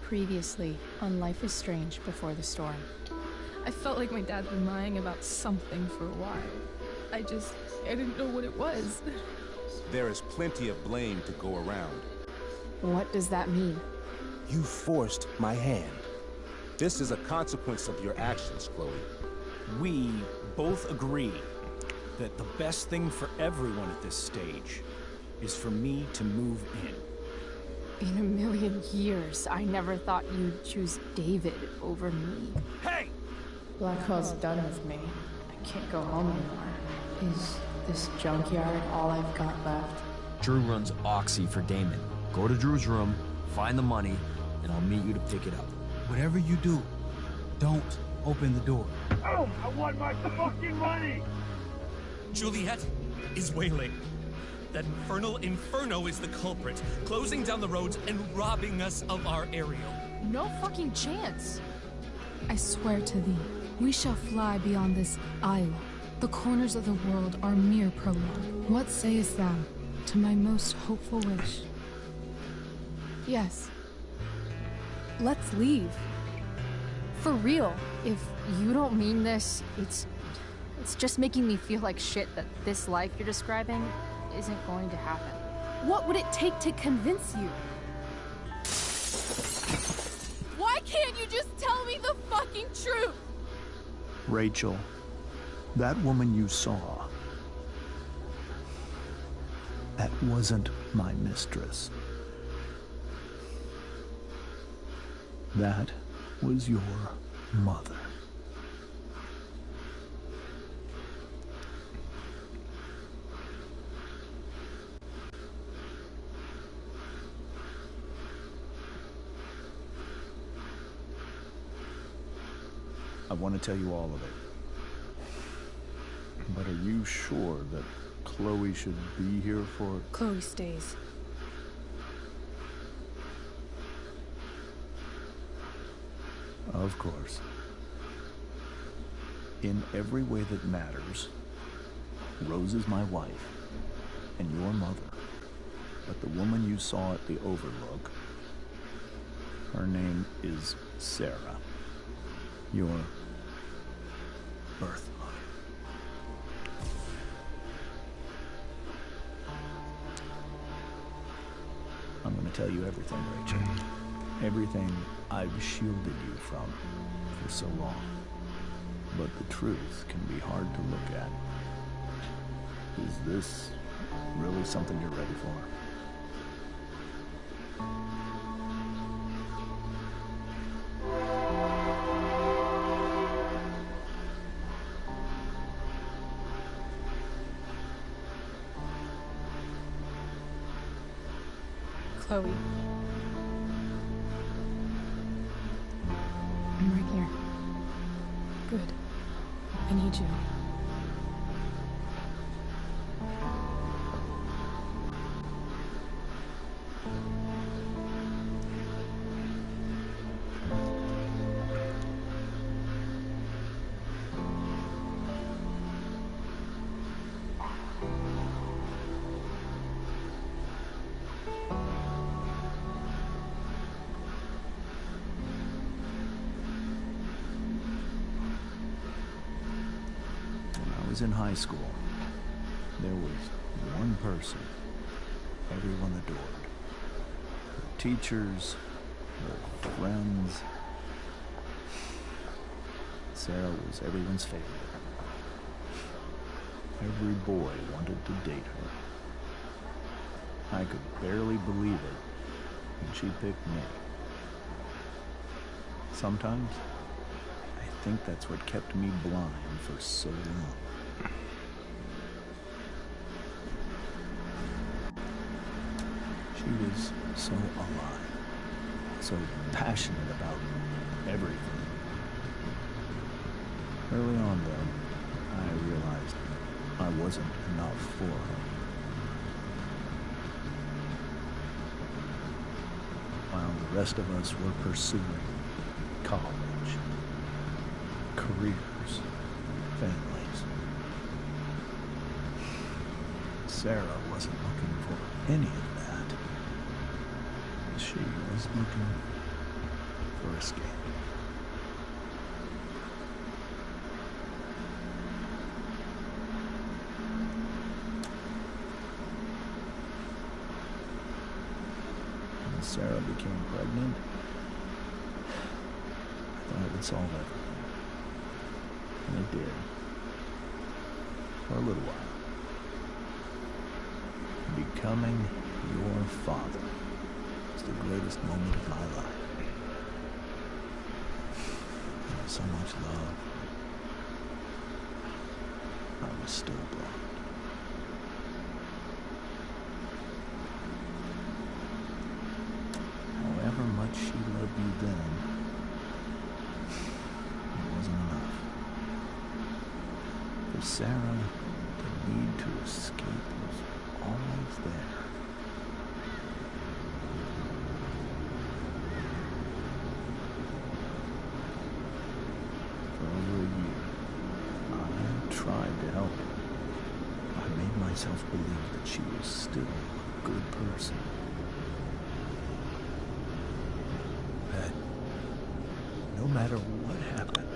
Previously on Life is Strange Before the Storm. I felt like my dad's been lying about something for a while. I didn't know what it was. There is plenty of blame to go around. What does that mean? You forced my hand. This is a consequence of your actions, Chloe. We both agree that the best thing for everyone at this stage is for me to move in. In a million years, I never thought you'd choose David over me. Hey! Blackwell's done with me. I can't go home anymore. Is this junkyard all I've got left? Drew runs Oxy for Damon. Go to Drew's room, find the money, and I'll meet you to pick it up. Whatever you do, don't open the door. Oh, I want my fucking money! Juliet is wailing. That infernal Inferno is the culprit, closing down the roads and robbing us of our aerial. No fucking chance. I swear to thee, we shall fly beyond this isle. The corners of the world are mere prologue. What sayest thou to my most hopeful wish? Yes. Let's leave. For real. If you don't mean this, it's just making me feel like shit that this life you're describing isn't going to happen. What would it take to convince you? Why can't you just tell me the fucking truth? Rachel, that woman you saw, that wasn't my mistress. That was your mother. I want to tell you all of it. But are you sure that Chloe should be here for... Chloe stays. Of course. In every way that matters, Rose is my wife and your mother. But the woman you saw at the Overlook, her name is Sarah. Your birth mother. I'm going to tell you everything, Rachel. Everything I've shielded you from for so long. But the truth can be hard to look at. Is this really something you're ready for? Chloe. I'm right here. Good. I need you. I was in high school. There was one person everyone adored. Her teachers, her friends. Sarah was everyone's favorite. Every boy wanted to date her. I could barely believe it when she picked me. Sometimes, I think that's what kept me blind for so long. She was so alive, so passionate about everything. Early on, though, I realized I wasn't enough for her. While the rest of us were pursuing college, careers, families, Sarah wasn't looking for any of that. She was looking for escape. When Sarah became pregnant, I thought it would solve everything. And it did. For a little while. Becoming your father was the greatest moment of my life. There was so much love. I was still blind. However much she loved you then, it wasn't enough. For Sarah, the need to escape was always there. For over a year, I tried to help her. I made myself believe that she was still a good person. That no matter what happened,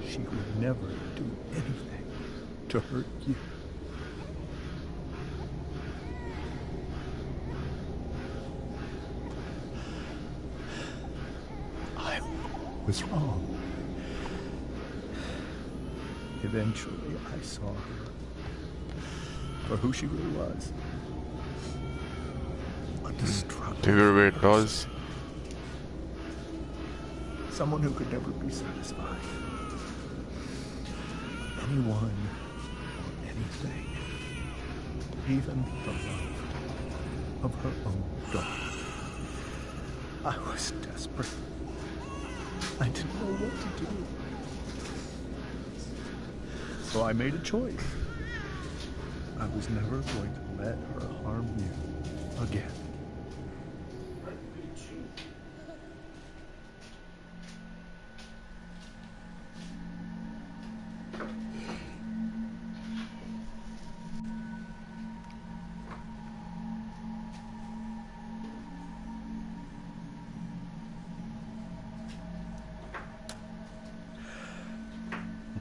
she would never do anything to hurt you. I was wrong. Eventually, I saw her for who she really was. A destructive person. Someone who could never be satisfied. Anyone or anything, even the love of her own daughter. I was desperate. I didn't know what to do. So I made a choice. I was never going to let her harm you again.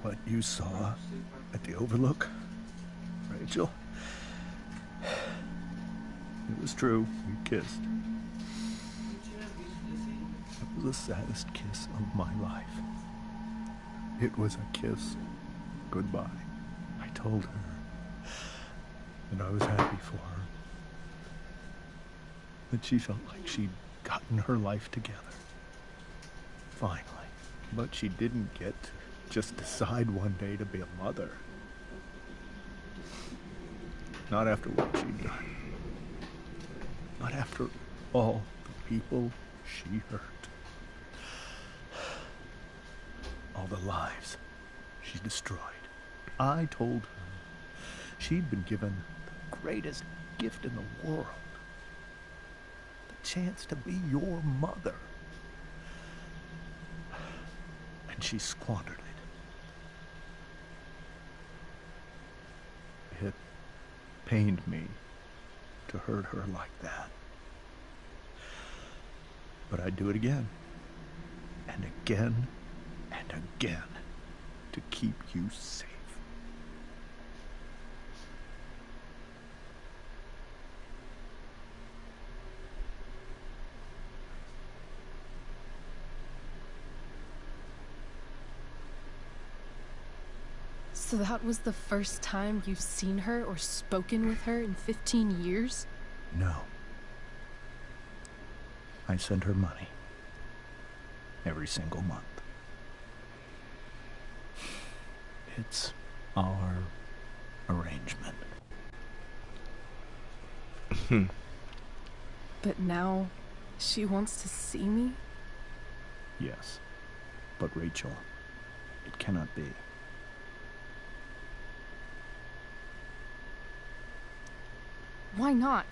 What you saw at the Overlook, Rachel, it was true. We kissed. It was the saddest kiss of my life. It was a kiss goodbye. I told her that I was happy for her, that she felt like she'd gotten her life together. Finally. But she didn't get to just decide one day to be a mother. Not after what she'd done. Not after all the people she hurt. All the lives she destroyed. I told her she'd been given the greatest gift in the world. The chance to be your mother. And she squandered it. It pained me to hurt her like that. But I'd do it again. And again and again to keep you safe. So that was the first time you've seen her or spoken with her in 15 years? No. I send her money. Every single month. It's our arrangement. But now, she wants to see me? Yes. But Rachel, it cannot be. Why not?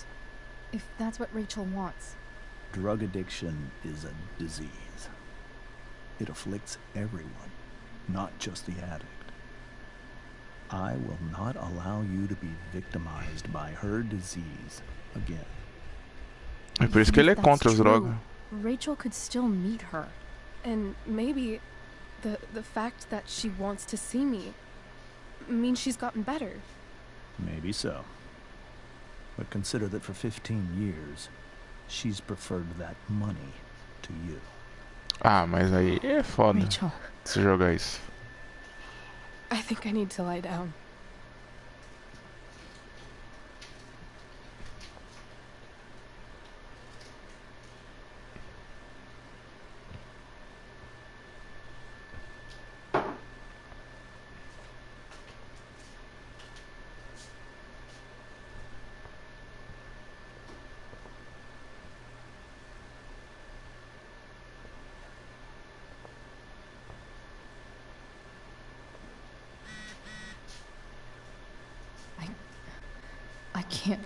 If that's what Rachel wants. Drug addiction is a disease. It afflicts everyone, not just the addict. I will not allow you to be victimized by her disease again. É por isso que ele é contra as drogas. Rachel could still meet her. And maybe the fact that she wants to see me means she's gotten better. Maybe so. But consider that for 15 years, she's preferred that money to you. Ah, mas aí é foda. Rachel. Se jogar isso. I think I need to lie down. I can't.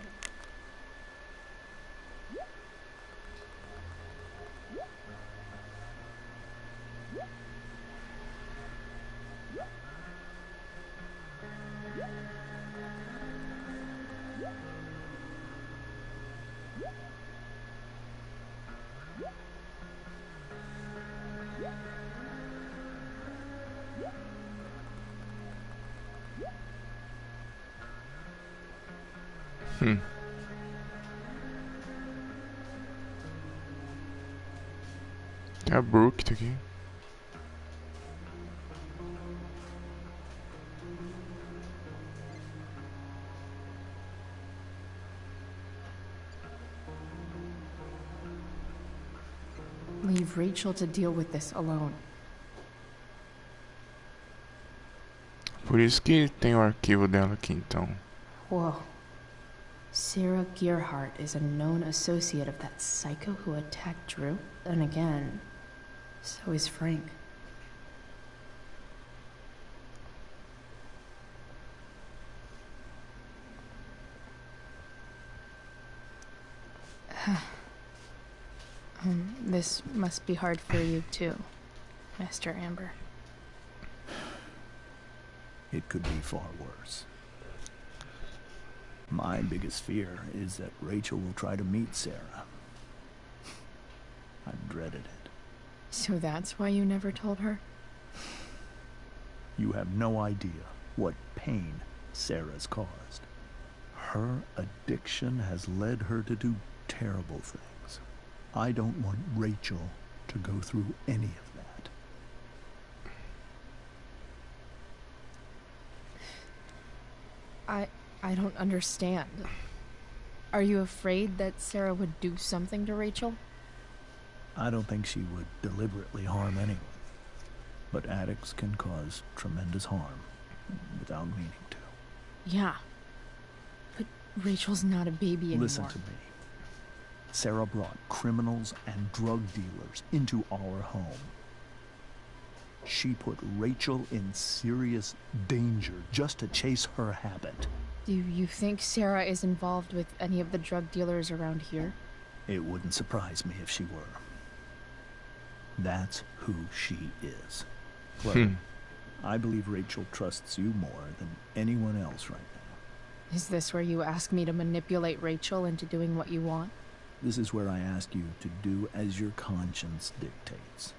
É a Brooke tá aqui. Leave Rachel to deal with this alone. Por isso que tem o arquivo dela aqui, então. Whoa. Sarah Gearhart is a known associate of that psycho who attacked Drew. And again, so is Frank. This must be hard for you too, Mr. Amber. It could be far worse. My biggest fear is that Rachel will try to meet Sarah. I've dreaded it. So that's why you never told her? You have no idea what pain Sarah's caused. Her addiction has led her to do terrible things. I don't want Rachel to go through any of that. I don't understand. Are you afraid that Sarah would do something to Rachel? I don't think she would deliberately harm anyone. But addicts can cause tremendous harm without meaning to. Yeah. But Rachel's not a baby anymore. Listen to me. Sarah brought criminals and drug dealers into our home. She put Rachel in serious danger just to chase her habit. Do you think Sarah is involved with any of the drug dealers around here? It wouldn't surprise me if she were. That's who she is. Claire, I believe Rachel trusts you more than anyone else right now. Is this where you ask me to manipulate Rachel into doing what you want? This is where I ask you to do as your conscience dictates.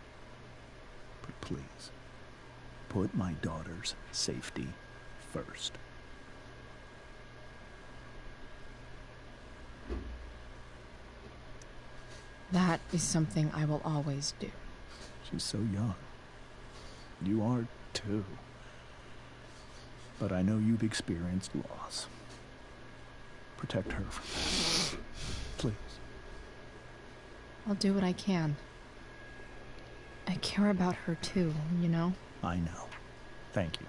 But please, put my daughter's safety first. That is something I will always do. She's so young. You are too. But I know you've experienced loss. Protect her from that. Please. I'll do what I can. I care about her too, you know? I know. Thank you.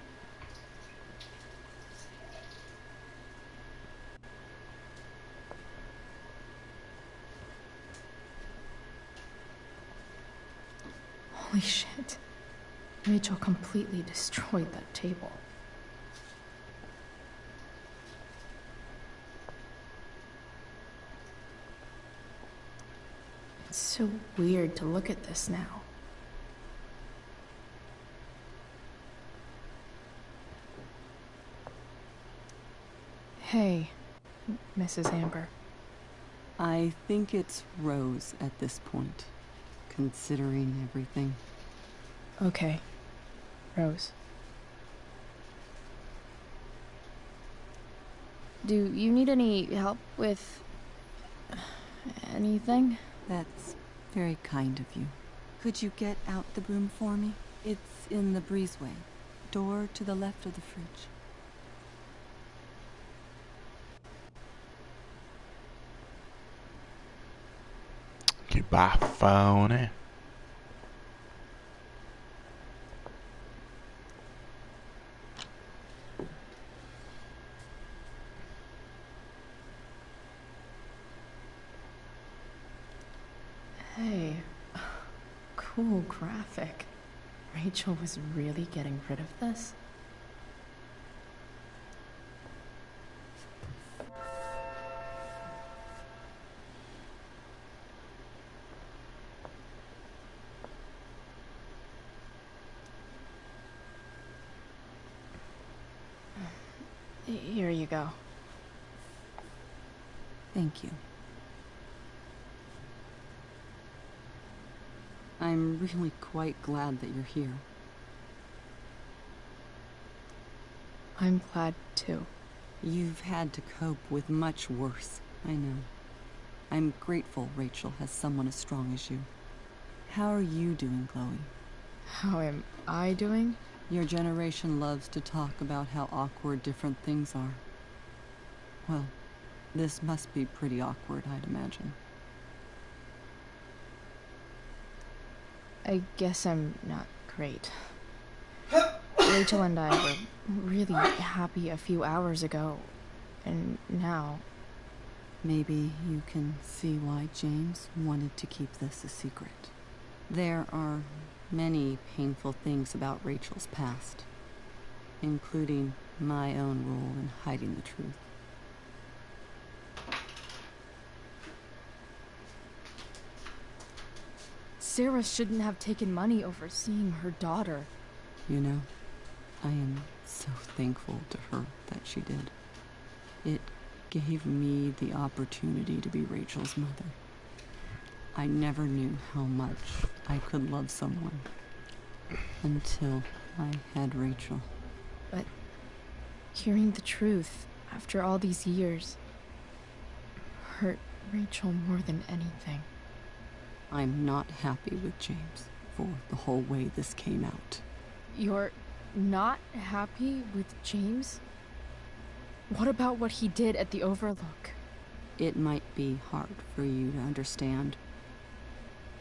Holy shit. Rachel completely destroyed that table. It's so weird to look at this now. Hey, Mrs. Amber. I think it's Rose at this point, considering everything. Okay. Rose. Do you need any help with anything? That's very kind of you. Could you get out the broom for me? It's in the breezeway. Door to the left of the fridge. Que bafão, né? Hey, cool graphic. Rachel was really getting rid of this? Here you go. Thank you. I'm really quite glad that you're here. I'm glad too. You've had to cope with much worse, I know. I'm grateful Rachel has someone as strong as you. How are you doing, Chloe? How am I doing? Your generation loves to talk about how awkward different things are. Well, this must be pretty awkward, I'd imagine. I guess I'm not great. Rachel and I were really happy a few hours ago, and now... Maybe you can see why James wanted to keep this a secret. There are many painful things about Rachel's past, including my own role in hiding the truth. Sarah shouldn't have taken money over seeing her daughter. You know, I am so thankful to her that she did. It gave me the opportunity to be Rachel's mother. I never knew how much I could love someone until I had Rachel. But hearing the truth after all these years hurt Rachel more than anything. I'm not happy with James for the whole way this came out. You're not happy with James? What about what he did at the Overlook? It might be hard for you to understand,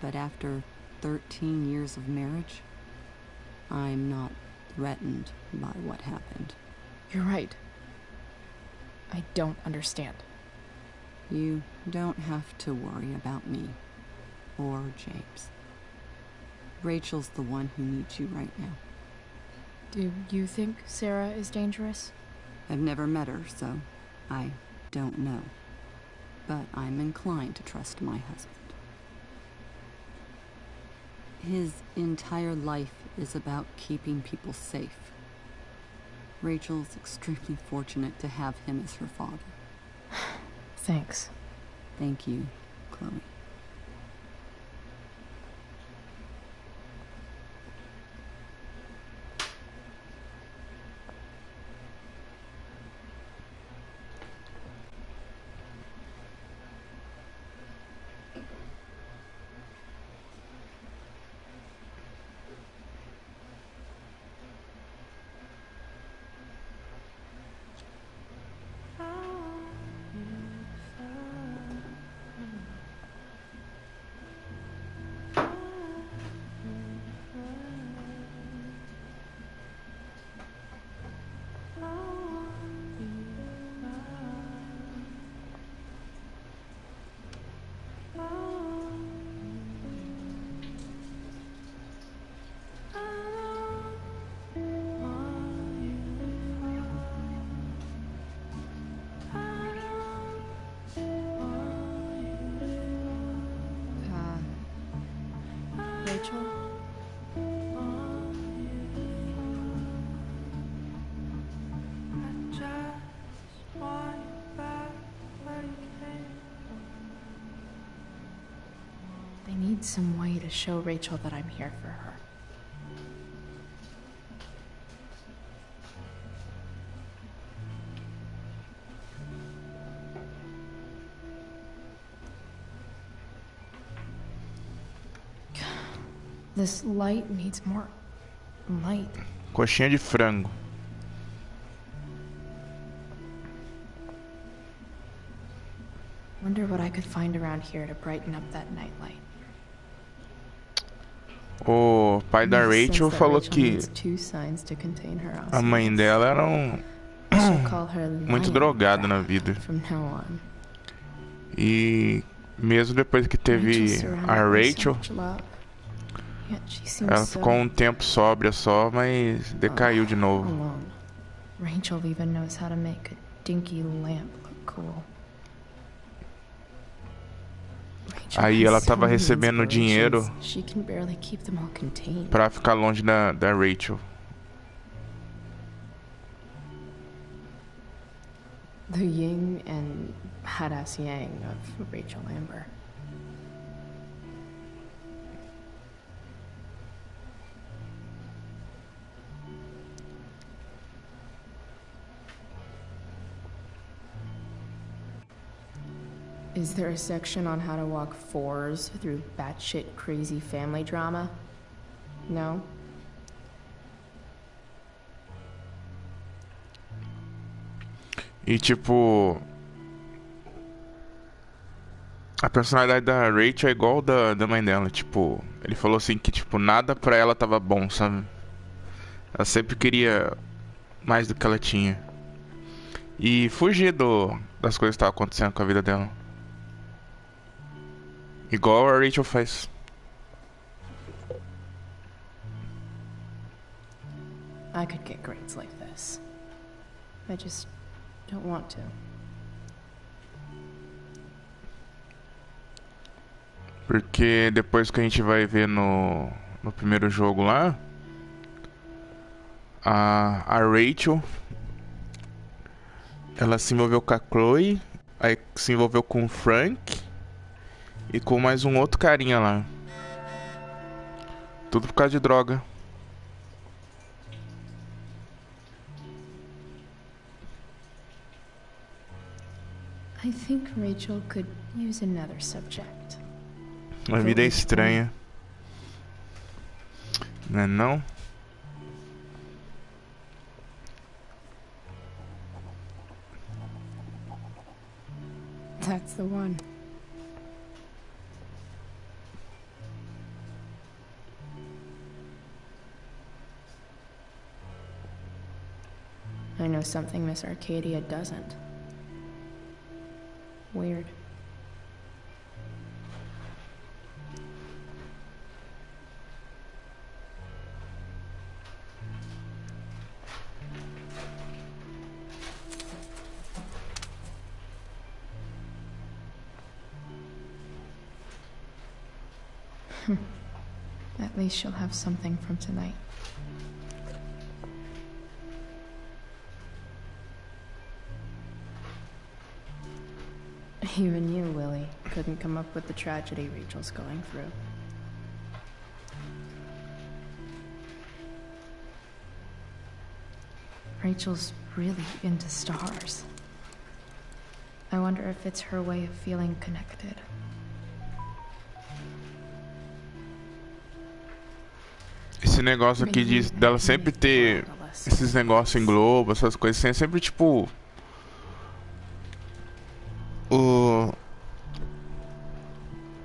but after 13 years of marriage, I'm not threatened by what happened. You're right. I don't understand. You don't have to worry about me or James. Rachel's the one who needs you right now. Do you think Sarah is dangerous? I've never met her, so I don't know. But I'm inclined to trust my husband. His entire life is about keeping people safe. Rachel's extremely fortunate to have him as her father. Thanks. Thank you, Chloe. Rachel? I need some way to show Rachel that I'm here for her. This light needs more light. Coxinha de frango. Wonder what I could find around here to brighten up that nightlight. O pai da Rachel falou que a mãe dela era muito drogada na vida. E mesmo depois que teve a Rachel, ela ficou um tempo sóbria só, mas decaiu de novo. Rachel even knows how to make a dinky lamp look cool. Aí ela tava recebendo dinheiro pra ficar longe da Rachel. The yin and badass yang of Rachel Amber. Is there a section on how to walk fours through batshit crazy family drama? No? E tipo, a personalidade da Rachel é igual da mãe dela. Tipo, ele falou assim que tipo, nada pra ela tava bom, sabe? Ela sempre queria mais do que ela tinha. E fugir das coisas que estavam acontecendo com a vida dela. Igual a Rachel faz. I could get grades like this. I just don't want to. Porque depois que a gente vai ver no primeiro jogo lá, a Rachel, ela se envolveu com a Chloe, aí se envolveu com o Frank e com mais um outro carinha lá. Tudo por causa de droga. I think Rachel could use another subject. A vida é estranha. Não é não? That's the one. I know something Miss Arcadia doesn't. Weird. At least she'll have something from tonight. Even you, Willie, couldn't come up with the tragedy Rachel's going through. Rachel's really into stars. I wonder if it's her way of feeling connected. Esse negócio aqui dela sempre ter esses negócios em Globo, essas coisas assim, é sempre tipo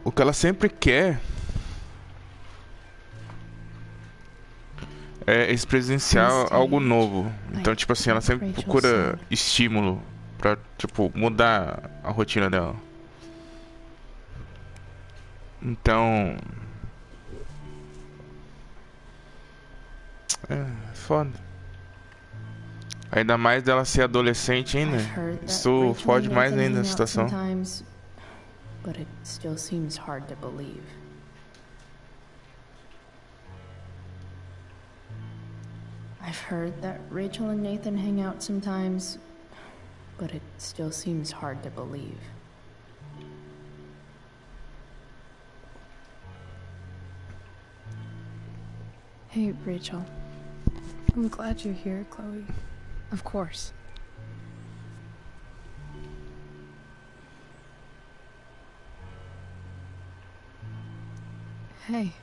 o que ela sempre quer é experienciar algo novo. Então, tipo assim, ela sempre procura estímulo pra, tipo, mudar a rotina dela. Então, é foda. Ainda mais dela ser adolescente ainda. Isso fode mais ainda a situação. But it still seems hard to believe. I've heard that Rachel and Nathan hang out sometimes, but it still seems hard to believe. Hey, Rachel. I'm glad you're here, Chloe. Of course. Hey.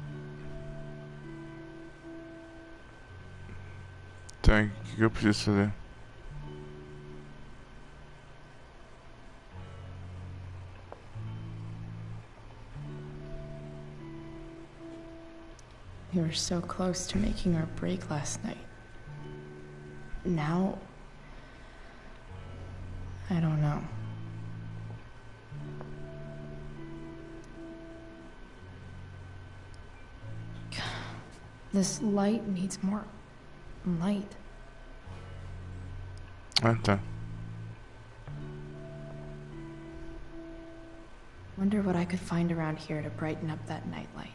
Tá, o que eu preciso fazer? We were so close to making our break last night. Now, I don't know. This light needs more light. Ah, tá. Wonder what I could find around here to brighten up that nightlight.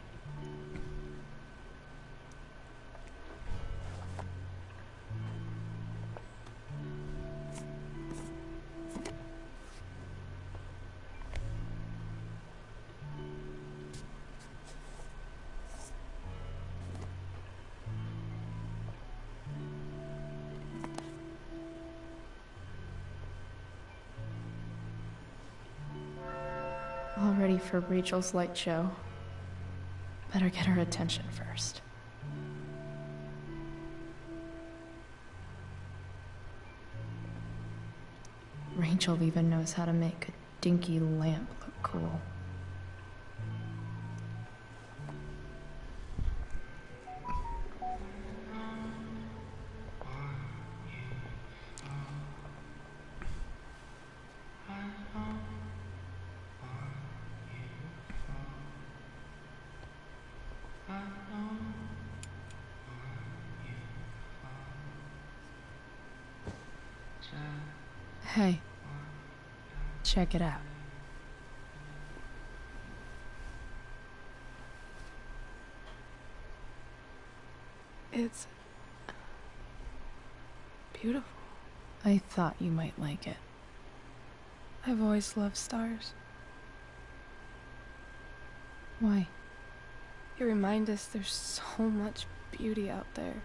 All ready for Rachel's light show. Better get her attention first. Rachel even knows how to make a dinky lamp look cool. Hey, check it out. It's beautiful. I thought you might like it. I've always loved stars. Why? You remind us there's so much beauty out there,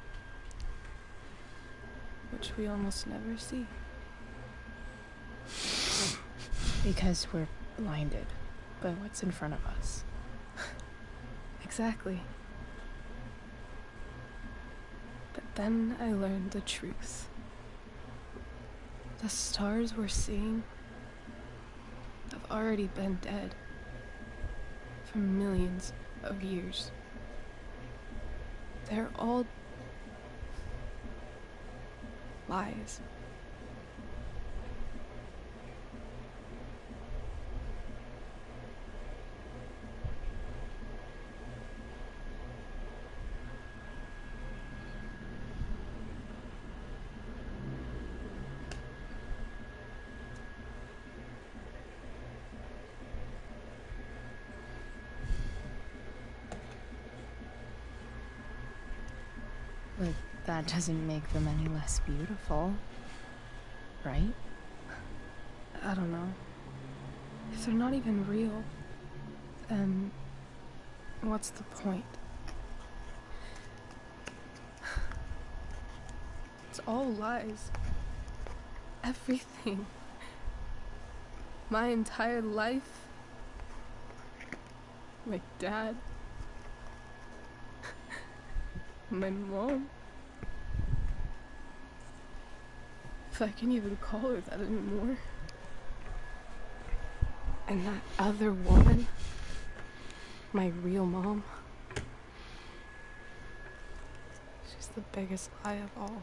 which we almost never see. Because we're blinded by what's in front of us. Exactly. But then I learned the truth. The stars we're seeing have already been dead for millions of years. They're all lies. But that doesn't make them any less beautiful, right? I don't know. If they're not even real, then what's the point? It's all lies. Everything. My entire life. My dad. My mom. If I can even call her that anymore. And that other woman. My real mom. She's the biggest lie of all.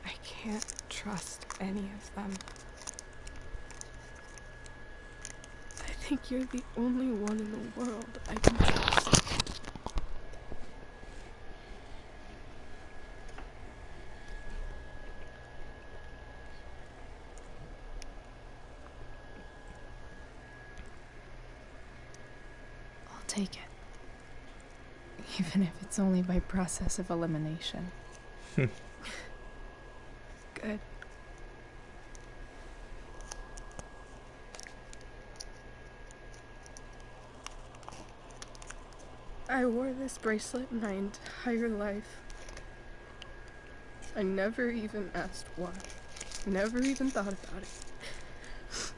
I can't trust any of them. I think you're the only one in the world I can trust. I'll take it. Even if it's only by process of elimination. Good. I wore this bracelet my entire life. I never even asked why. Never even thought about it.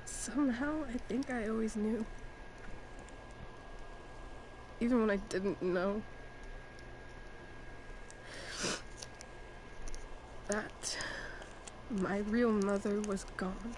Somehow, I think I always knew. Even when I didn't know. That my real mother was gone.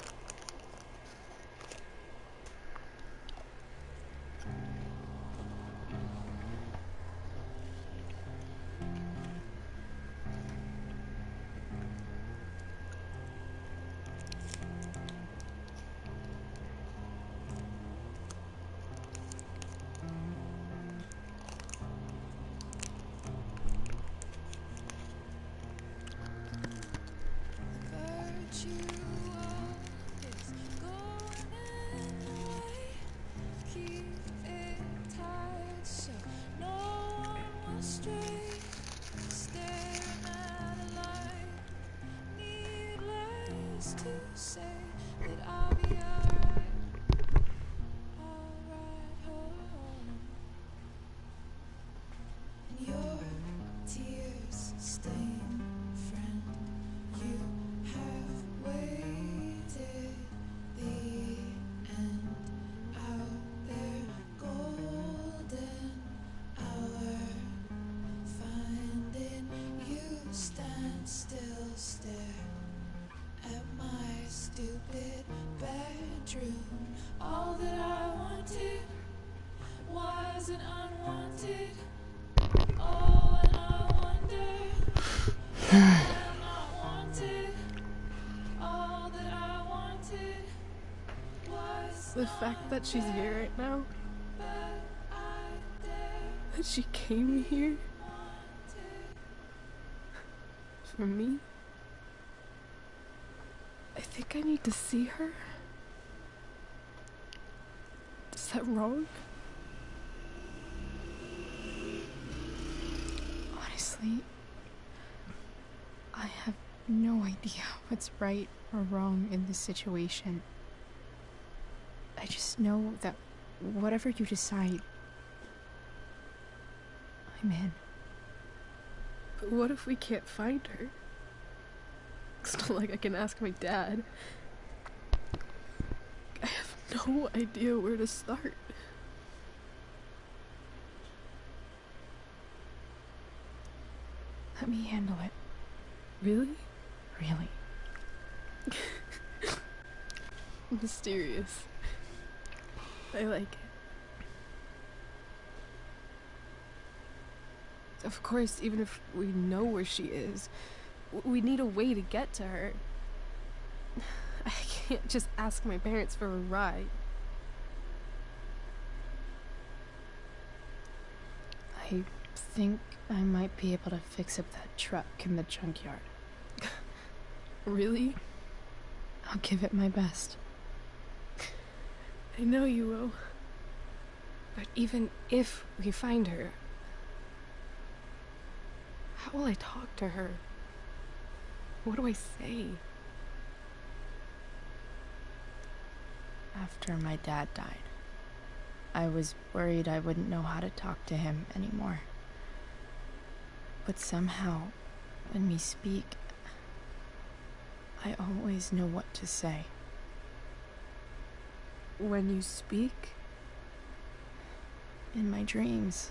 The fact that she's here right now, that she came here for me, I think I need to see her. Is that wrong? Honestly, I have no idea what's right or wrong in this situation. I just know that whatever you decide, I'm in. But what if we can't find her? It's not like I can ask my dad. I have no idea where to start. Let me handle it. Really? Really. Mysterious. I like it. Of course, even if we know where she is, we need a way to get to her. I can't just ask my parents for a ride. I think I might be able to fix up that truck in the junkyard. Really? I'll give it my best. I know you will. But even if we find her, how will I talk to her? What do I say? After my dad died, I was worried I wouldn't know how to talk to him anymore. But somehow, when we speak, I always know what to say. When you speak? In my dreams.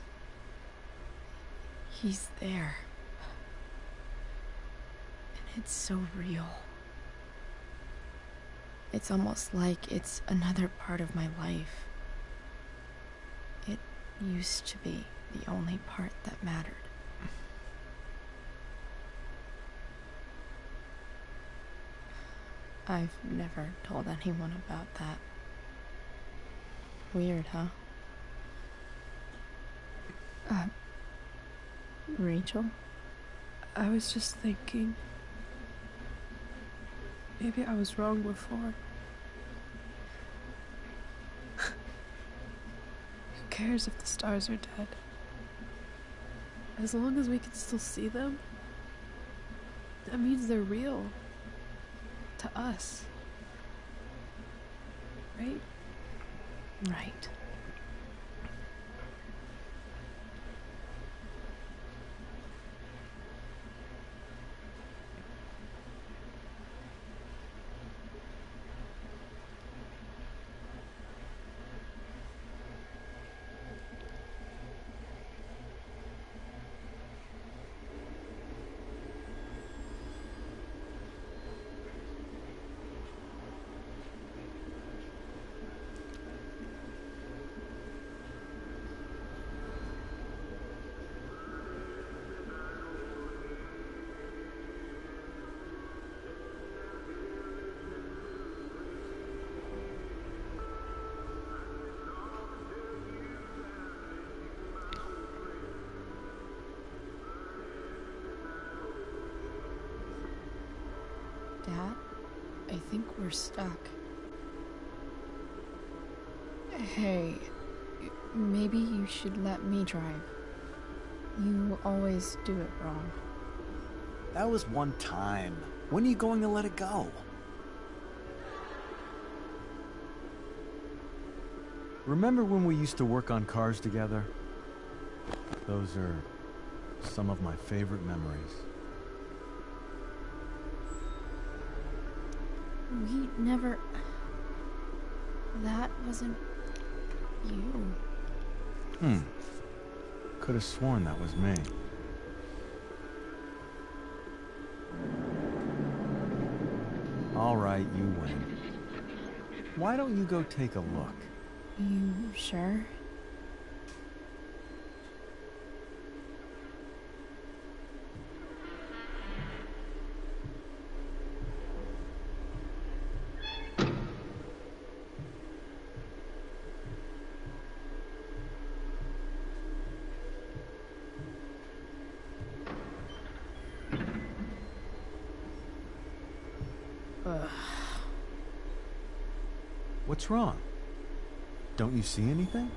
He's there. And it's so real. It's almost like it's another part of my life. It used to be the only part that mattered. I've never told anyone about that. Weird, huh? Rachel? I was just thinking, maybe I was wrong before. Who cares if the stars are dead? As long as we can still see them, that means they're real. To us. Right? Right. we're stuck. Hey, maybe you should let me drive. You always do it wrong. That was one time. When are you going to let it go? Remember when we used to work on cars together? Those are some of my favorite memories. We never... That wasn't... you. Could have sworn that was me. All right, you win. Why don't you go take a look? You sure? What's wrong? Don't you see anything?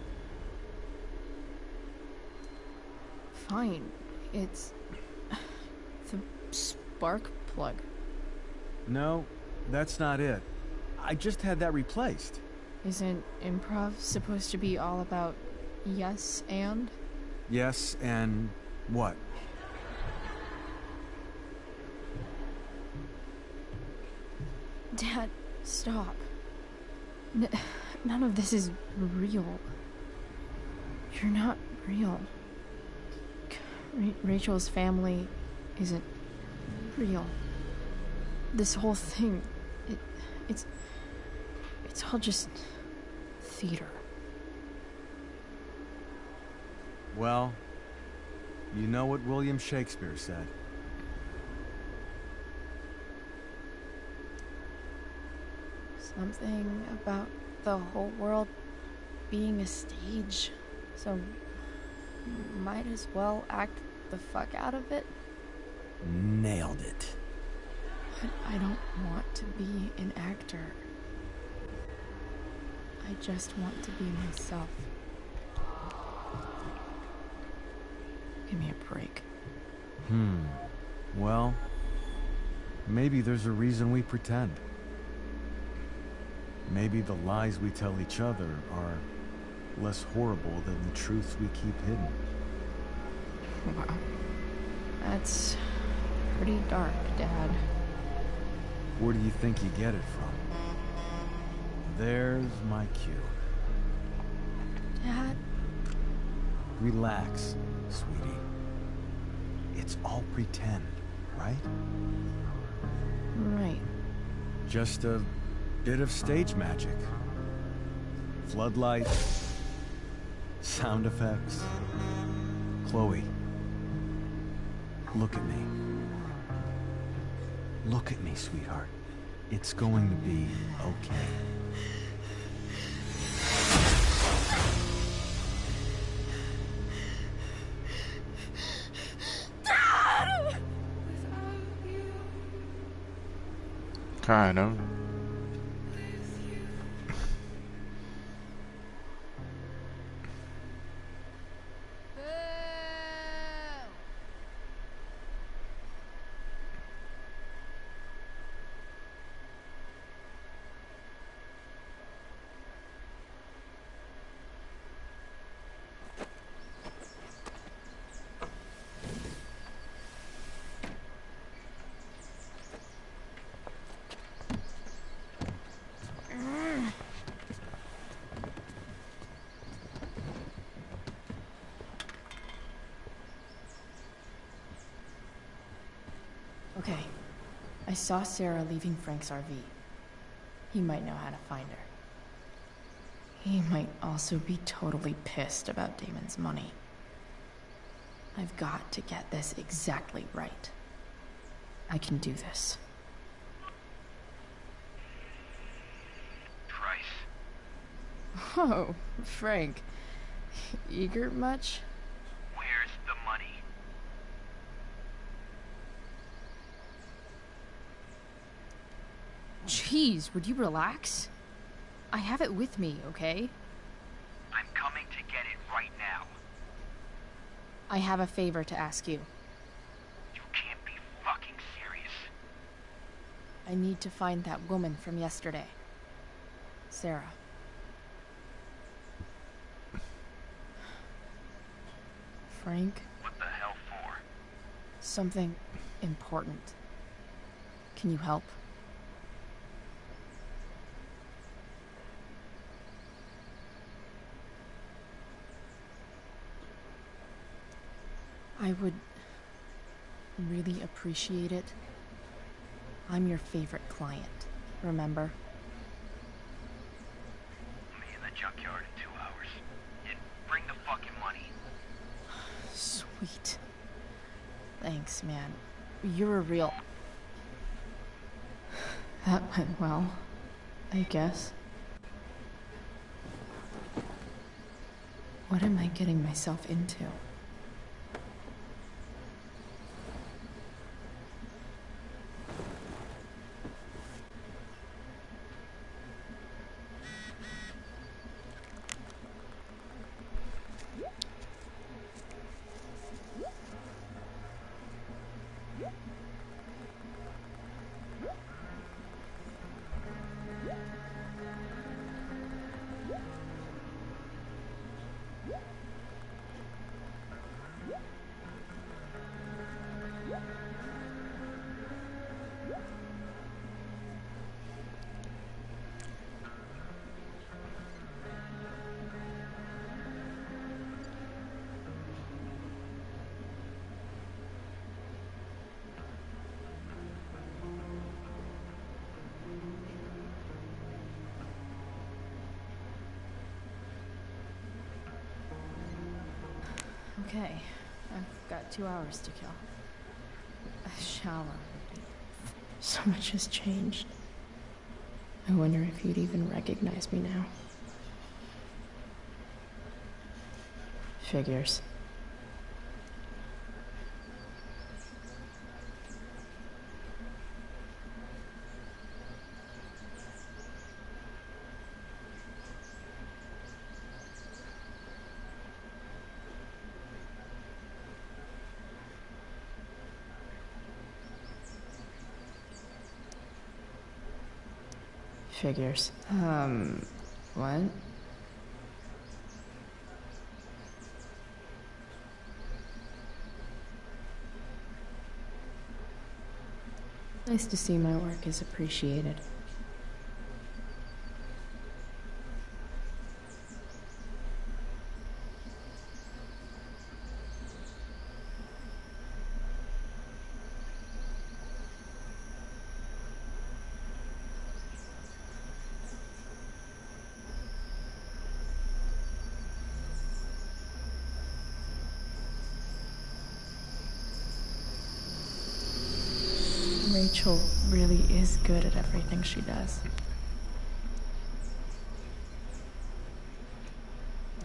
Fine. It's... the spark plug. No, that's not it. I just had that replaced. Isn't improv supposed to be all about yes and? Yes, and what? Dad, stop. None of this is real. You're not real. Rachel's family isn't real. This whole thing, it's all just theater. Well, you know what William Shakespeare said. Something about the whole world being a stage, so might as well act the fuck out of it. Nailed it. But I don't want to be an actor. I just want to be myself. Give me a break. Well, maybe there's a reason we pretend. Maybe the lies we tell each other are less horrible than the truths we keep hidden. Wow. That's pretty dark, Dad. Where do you think you get it from? There's my cue. Dad? Relax, sweetie. It's all pretend, right? Right. Just a bit of stage magic. Floodlights, sound effects. Chloe, look at me. Look at me, sweetheart. It's going to be okay. Dad! Caramba. Okay. I saw Sarah leaving Frank's RV. He might know how to find her. He might also be totally pissed about Damon's money. I've got to get this exactly right. I can do this. Price. Oh, Frank. Eager much? Where's the money? Jeez. Please, would you relax? I have it with me, okay? I'm coming to get it right now. I have a favor to ask you. You can't be fucking serious. I need to find that woman from yesterday. Sarah. Frank? What the hell for? Something important. Can you help? I would really appreciate it. I'm your favorite client, remember? Me in the junkyard in 2 hours. And bring the fucking money. Sweet. Thanks, man. You're a real... That went well, I guess. What am I getting myself into? Okay, I've got 2 hours to kill. A shower. So much has changed. I wonder if you'd even recognize me now. Figures. Figures. What? Nice to see my work is appreciated. Rachel really is good at everything she does.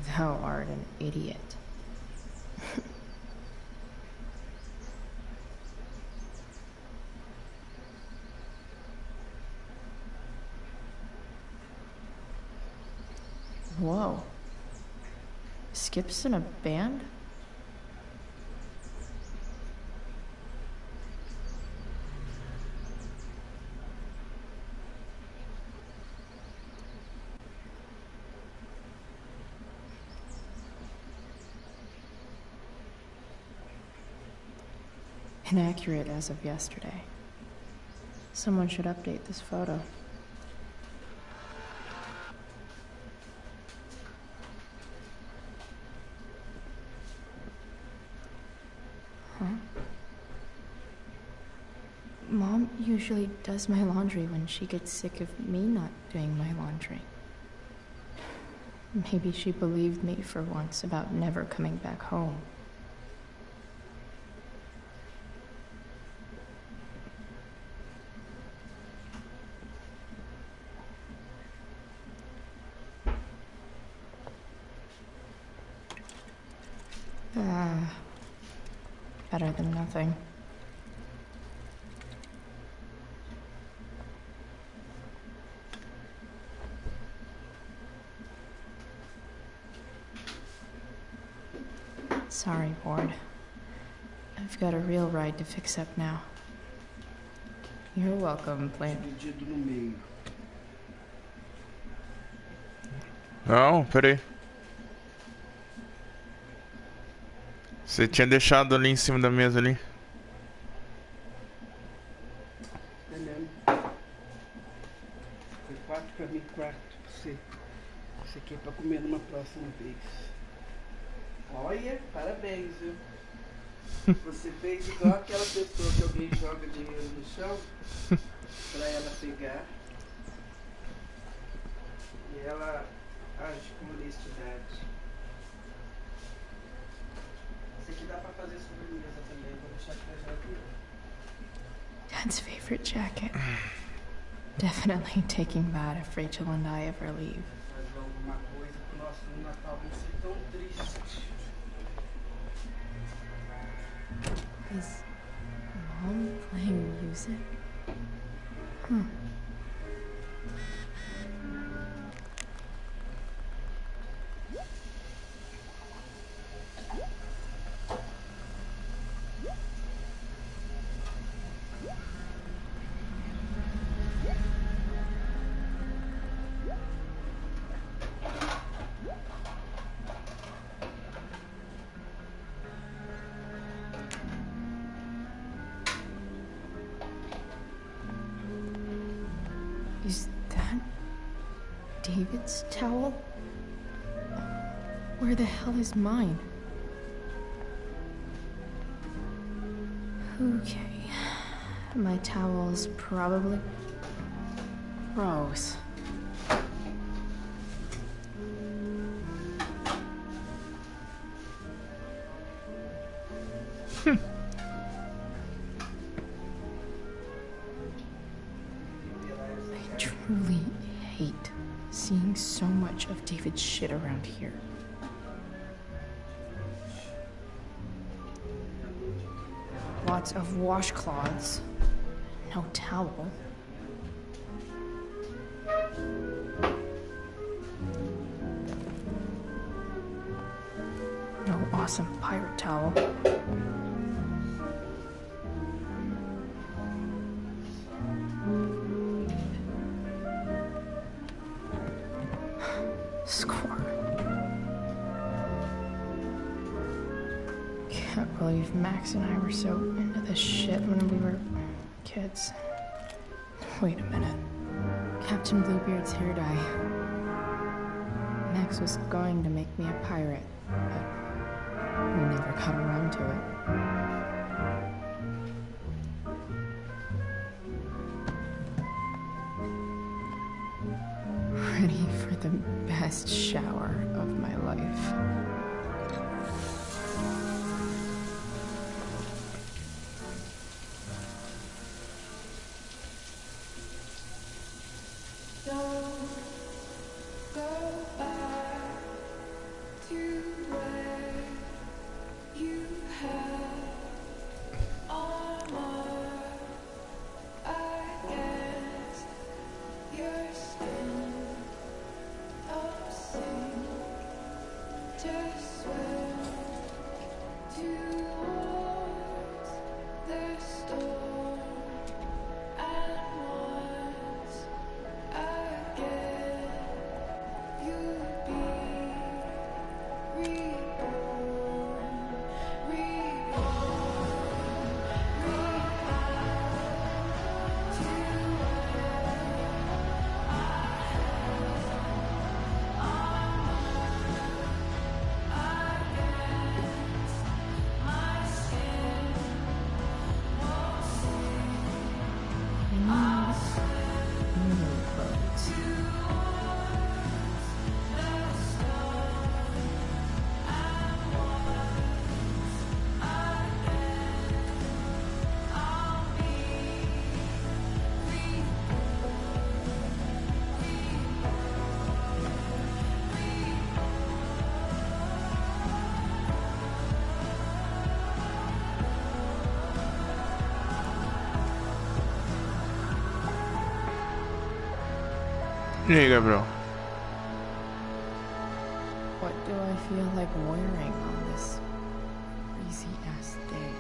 Thou art an idiot. Whoa. Skip's in a band? Inaccurate as of yesterday. Someone should update this photo. Huh? Mom usually does my laundry when she gets sick of me not doing my laundry. Maybe she believed me for once about never coming back home. Better than nothing. Sorry, Ward. I've got a real ride to fix up now. You're welcome, Plant. Não, peraí. Você tinha deixado ali em cima da mesa ali. É mesmo. Foi 4 pra mim, 4 pra você. Isso aqui é pra comer numa próxima vez. Olha, parabéns, viu? Você fez igual aquela pessoa que alguém joga dinheiro no chão pra ela pegar. E ela age com honestidade. Isso aqui dá pra fazer sobremesa também, vou deixar aqui na geladeira. Dad's favorite jacket. Definitely taking that if Rachel and I ever leave. Fazer alguma coisa pro nosso Natal não ser tão triste. Is Mom playing music? Huh. Is that David's towel? Where the hell is mine? Okay. My towel's probably gross. I truly hate seeing so much of David's shit around here. Lots of washcloths. No towel. No awesome pirate towel. Score. Can't believe Max and I were so into this shit when we were kids. Wait a minute. Captain Bluebeard's hair dye. Max was going to make me a pirate, but we never got around to it. Ready for the best shower of my life. E aí, Gabriel? What do I feel like wearing on this crazy ass day.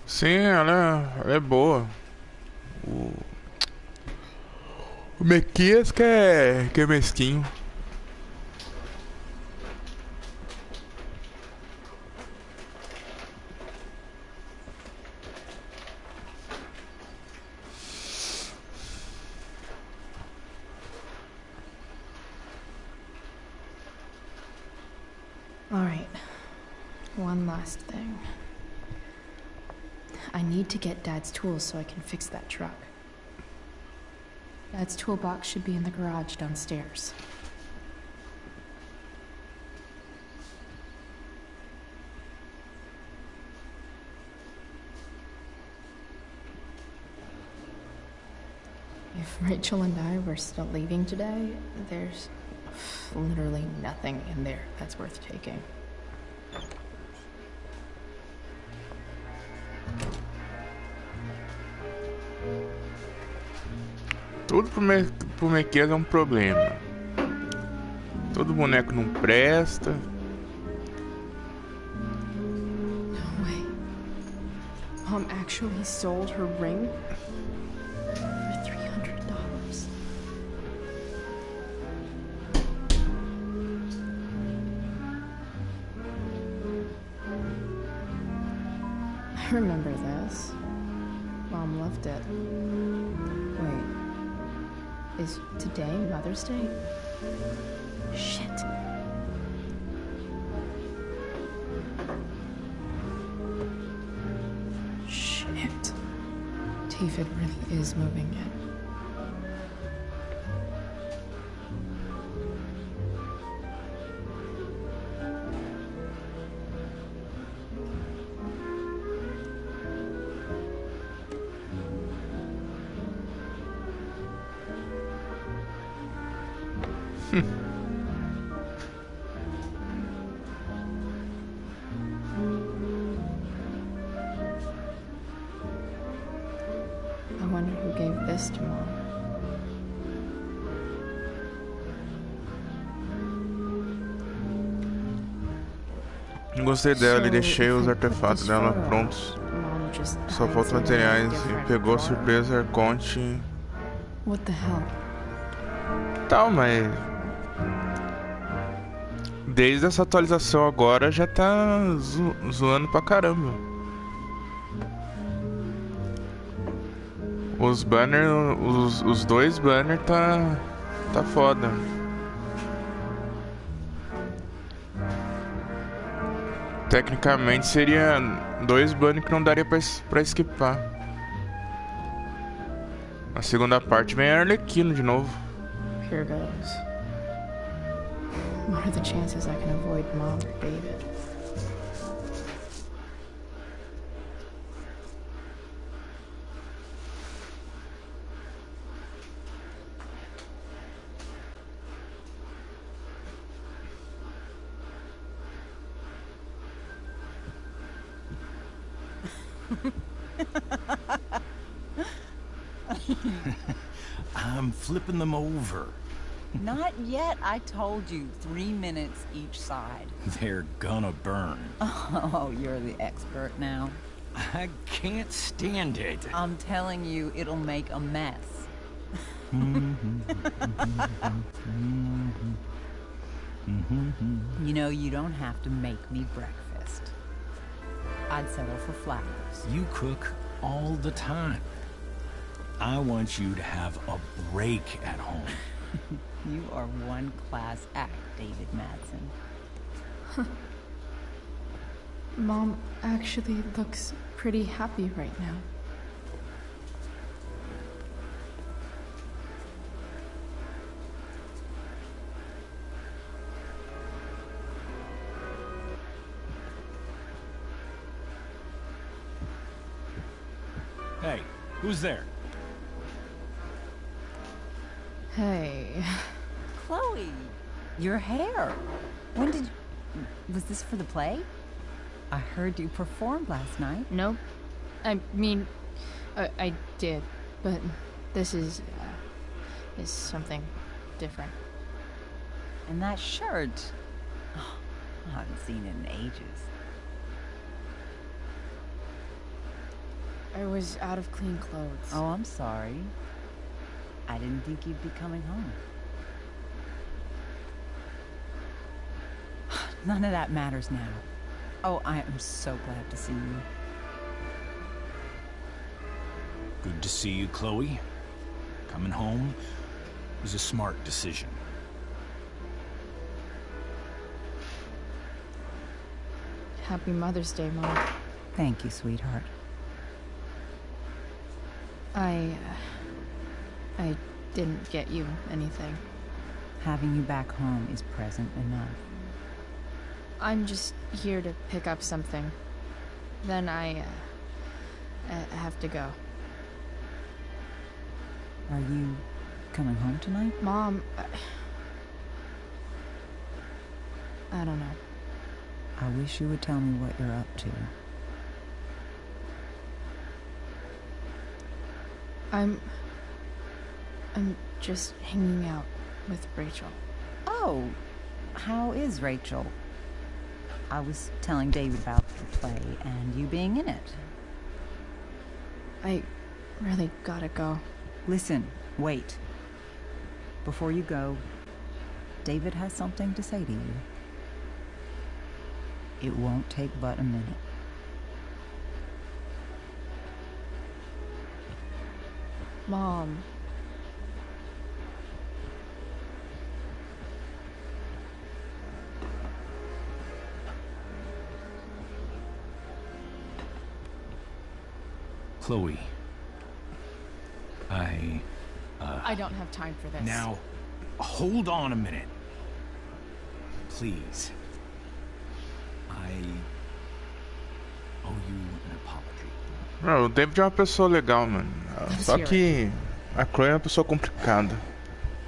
Sim, ela é boa. O Mequias que é mesquinho. All right. One last thing. I need to get Dad's tools so I can fix that truck. Dad's toolbox should be in the garage downstairs. If Rachel and I were still leaving today, there's literally nothing in there that's worth taking. Tudo pro Mequias é um problema. Todo boneco não presta. No way. Mom actually sold her ring for $300. I remember this. Mom loved it. Wait. Is today Mother's Day? Shit. Shit. David really is moving in. I wonder who gave this to Mom. Gostei dela e deixei os artefatos dela prontos. Só faltam materiais e pegou surpresa Conte. What the hell? Tal, mas desde essa atualização agora já tá zoando pra caramba. Os banners, os dois banners tá foda. Tecnicamente seria 2 banners que não daria pra esquipar. A segunda parte vem a Arlequino de novo. Here goes. What are the chances I can avoid Mom or David? I'm flipping them over. Not yet. I told you, 3 minutes each side. They're gonna burn. Oh, you're the expert now. I can't stand it. I'm telling you, it'll make a mess. You know, you don't have to make me breakfast. I'd settle for flowers. You cook all the time. I want you to have a break at home. You are one class act, David Madsen. Mom actually looks pretty happy right now. Hey, who's there? Hey. Chloe, your hair. When did... Was this for the play? I heard you performed last night. Nope. I mean, I did, but this is something different. And that shirt... Oh, I haven't seen it in ages. I was out of clean clothes. Oh, I'm sorry. I didn't think you'd be coming home. None of that matters now. Oh, I am so glad to see you. Good to see you, Chloe. Coming home was a smart decision. Happy Mother's Day, Mom. Thank you, sweetheart. I didn't get you anything. Having you back home is present enough. I'm just here to pick up something. Then I have to go. Are you coming home tonight? Mom, I don't know. I wish you would tell me what you're up to. I'm just hanging out with Rachel. Oh, how is Rachel? I was telling David about the play and you being in it. I really gotta go. Listen, wait. Before you go, David has something to say to you. It won't take but a minute. Mom. Chloe. I don't have time for this. Now, hold on a minute. Please. I owe you an apology. Não, o David é uma pessoa legal, mano. Só que a Chloe é uma pessoa complicada.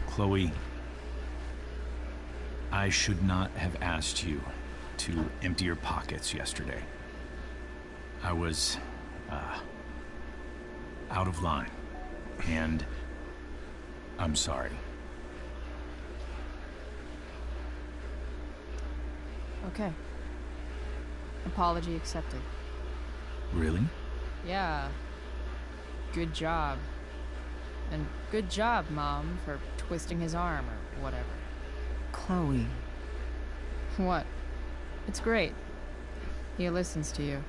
Chloe, I should not have asked you to empty your pockets yesterday. I was, out of line. And I'm sorry. Okay. Apology accepted. Really? Yeah. Good job. And good job, Mom, for twisting his arm or whatever. Chloe. What? It's great. He listens to you.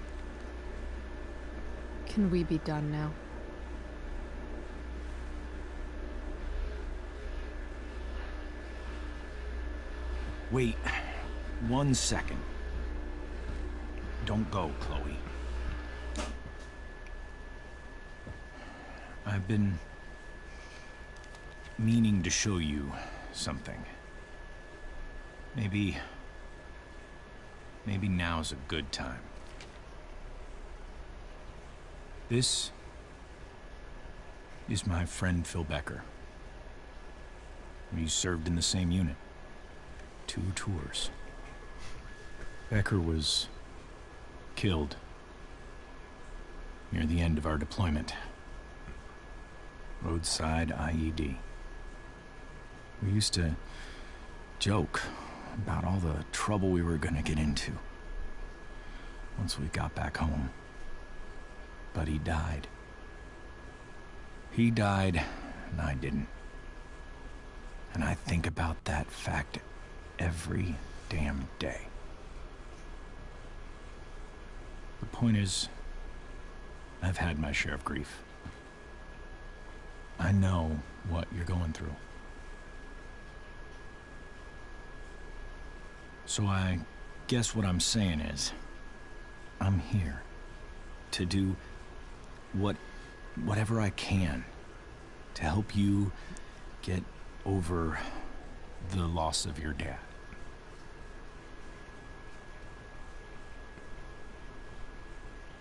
Can we be done now? Wait 1 second. Don't go, Chloe. I've been meaning to show you something. Maybe now's a good time. This is my friend Phil Becker. We served in the same unit. 2 tours. Becker was killed near the end of our deployment. Roadside IED. We used to joke about all the trouble we were gonna get into once we got back home. But he died. He died, and I didn't. And I think about that fact every damn day. The point is, I've had my share of grief. I know what you're going through. So I guess what I'm saying is, I'm here to do whatever I can to help you get over the loss of your dad.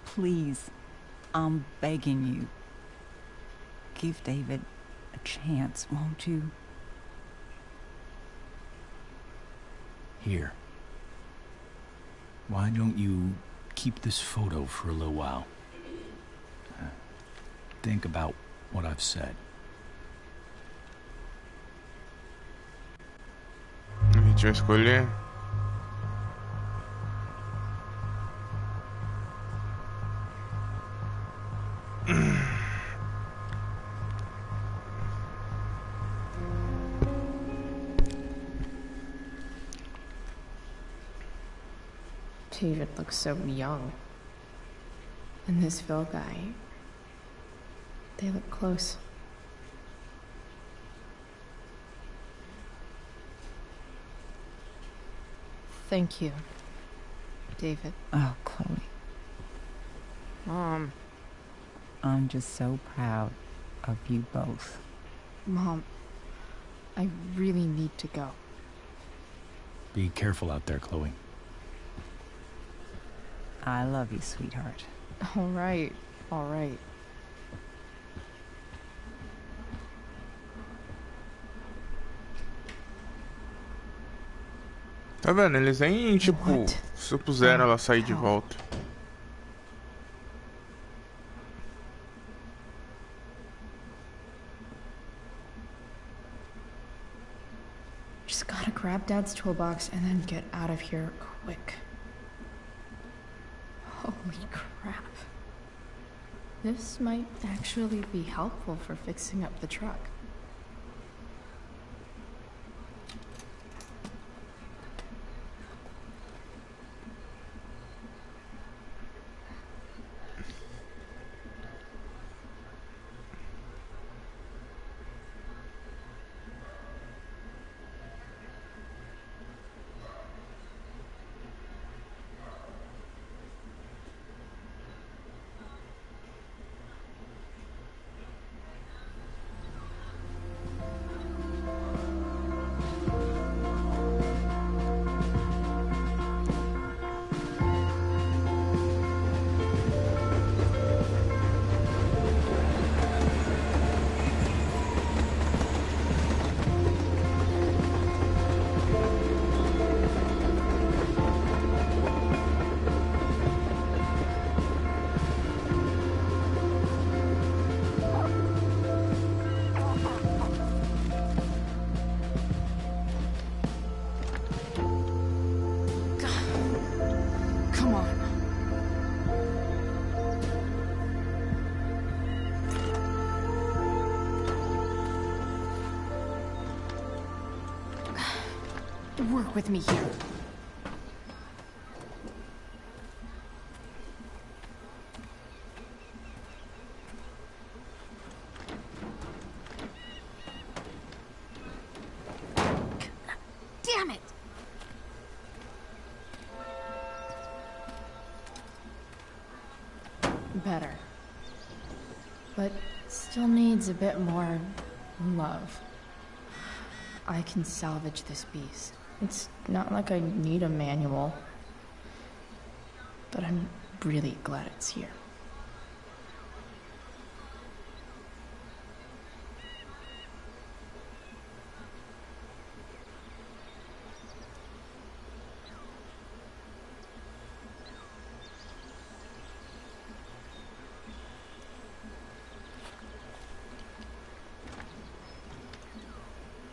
Please, I'm begging you, give David a chance, won't you? Here. Why don't you keep this photo for a little while? Think about what I've said. A gente vai escolher. David looks so young. And this Phil guy, they look close. Thank you, David. Oh, Chloe. Mom. I'm just so proud of you both. Mom, I really need to go. Be careful out there, Chloe. I love you, sweetheart. All right, all right. Tá vendo? Eles nem, tipo, supuseram ela sair de volta. Just gotta grab Dad's toolbox and then get out of here quick. Holy crap. This might actually be helpful for fixing up the truck. Work with me here. Damn it! Better. But still needs a bit more love. I can salvage this piece. It's not like I need a manual, but I'm really glad it's here.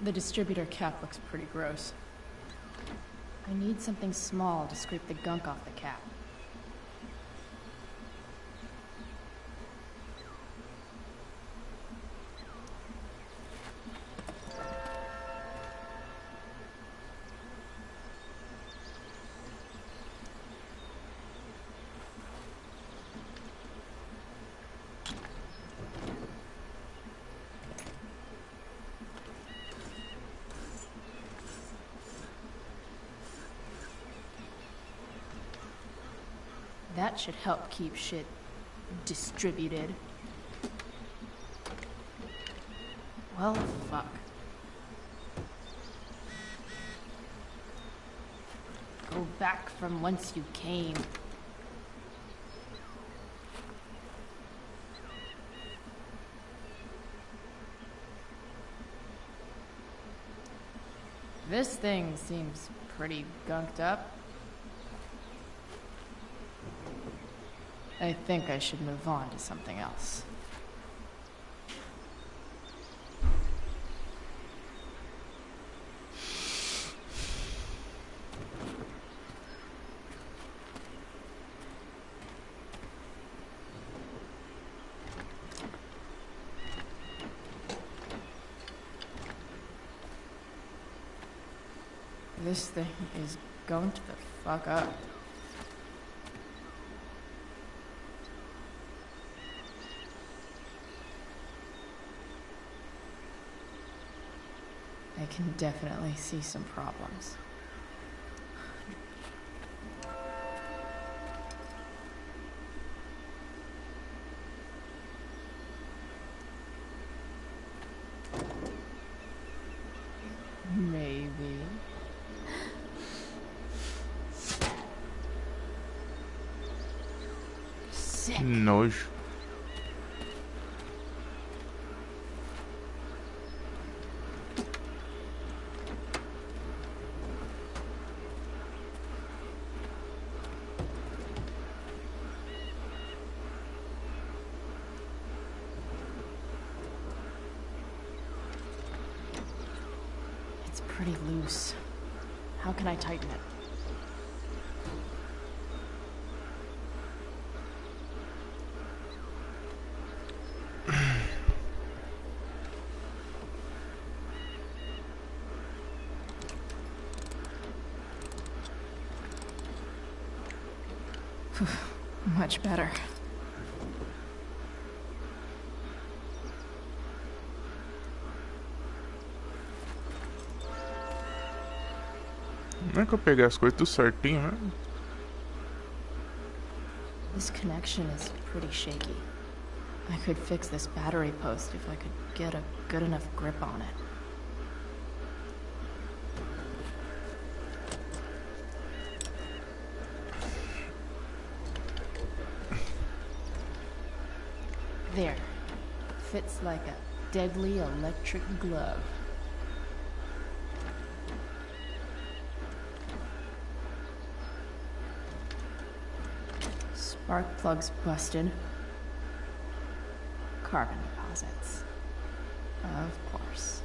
The distributor cap looks pretty gross. I need something small to scrape the gunk off the cap. That should help keep shit distributed. Well, fuck. Go back from whence you came. This thing seems pretty gunked up. I think I should move on to something else. This thing is going to the fuck up. I can definitely see some problems. Maybe. Sick. Nojo. It's pretty loose. How can I tighten it? Much better. Como é que eu peguei as coisas tudo certinho, né? This connection is pretty shaky. I could fix this battery post if I could get a good enough grip on it. There. Fits like a deadly electric glove. Spark plugs busted. Carbon deposits. Of course.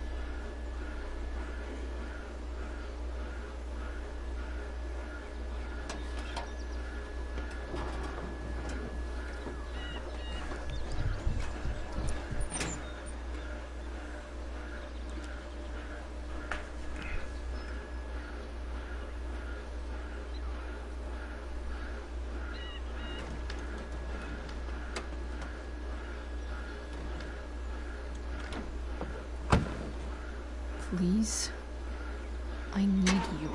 Please, I need you.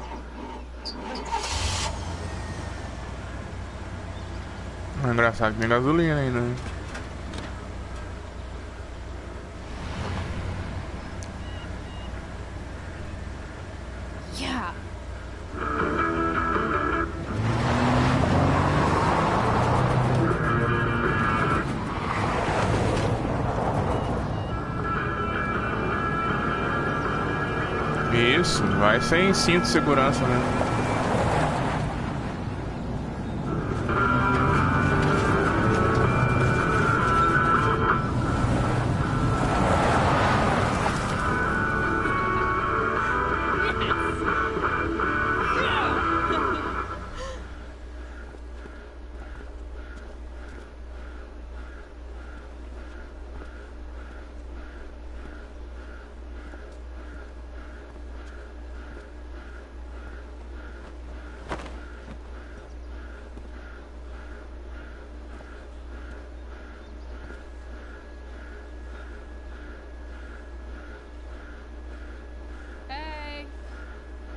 É engraçado que tem gasolina ainda, né? Yeah. Isso, vai sem cinto de segurança, né?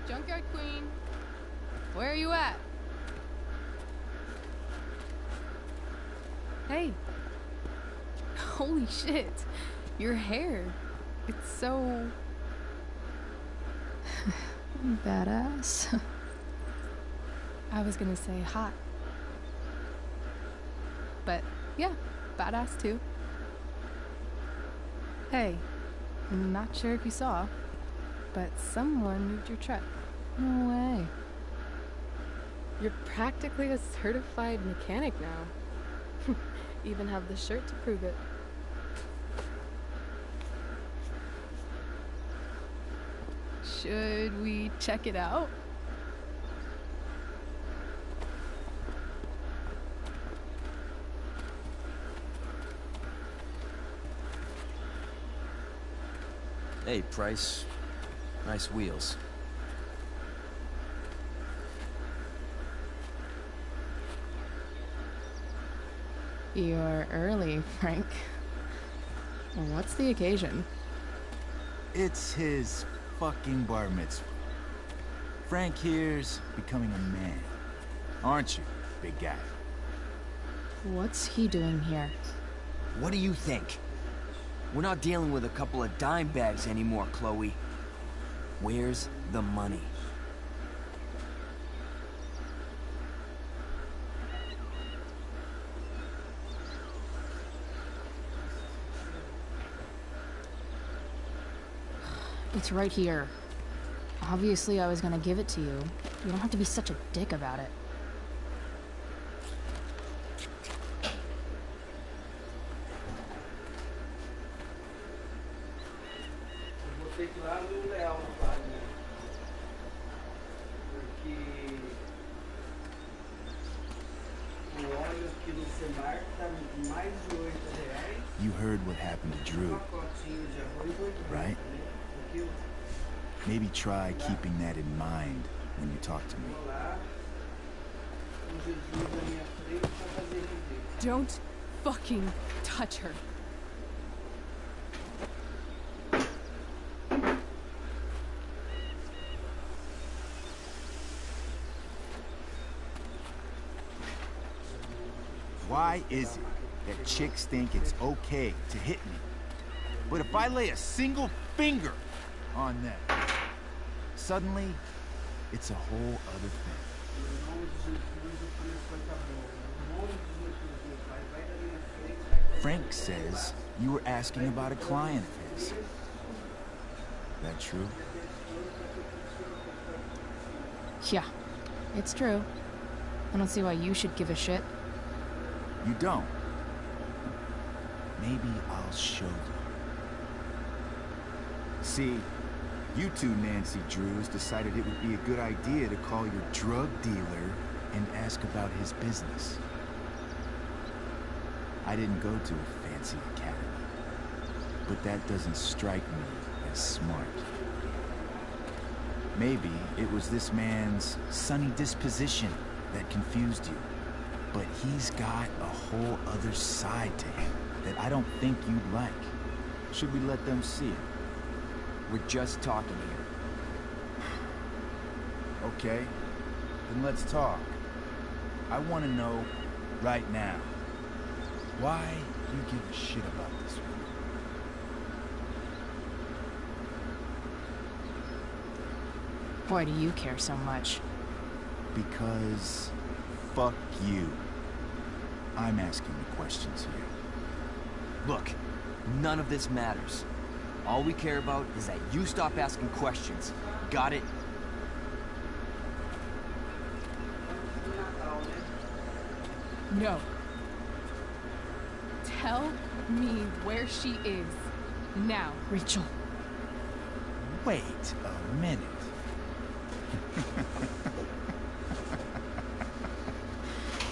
Junkyard Queen, where are you at? Hey. Holy shit. Your hair. It's so... Badass. I was gonna say hot. But yeah, badass too. Hey, I'm not sure if you saw, but someone moved your truck. No way. You're practically a certified mechanic now. Even have the shirt to prove it. Should we check it out? Hey, Price. Nice wheels. You're early, Frank. What's the occasion? It's his fucking bar mitzvah. Frank here's becoming a man. Aren't you, big guy? What's he doing here? What do you think? We're not dealing with a couple of dime bags anymore, Chloe. Where's the money? It's right here. Obviously, I was gonna give it to you. You don't have to be such a dick about it. Vou ter que ir lá no Léo, né? Porque o óleo aqui no Semar tá mais de R$8. You heard what happened to Drew, Pacotinho de arroz, right? Maybe try keeping that in mind when you talk to me. Don't fucking touch her. Why is it that chicks think it's okay to hit me? But if I lay a single finger on them, suddenly it's a whole other thing. Frank says you were asking about a client of his. That true? Yeah, it's true. I don't see why you should give a shit. You don't? Maybe I'll show you. See, you two Nancy Drews decided it would be a good idea to call your drug dealer and ask about his business. I didn't go to a fancy academy, but that doesn't strike me as smart. Maybe it was this man's sunny disposition that confused you, but he's got a whole other side to him that I don't think you'd like. Should we let them see it? We're just talking here. Okay, then let's talk. I want to know right now why you give a shit about this one. Why do you care so much? Because fuck you. I'm asking the questions here. Look, none of this matters. All we care about is that you stop asking questions. Got it? No. Tell me where she is. Now. Rachel. Wait a minute.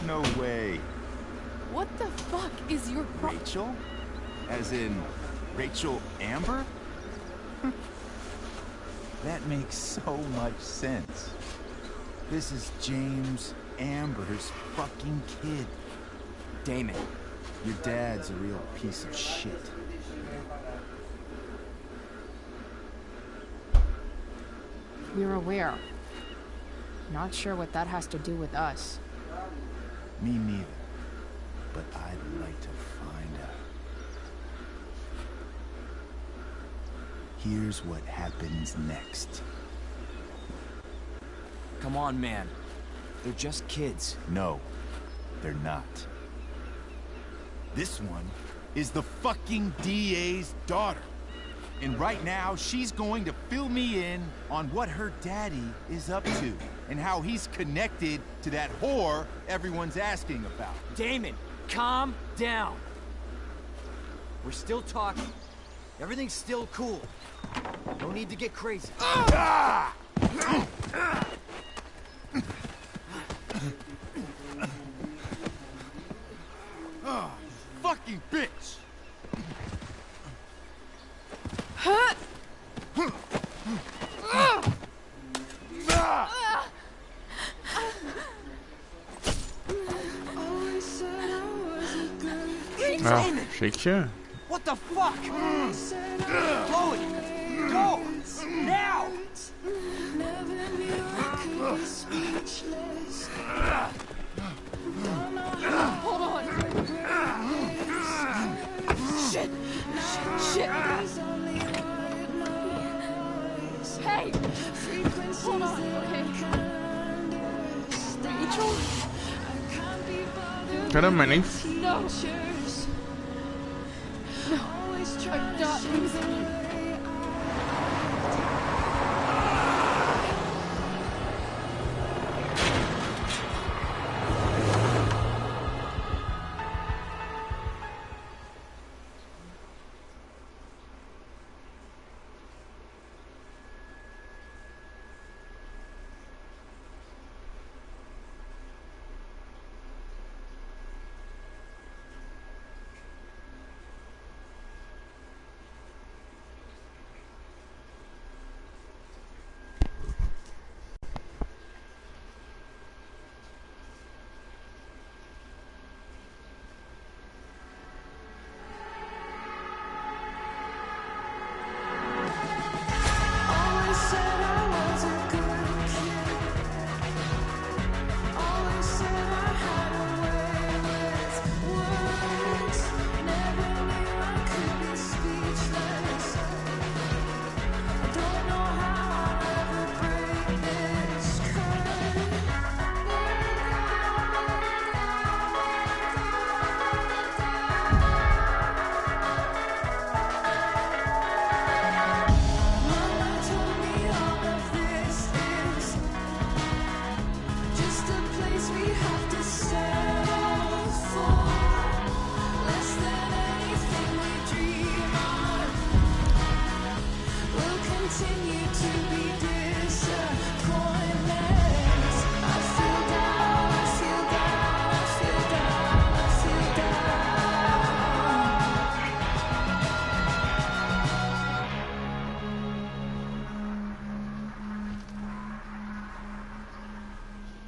No way. What the fuck is your Rachel? As in Rachel Amber? That makes so much sense. This is James Amber's fucking kid. Damon. Your dad's a real piece of shit. We're aware. Not sure what that has to do with us. Me neither. But I'd like to find out. Here's what happens next. Come on, man. They're just kids. No, they're not. This one is the fucking DA's daughter. And right now, she's going to fill me in on what her daddy is up to and how he's connected to that whore everyone's asking about. Damon, calm down. We're still talking. Everything's still cool. No need to get crazy. Ah! Oh, fucking bitch! Achei que tinha. What the fuck? Chloe, go! Now! Hold on. Shit! Shit! Hey! Hold on, okay? Rachel? Caramba, mas nem. No! No! I'm not losing you.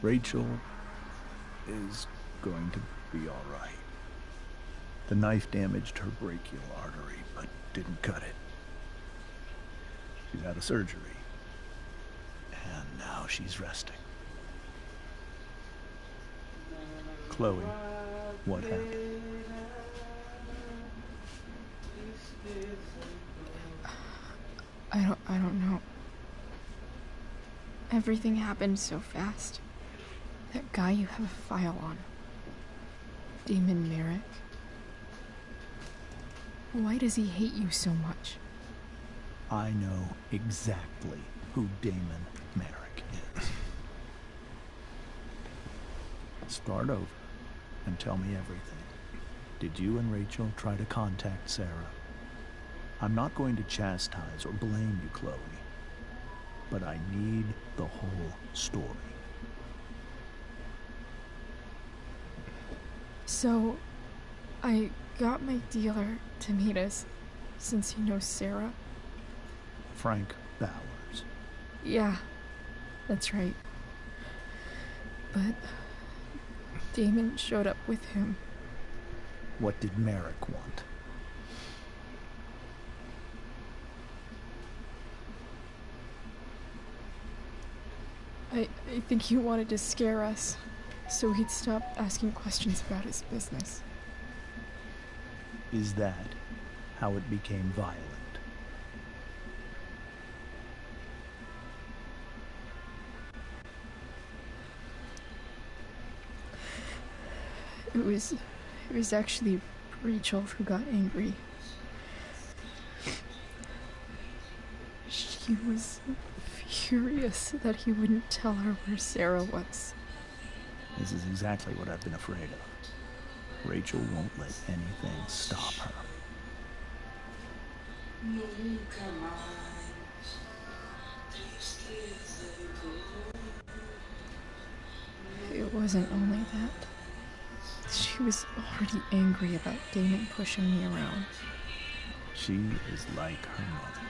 Rachel is going to be all right. The knife damaged her brachial artery, but didn't cut it. She's out of surgery, and now she's resting. Chloe, what happened? I don't know. Everything happened so fast. That guy you have a file on. Damon Merrick. Why does he hate you so much? I know exactly who Damon Merrick is. Start over and tell me everything. Did you and Rachel try to contact Sarah? I'm not going to chastise or blame you, Chloe, but I need the whole story. So, I got my dealer to meet us, since he knows Sarah. Frank Bowers. Yeah, that's right. But Damon showed up with him. What did Merrick want? I think he wanted to scare us, so he'd stop asking questions about his business. Is that how it became violent? It was actually Rachel who got angry. He was furious that he wouldn't tell her where Sarah was. This is exactly what I've been afraid of. Rachel won't let anything stop her. It wasn't only that. She was already angry about Damon pushing me around. She is like her mother.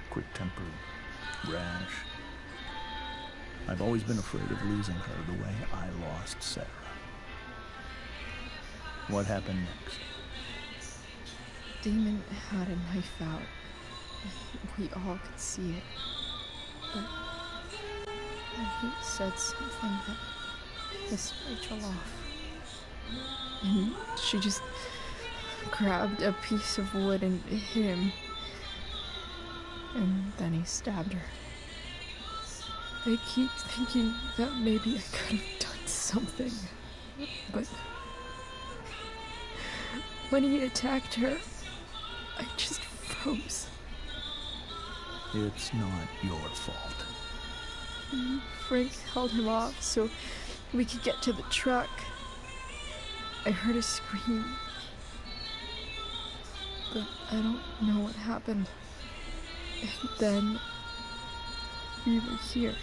Quick-tempered, rash. I've always been afraid of losing her the way I lost Sarah. What happened next? Damon had a knife out. We all could see it. But then he said something that pissed Rachel off. And she just grabbed a piece of wood and hit him. And then he stabbed her. I keep thinking that maybe I could have done something. But when he attacked her, I just froze. It's not your fault. Frank held him off so we could get to the truck. I heard a scream. But I don't know what happened. And then we were here.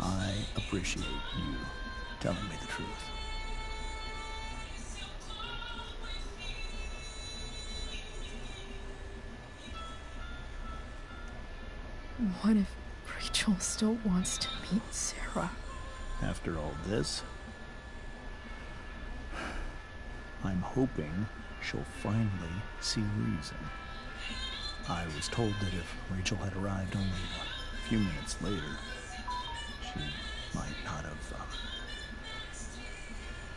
I appreciate you telling me the truth. What if Rachel still wants to meet Sarah? After all this, I'm hoping she'll finally see reason. I was told that if Rachel had arrived only a few minutes later, she might not have.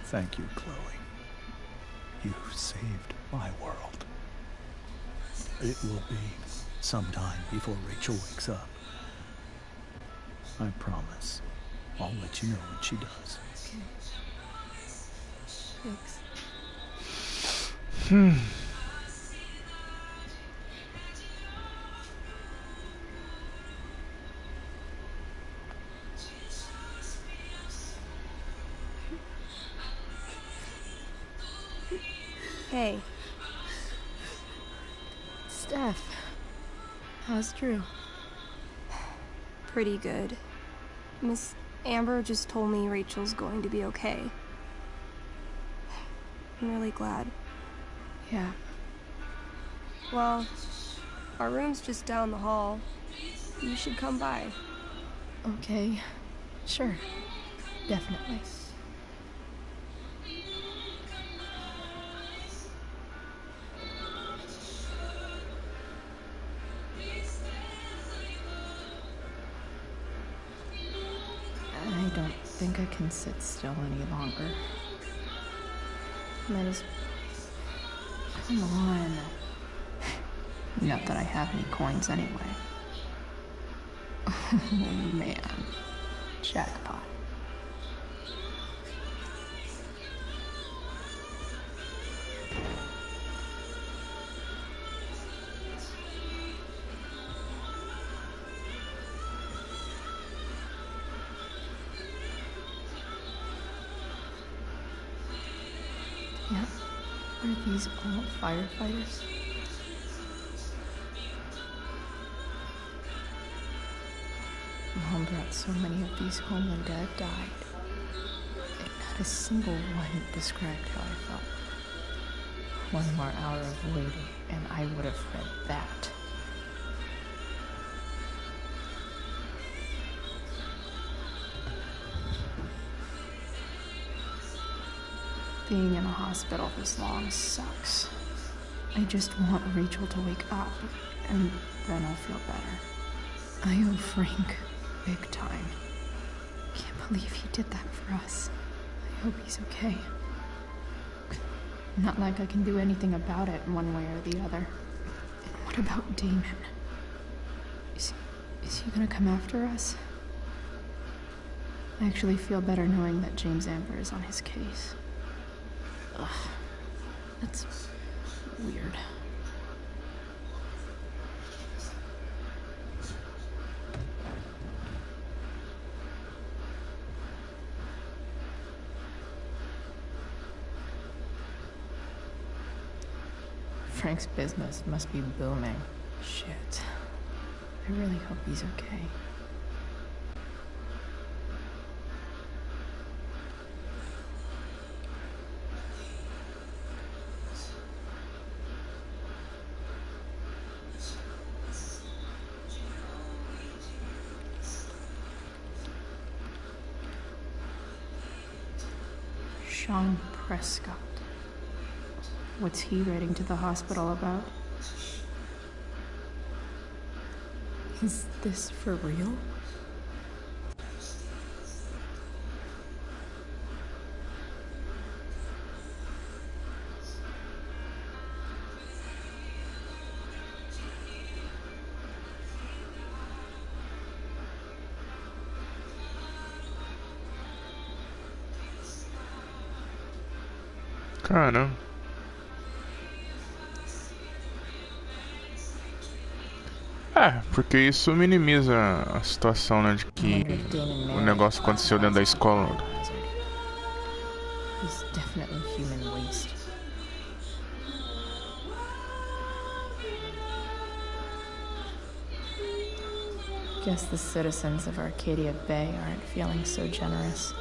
Thank you, Chloe. You saved my world. It will be some time before Rachel wakes up. I promise. I'll let you know when she does. Okay. Thanks. Hey. Steph. How's Drew? Pretty good. Miss Amber just told me Rachel's going to be okay. I'm really glad. Yeah. Well, our room's just down the hall. You should come by. Okay. Sure. Definitely. I don't think I can sit still any longer. Might as... Come on. Not that I have any coins anyway. Oh man. Jackpot. Yeah. Are these all firefighters? Mom brought so many of these home when Dad died. And not a single one described how I felt. One more hour of waiting, and I would have read that. Being in a hospital this long sucks. I just want Rachel to wake up, and then I'll feel better. I owe Frank big time. Can't believe he did that for us. I hope he's okay. Not like I can do anything about it one way or the other. And what about Damon? Is he gonna come after us? I actually feel better knowing that James Amber is on his case. Ugh, that's weird. Frank's business must be booming. Shit. I really hope he's okay. Sean Prescott. What's he writing to the hospital about? Is this for real? Cara. Porque isso minimiza a situação, né, de que o negócio aconteceu dentro da escola. He's definitely human waste. Guess the citizens of Arcadia Bay aren't feeling so generous.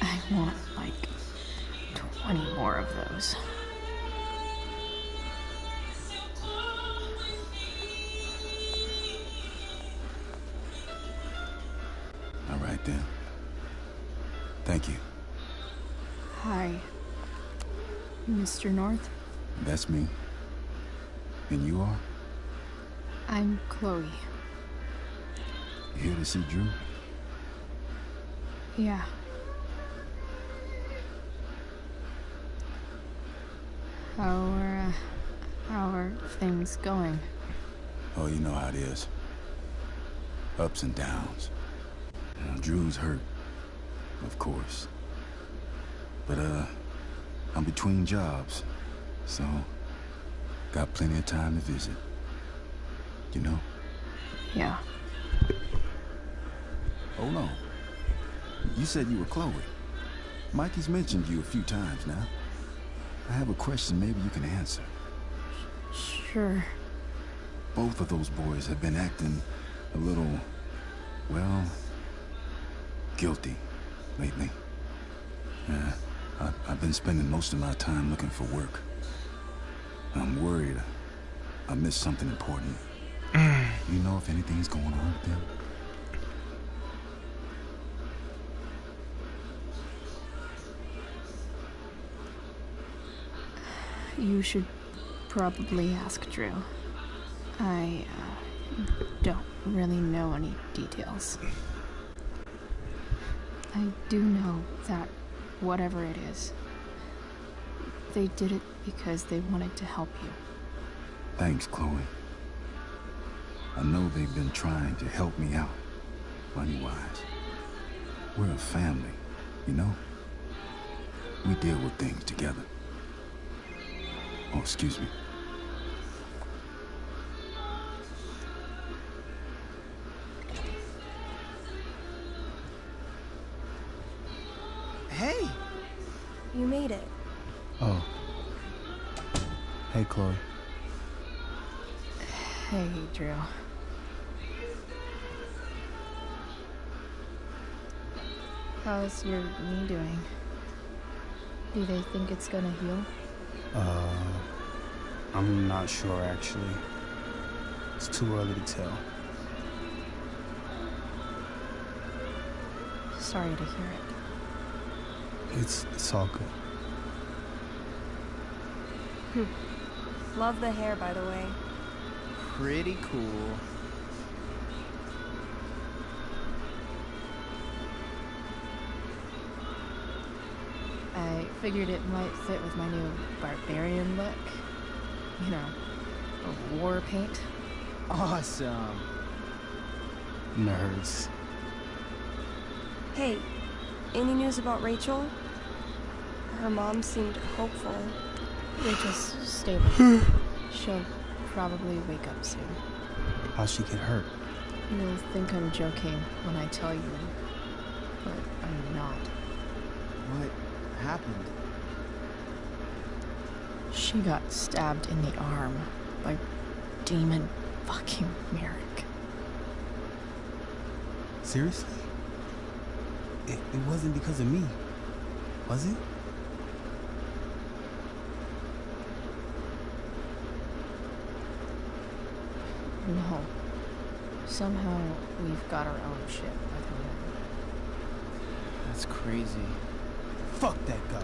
I want like 20 more of those. All right then. Thank you. Hi, Mr. North. That's me. And you are? I'm Chloe. You here to see Drew? Yeah. How are things going? Oh, you know how it is. Ups and downs. Drew's hurt, of course. But, I'm between jobs, so got plenty of time to visit. You know? Yeah. Hold on. You said you were Chloe. Mikey's mentioned you a few times now. I have a question maybe you can answer. Sure. Both of those boys have been acting a little, well, guilty lately. I've been spending most of my time looking for work. I'm worried I missed something important. You know if anything's going on with them? You should probably ask Drew. I don't really know any details. I do know that whatever it is, they did it because they wanted to help you. Thanks, Chloe. I know they've been trying to help me out, money-wise. We're a family, you know? We deal with things together. Oh, excuse me. Hey! You made it. Oh. Hey, Chloe. Hey, Drew. How's your knee doing? Do they think it's gonna heal? I'm not sure, actually. It's too early to tell. Sorry to hear it. It's all good. Love the hair, by the way. Pretty cool. I figured it might fit with my new barbarian look. You know, a war paint. Awesome. Nerds. Hey, any news about Rachel? Her mom seemed hopeful. Rachel's stable. She'll probably wake up soon. How'd she get hurt? You'll think I'm joking when I tell you, but I'm not. What happened? She got stabbed in the arm by demon fucking Merrick. Seriously? It wasn't because of me, was it? No. Somehow we've got our own shit with him. That's crazy. Fuck that guy.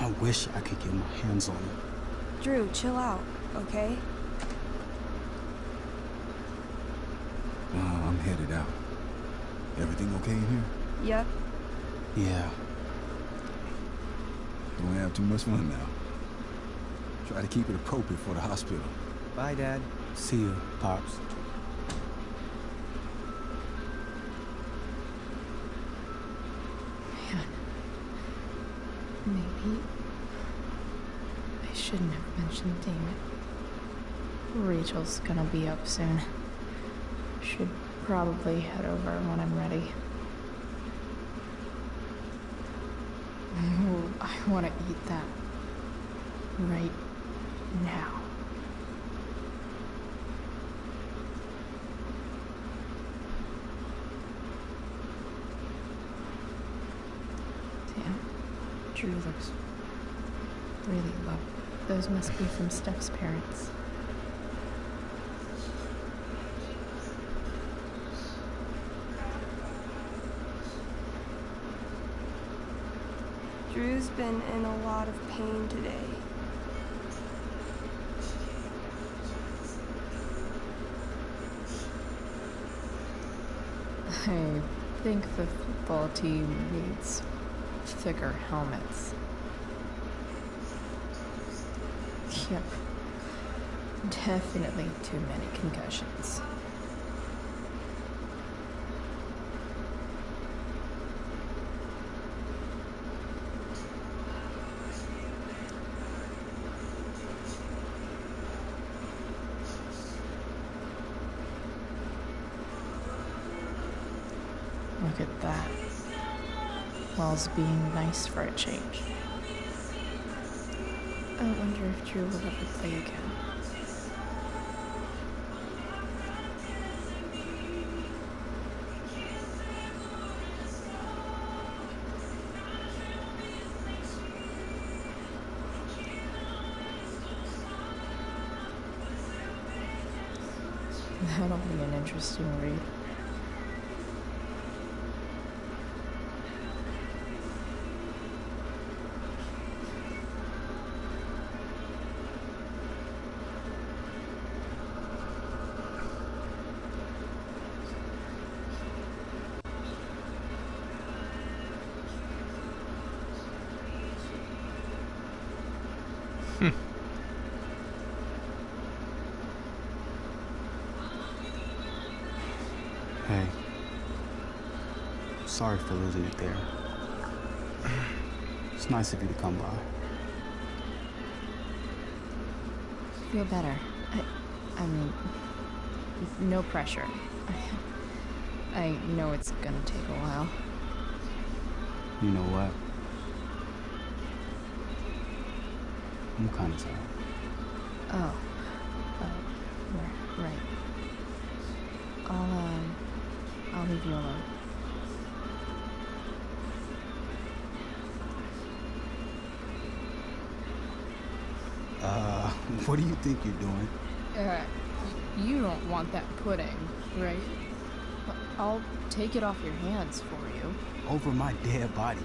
I wish I could get my hands on him. Drew, chill out, okay? I'm headed out. Everything okay in here? Yep. Yeah. Don't have too much fun now. Try to keep it appropriate for the hospital. Bye, Dad. See you, Pops. Man. Maybe I shouldn't have mentioned Damon. Rachel's gonna be up soon. Should probably head over when I'm ready. Ooh, I want to eat that right now. Damn, Drew looks really low. Those must be from Steph's parents. Drew's been in a lot of pain today. I think the football team needs thicker helmets. Yep. Definitely too many concussions. Look at that. Walls being nice for a change. I wonder if Drew will ever play again. That'll be an interesting read. Hey. Sorry for losing it there. It's nice of you to come by. Feel better. I mean, no pressure. I know it's gonna take a while. You know what? I'm kind of sorry. Oh. Right. I'll leave you alone. What do you think you're doing? You don't want that pudding, right? I'll take it off your hands for you. Over my dead body.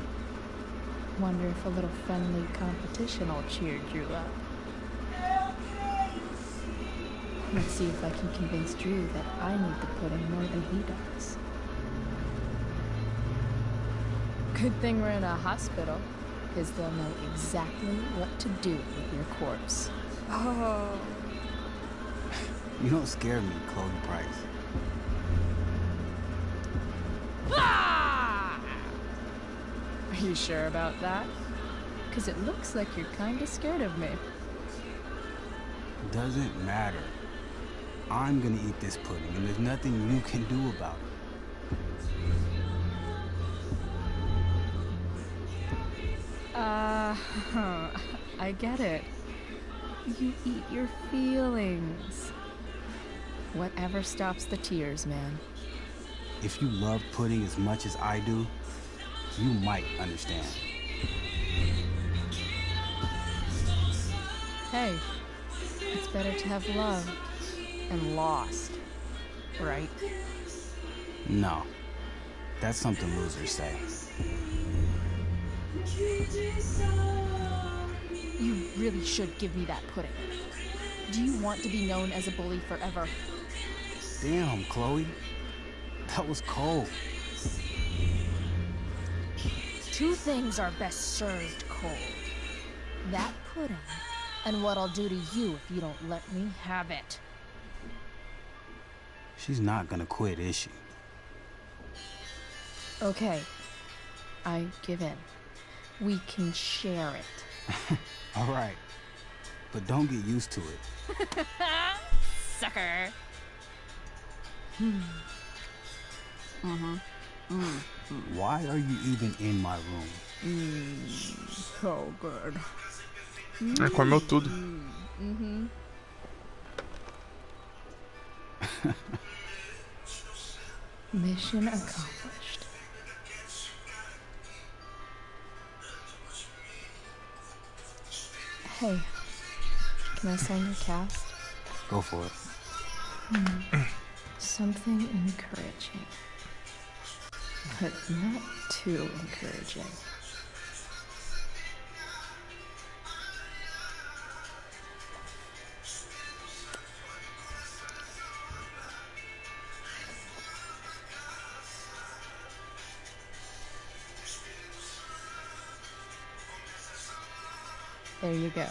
Wonder if a little friendly competition will cheer Drew up. Let's see if I can convince Drew that I need the pudding more than he does. Good thing we're in a hospital, because they'll know exactly what to do with your corpse. Oh. You don't scare me, Chloe Price. Ah! Are you sure about that? Because it looks like you're kind of scared of me. Doesn't matter. I'm gonna eat this pudding, and there's nothing you can do about it. I get it. You eat your feelings. Whatever stops the tears, man. If you love pudding as much as I do, you might understand. Hey, it's better to have loved and lost, right? No. That's something losers say. You really should give me that pudding. Do you want to be known as a bully forever? Damn, Chloe. That was cold. Two things are best served cold. That pudding, and what I'll do to you if you don't let me have it. She's not gonna quit, is she? Okay. I give in. We can share it. All right. But don't get used to it. Sucker. Why are you even in my room? So good. Comeu tudo. Mission accomplished. Hey, can I sign your cast? Go for it. Something encouraging, but not too encouraging. There you go.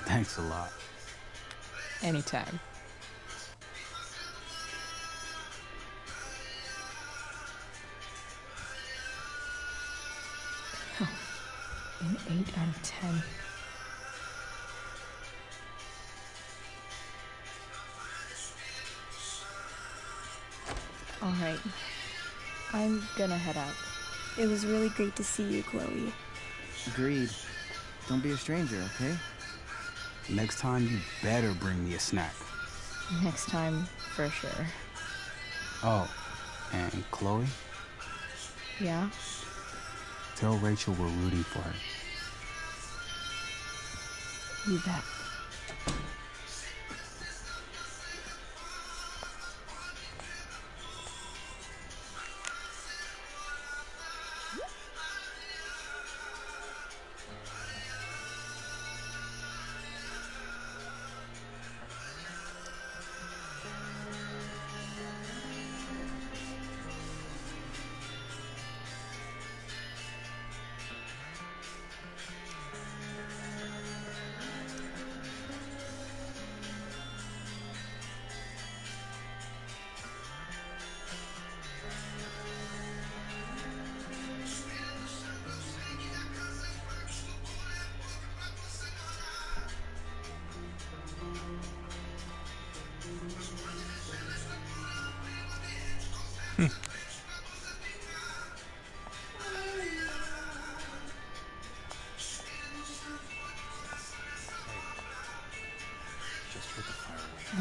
Thanks a lot. Anytime. Oh, an 8 out of 10. All right. I'm gonna head out. It was really great to see you, Chloe. Agreed. Don't be a stranger, okay? Next time, you better bring me a snack. Next time, for sure. Oh, and Chloe? Yeah? Tell Rachel we're rooting for her. You bet.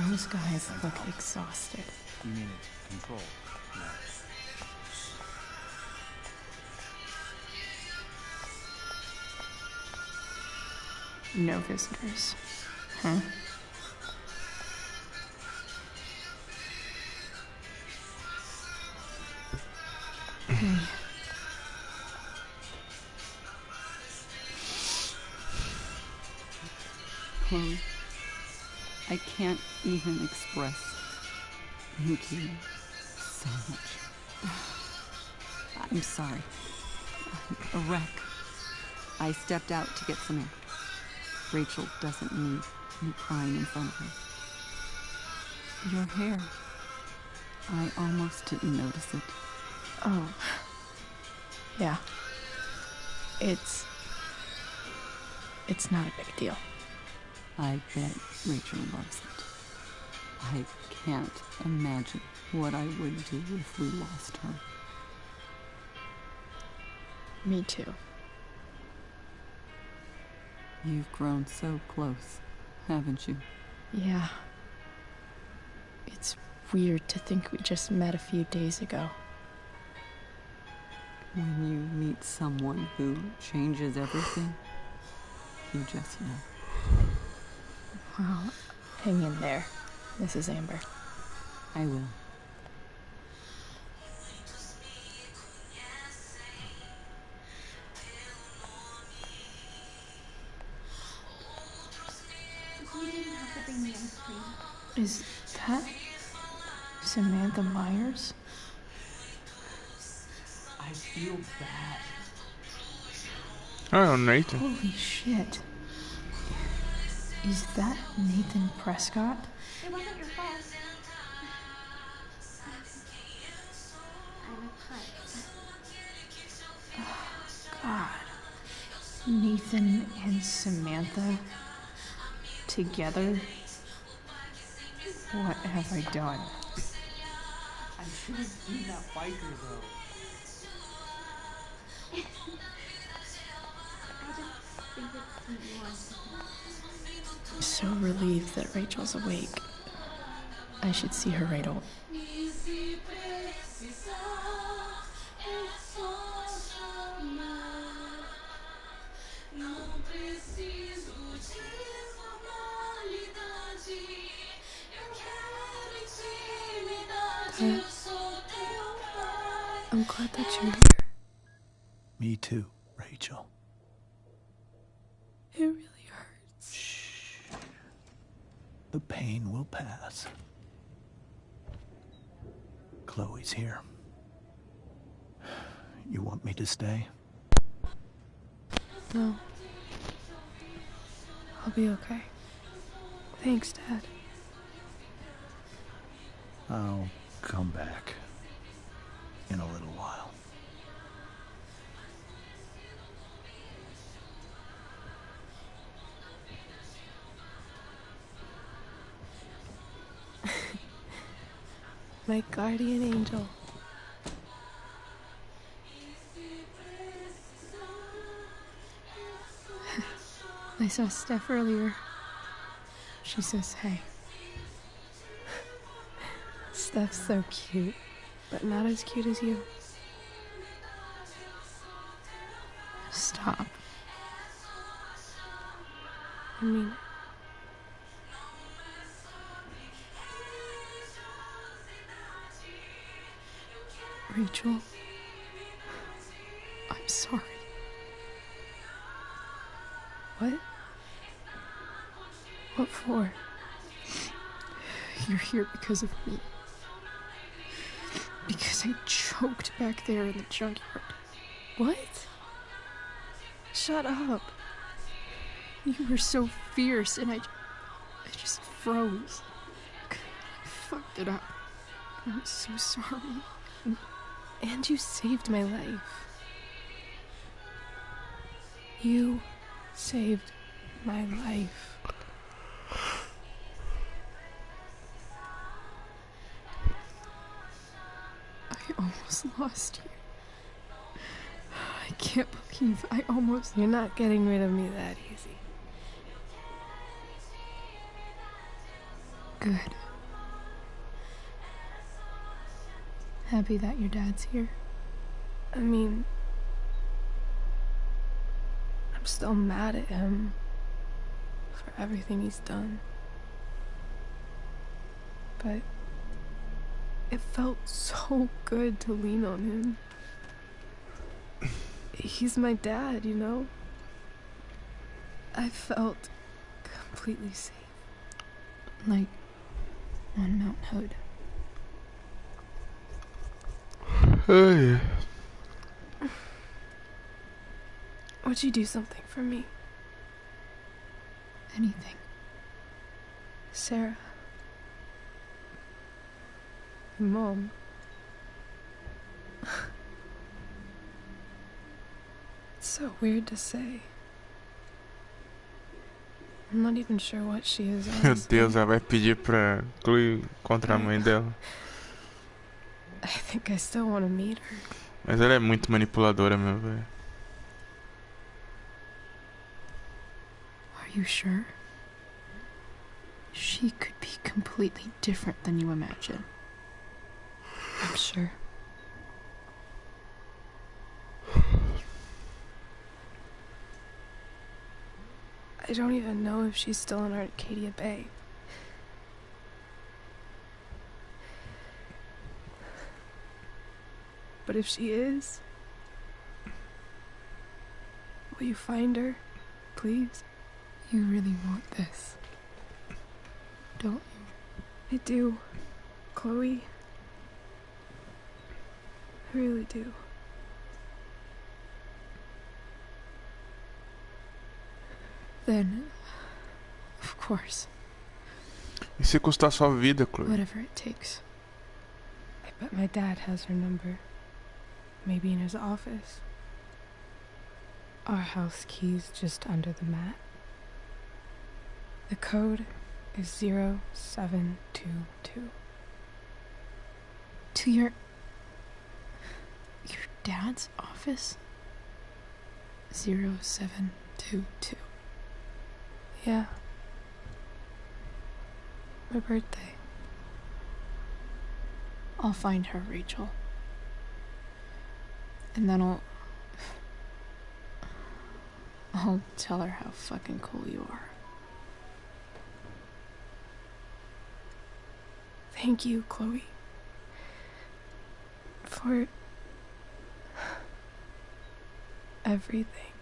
Those guys look exhausted. You mean it's control? No. No visitors. Huh? Hey. Chloe, I can't even express thank you so much. I'm sorry. I'm a wreck. I stepped out to get some air. Rachel doesn't need me crying in front of her. Your hair. I almost didn't notice it. Oh. Yeah. It's not a big deal. I bet Rachel loves it. I can't imagine what I would do if we lost her. Me too. You've grown so close, haven't you? Yeah. It's weird to think we just met a few days ago. When you meet someone who changes everything, you just know. Well, hang in there, Mrs. Amber. I will. Is that Samantha Myers? I feel bad. Oh, Nathan. Holy shit. Is that Nathan Prescott? It wasn't your fault. I'm a punt. God. Nathan and Samantha together? What have I done? I should have seen that biker though. I'm so relieved that Rachel's awake. I should see her right away. I'm glad that you're here. Me too, Rachel. It really hurts. Shh. The pain will pass. Chloe's here. You want me to stay? No. I'll be okay. Thanks, Dad. I'll come back in a little while. My guardian angel. I saw Steph earlier. She says hey. Steph's so cute, but not as cute as you. Stop. I mean, Rachel, I'm sorry. What? What for? You're here because of me. Because I choked back there in the junkyard. What? Shut up. You were so fierce and I just froze. I fucked it up. I'm so sorry. And you saved my life. You saved my life. I almost lost you. I can't believe I almost... You're not getting rid of me that easy. Good. Happy that your dad's here. I mean, I'm still mad at him for everything he's done. But it felt so good to lean on him. He's my dad, you know? I felt completely safe. Like on Mount Hood. Would you do something for me? Anything. Sarah. Mom. It's so weird to say. I'm not even sure what she is. Meu Deus, ela vai pedir pra Chloe contra a mãe dela. I think I still want to meet her. Mas ela é muito manipuladora, meu velho. Are you sure? She could be completely different than you imagine. I'm sure. I don't even know if she's still in Arcadia Bay. But if she is, will you find her, please? You really want this, don't you? I do, Chloe. I really do. Then, of course. E se custar sua vida, Chloe? Whatever it takes. I bet my dad has her number. Maybe in his office. Our house key's just under the mat. The code is 0722. To your dad's office? 0722. Yeah. My birthday. I'll find her, Rachel. And then I'll tell her how fucking cool you are. Thank you, Chloe. For everything.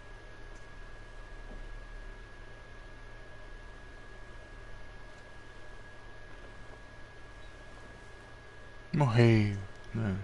Morreu, né?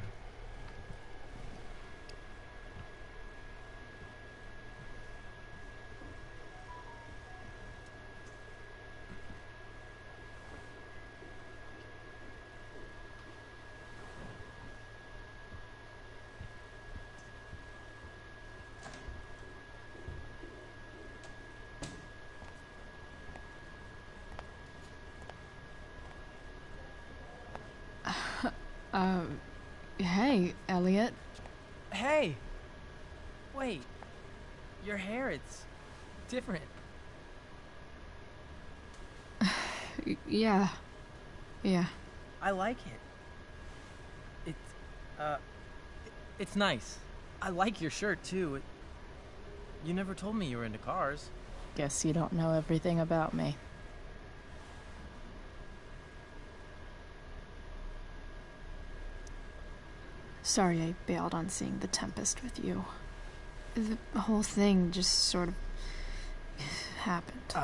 Hey, Elliot. Hey! Wait. Your hair, it's different. Yeah. I like it. It's nice. I like your shirt, too. You never told me you were into cars. Guess you don't know everything about me. Sorry I bailed on seeing The Tempest with you. The whole thing just sort of happened.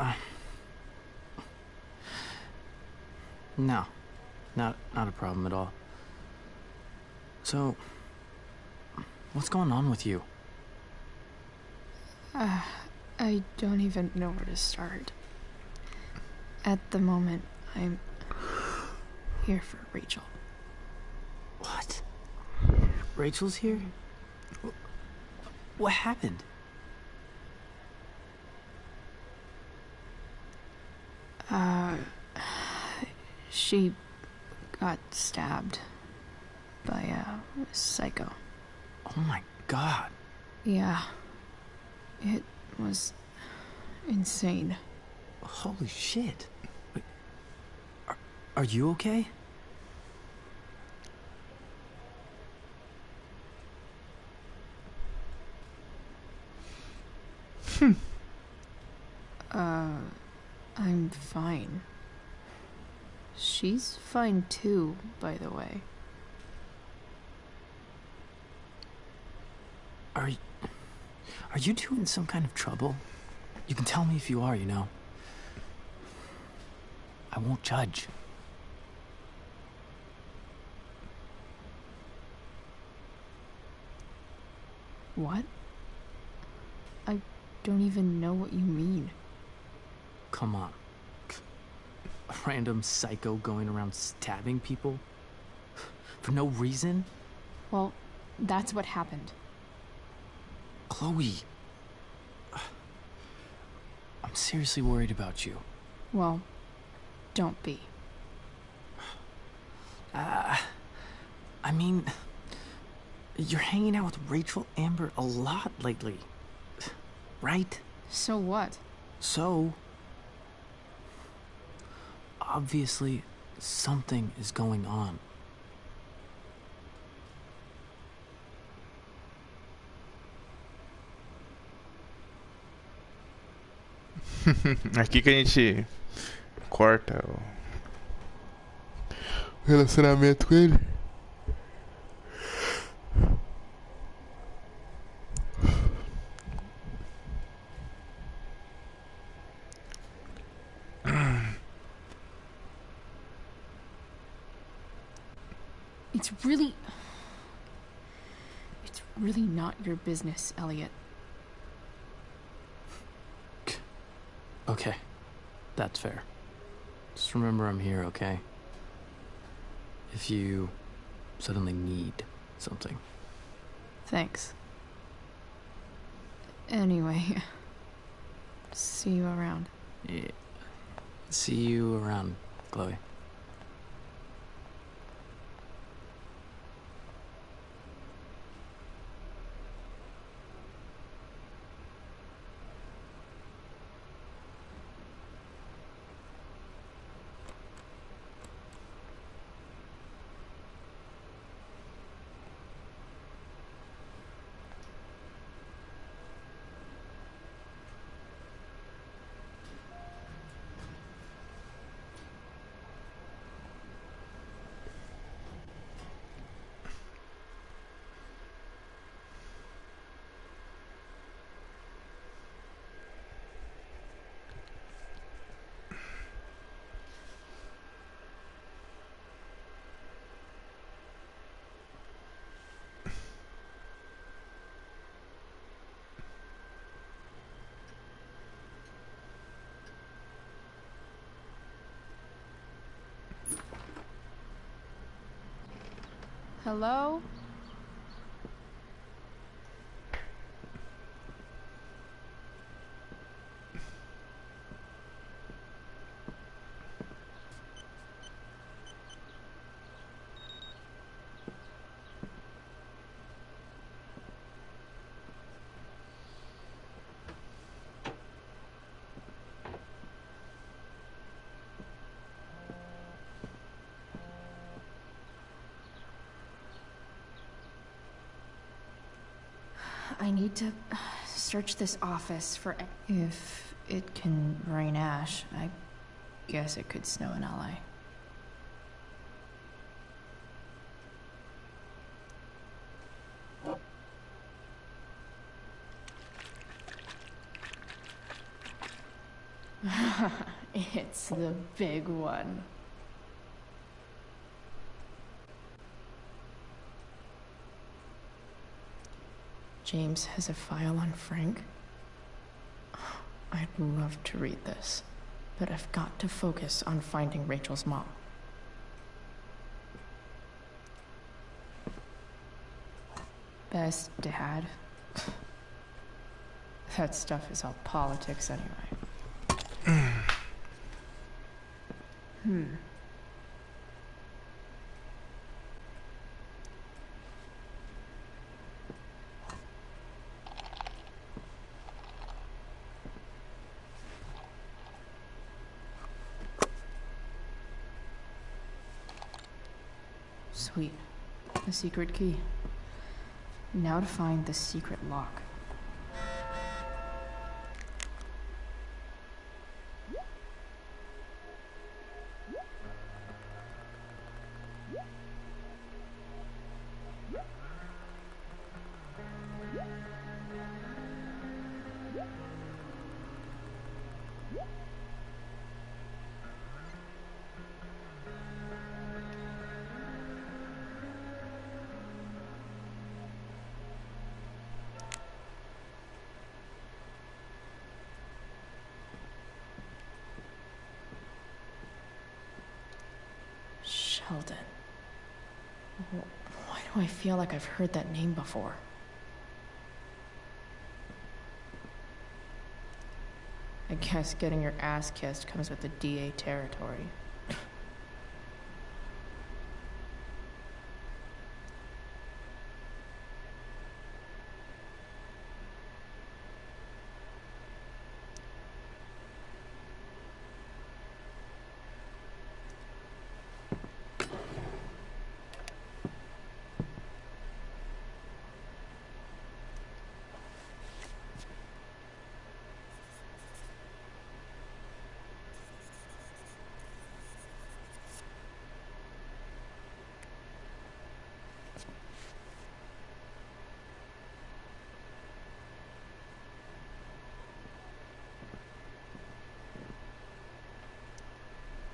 No. Not a problem at all. So, what's going on with you? I don't even know where to start. At the moment, I'm here for Rachel. What? Rachel's here? What happened? She got stabbed by a psycho. Oh my god. Yeah. It was insane. Holy shit. Wait, are you okay? I'm fine. She's fine too, by the way. Are you two in some kind of trouble? You can tell me if you are, you know. I won't judge. What? don't even know what you mean. Come on. A random psycho going around stabbing people? For no reason? Well, that's what happened. Chloe. I'm seriously worried about you. Well, don't be. I mean, you're hanging out with Rachel Amber a lot lately, right? So what? So, obviously, something is going on. Aqui que a gente corta o relacionamento com ele. It's really not your business, Elliot. Okay, that's fair. Just remember I'm here, okay? If you suddenly need something. Thanks. Anyway, see you around. Yeah. See you around, Chloe. Hello? I need to search this office for... If it can rain ash, I guess it could snow in LA. It's the big one. James has a file on Frank. I'd love to read this, but I've got to focus on finding Rachel's mom. Best dad. That stuff is all politics anyway. Sweet. The secret key. Now to find the secret lock. Sheldon. Why do I feel like I've heard that name before? I guess getting your ass kissed comes with the DA territory.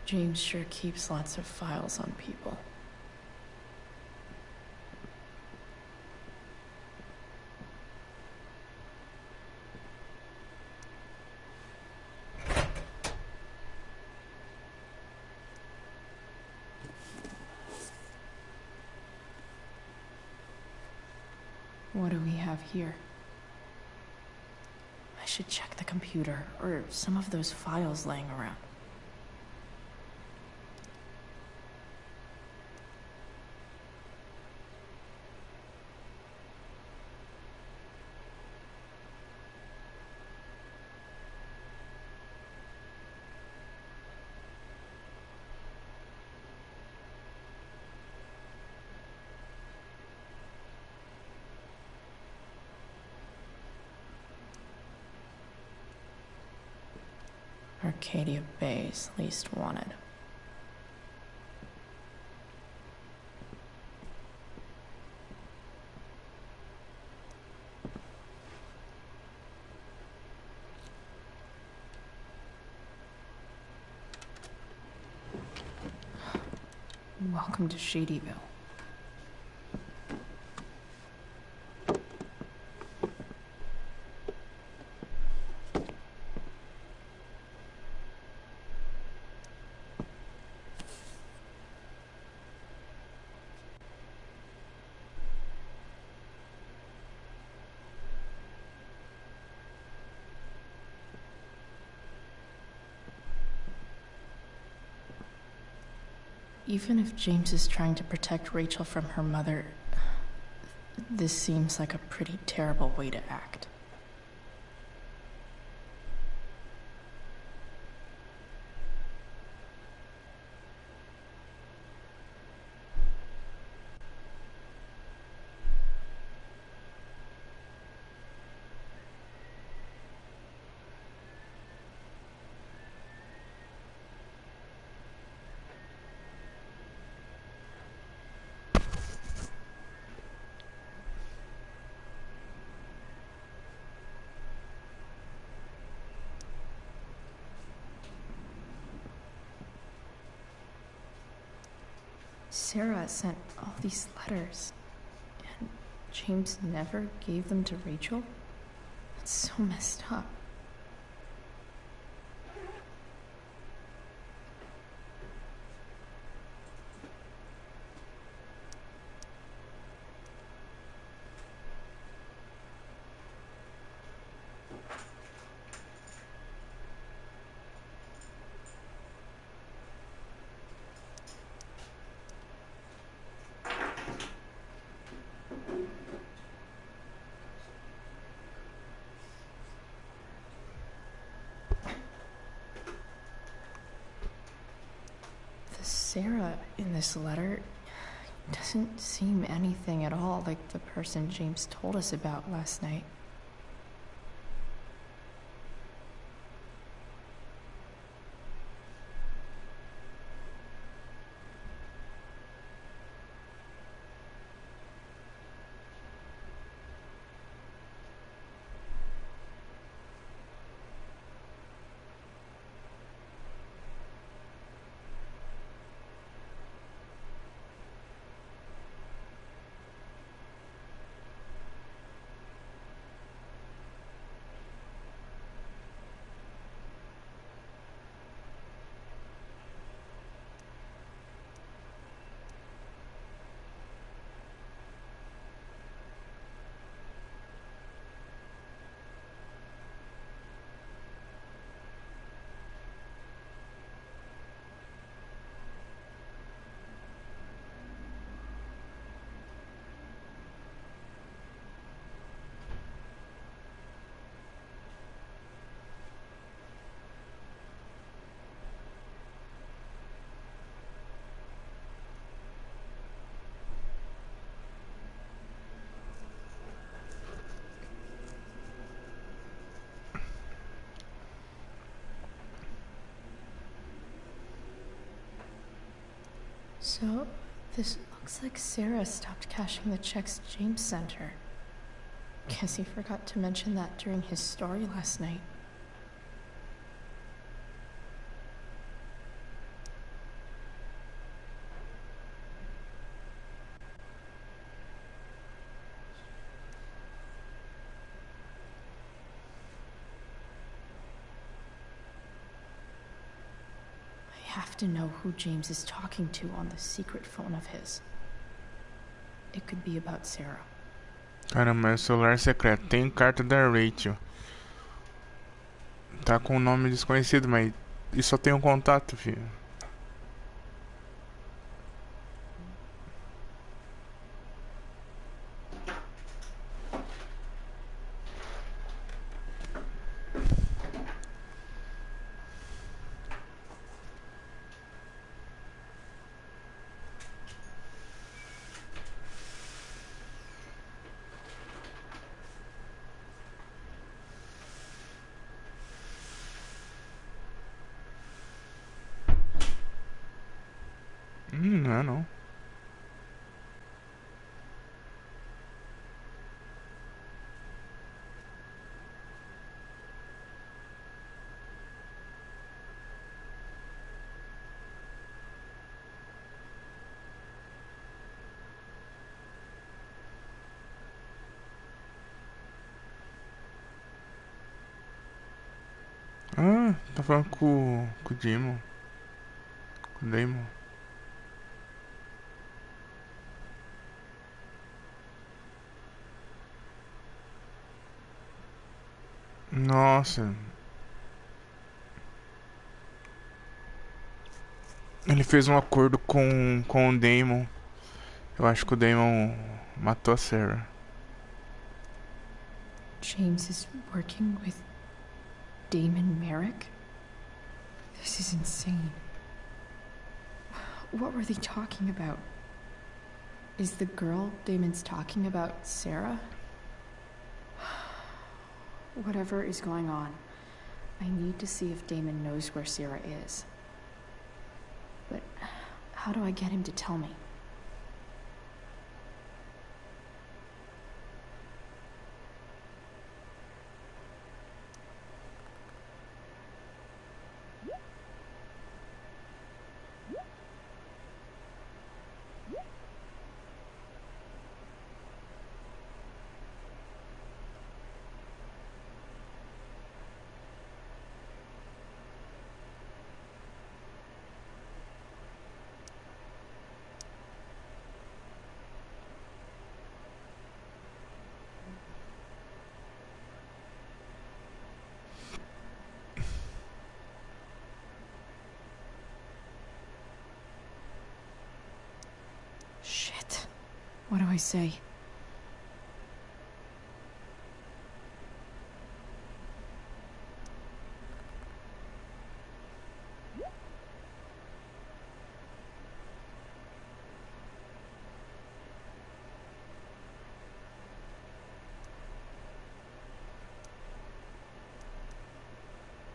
James sure keeps lots of files on people. What do we have here? I should check the computer or some of those files laying around. Arcadia Bay's least wanted. Welcome to Shadyville. Even if James is trying to protect Rachel from her mother, this seems like a pretty terrible way to act. Sarah sent all these letters, and James never gave them to Rachel? That's so messed up. Sarah in this letter doesn't seem anything at all like the person James told us about last night. So, this looks like Sarah stopped cashing the checks James sent her. Guess he forgot to mention that during his story last night. I have to know who James is talking to on the secret phone of his. It could be about Sarah. Caramba, é o celular secreto. Tem carta da Rachel. Tá com um nome desconhecido, mas e só tem um contato, filho. Não é não. Ah, tá falando com o Damon. Com o Damon. Nossa. Ele fez um acordo com o Damon. Eu acho que o Damon matou a Sarah. James is working with Damon Merrick? This is insane. What were they talking about? Is the girl Damon's talking about Sarah? Whatever is going on, I need to see if Damon knows where Sarah is. But how do I get him to tell me? Shit. What do I say?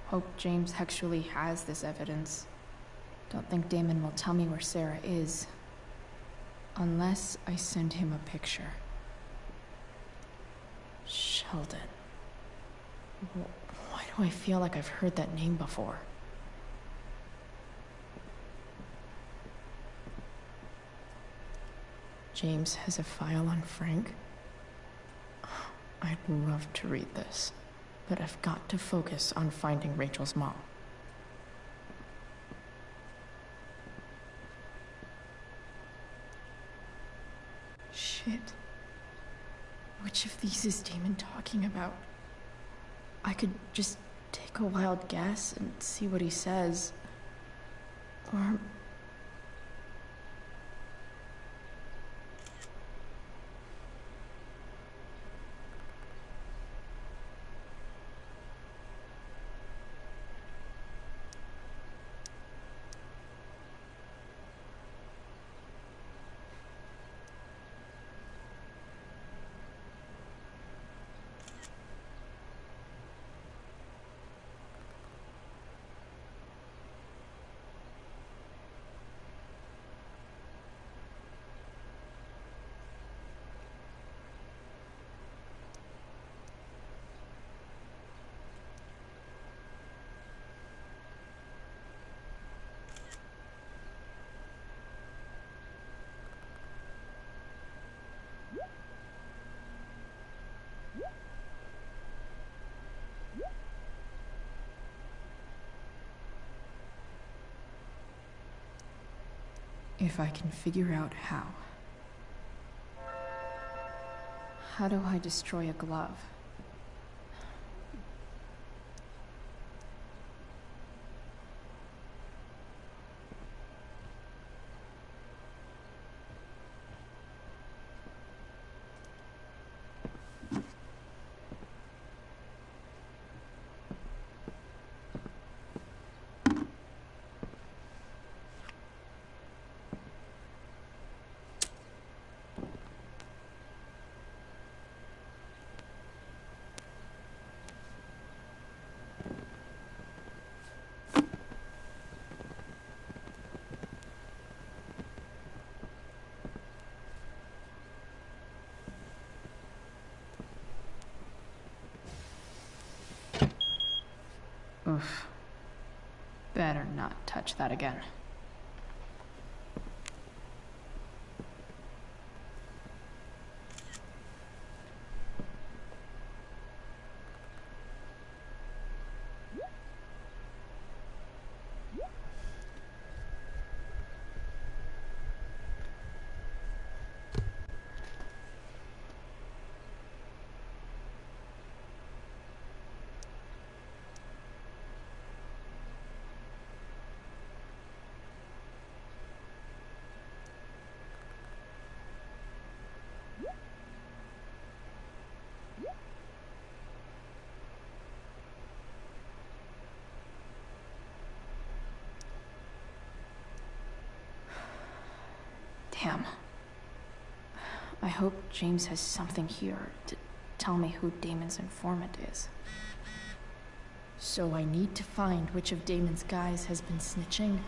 Hope James actually has this evidence. Don't think Damon will tell me where Sarah is. Unless I send him a picture. Sheldon. Why do I feel like I've heard that name before? James has a file on Frank? I'd love to read this, but I've got to focus on finding Rachel's mom. Shit. Which of these is Damon talking about? I could just take a wild guess and see what he says. Or... If I can figure out how. How do I destroy a glove? Oof. Better not touch that again. Damn. I hope James has something here to tell me who Damon's informant is. So I need to find which of Damon's guys has been snitching.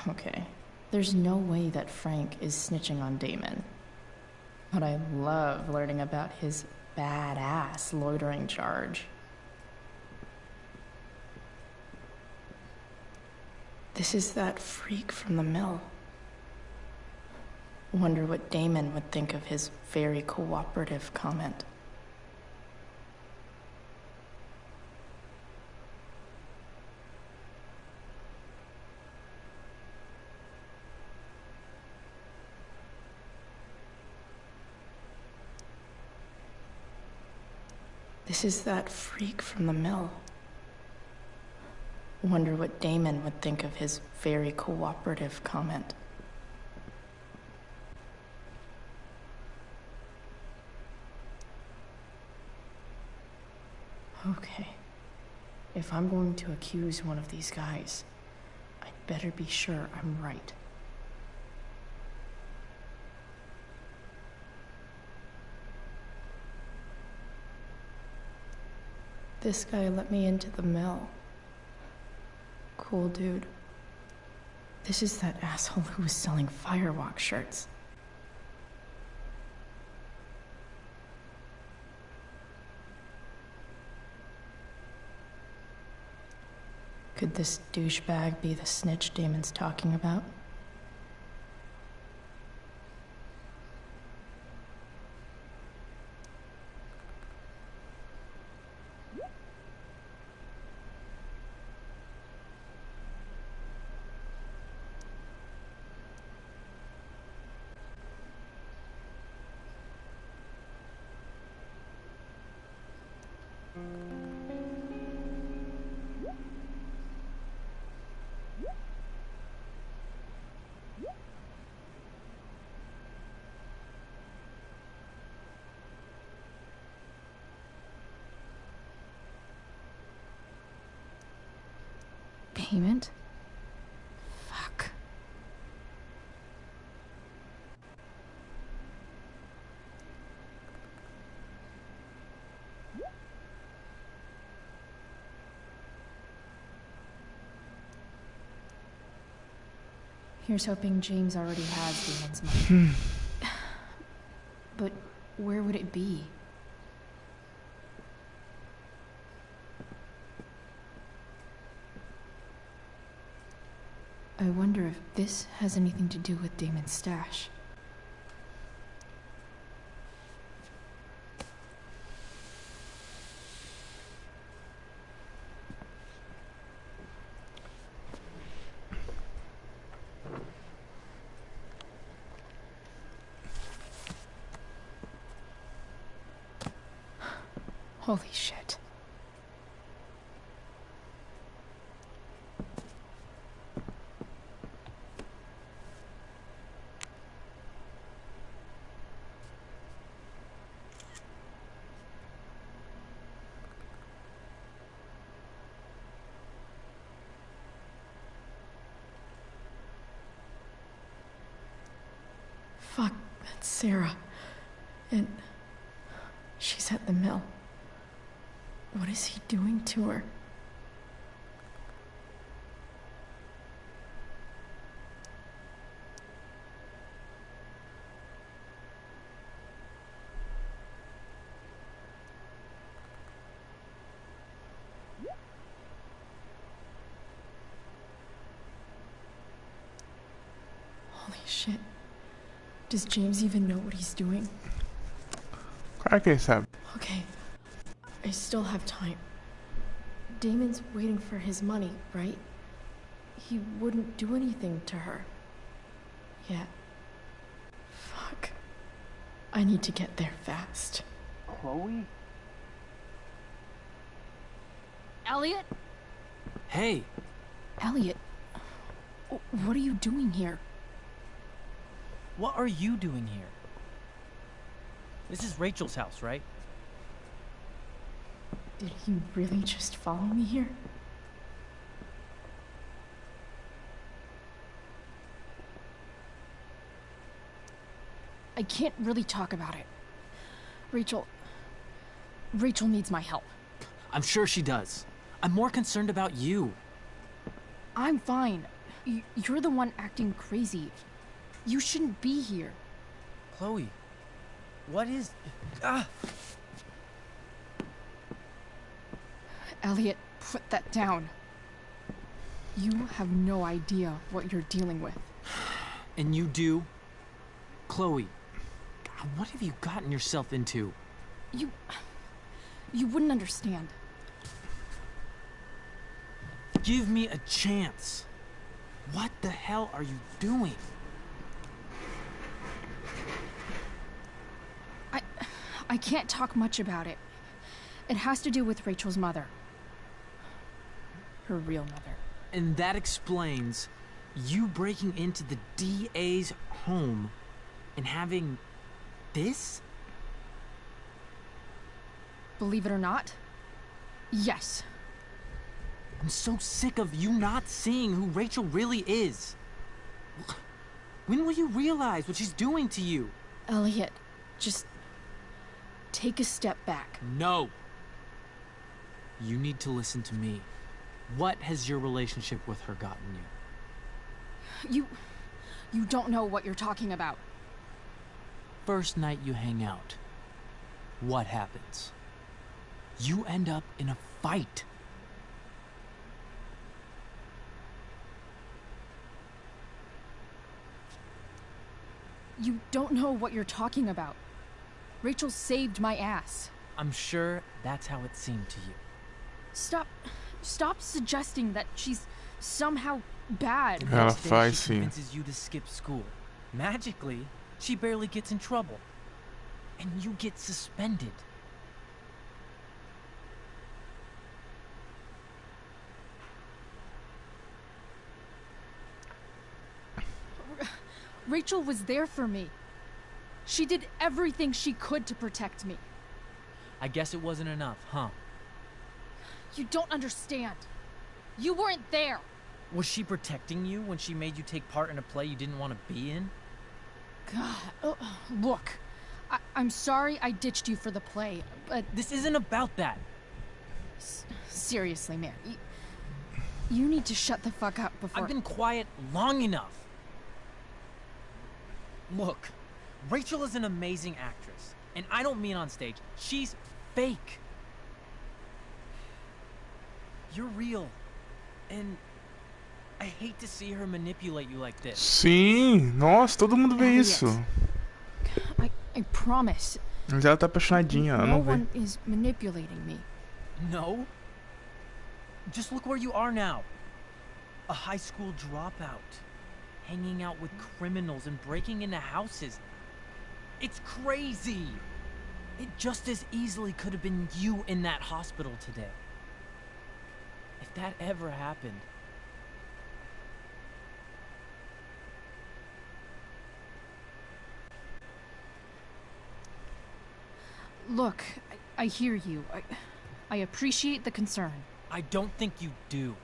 Okay, there's no way that Frank is snitching on Damon. But I love learning about his badass loitering charge. This is that freak from the mill. Wonder what Damon would think of his very cooperative comment. This is that freak from the mill. Wonder what Damon would think of his very cooperative comment. Okay. If I'm going to accuse one of these guys, I'd better be sure I'm right. This guy let me into the mill. Cool dude. This is that asshole who was selling Firewalk shirts. Could this douchebag be the snitch Damon's talking about? Payment? Fuck. Here's hoping James already has Damon's money. But where would it be? I wonder if this has anything to do with Damon's stash. Holy shit. Fuck, that's Sarah. And she's at the mill. What is he doing to her? Holy shit. Does James even know what he's doing? Claro que sabe. Okay. I still have time. Damon's waiting for his money, right? He wouldn't do anything to her. Yeah. Fuck. I need to get there fast. Chloe? Elliot? Hey! Elliot, what are you doing here? What are you doing here? This is Rachel's house, right? Did he really just follow me here? I can't really talk about it. Rachel needs my help. I'm sure she does. I'm more concerned about you. I'm fine. You're the one acting crazy. You shouldn't be here. Chloe, what is... Ah! Elliot, put that down. You have no idea what you're dealing with. And you do? Chloe, God, what have you gotten yourself into? You wouldn't understand. Give me a chance. What the hell are you doing? I can't talk much about it. It has to do with Rachel's mother. Her real mother. And that explains you breaking into the DA's home and having this? Believe it or not, yes. I'm so sick of you not seeing who Rachel really is. When will you realize what she's doing to you? Elliot, just take a step back. No. You need to listen to me. What has your relationship with her gotten you? You don't know what you're talking about. First night you hang out, what happens? You end up in a fight. You don't know what you're talking about. Rachel saved my ass. I'm sure that's how it seemed to you. Stop suggesting that she's somehow bad. Ela Next day, faz she sim. convinces you to skip school. Magically, she barely gets in trouble. And you get suspended. Rachel was there for me. She did everything she could to protect me. I guess it wasn't enough, huh? You don't understand. You weren't there. Was she protecting you when she made you take part in a play you didn't want to be in? God, look. I'm sorry I ditched you for the play, but... This isn't about that. Seriously, man. You need to shut the fuck up before... I've been quiet long enough. Look, Rachel is an amazing actress. And I don't mean on stage. She's fake. You're real. And I hate to see her manipulate you like this. Sim, nossa, todo mundo vê isso. I promise. Mas ela tá apaixonadinha, ela no não vê. one is manipulating me. No? Just look where you are now. A high school dropout. Hanging out with criminals and breaking into houses. It's crazy. It just as easily could have been you in that hospital today. If that ever happened. Look, I hear you. I appreciate the concern. I don't think you do.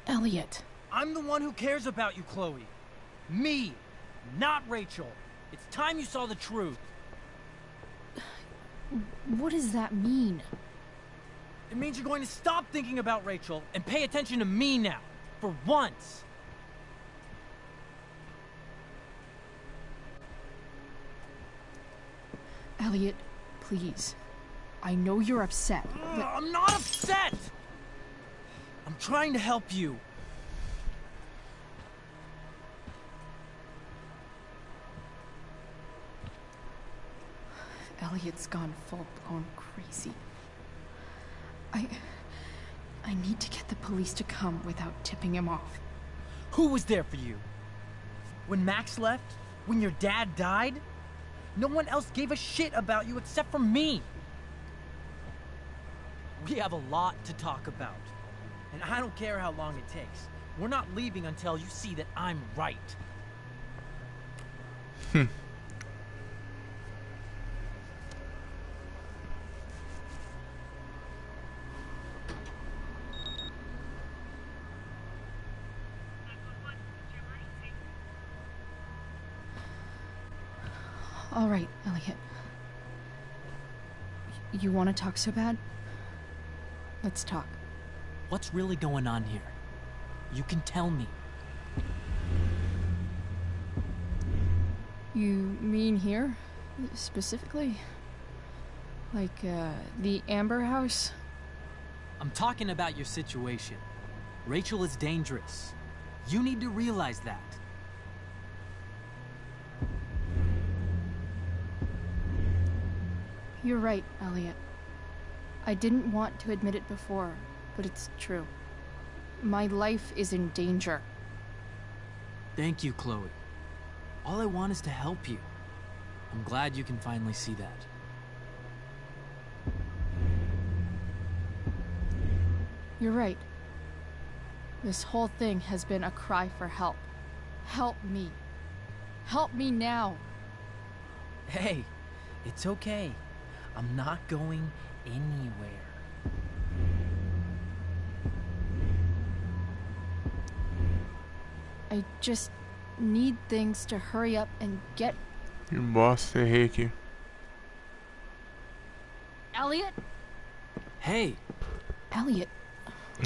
Elliot. I'm the one who cares about you, Chloe. Me, not Rachel. It's time you saw the truth. What does that mean? It means you're going to stop thinking about Rachel and pay attention to me now. For once. Elliot, please. I know you're upset, but... I'm not upset! I'm trying to help you. Elliot's gone full-blown crazy. I need to get the police to come without tipping him off. Who was there for you? When Max left? When your dad died? No one else gave a shit about you except for me. We have a lot to talk about. And I don't care how long it takes. We're not leaving until you see that I'm right. All right, Elliot. You want to talk so bad? Let's talk. What's really going on here? You can tell me. You mean here? Specifically? Like, the Amber House? I'm talking about your situation. Rachel is dangerous. You need to realize that. You're right, Elliot. I didn't want to admit it before, but it's true. My life is in danger. Thank you, Chloe. All I want is to help you. I'm glad you can finally see that. You're right. This whole thing has been a cry for help. Help me. Help me now. Hey, it's okay. I'm not going anywhere. I just need things to hurry up and get... Que bosta, errei aqui. Elliot? Hey. Elliot.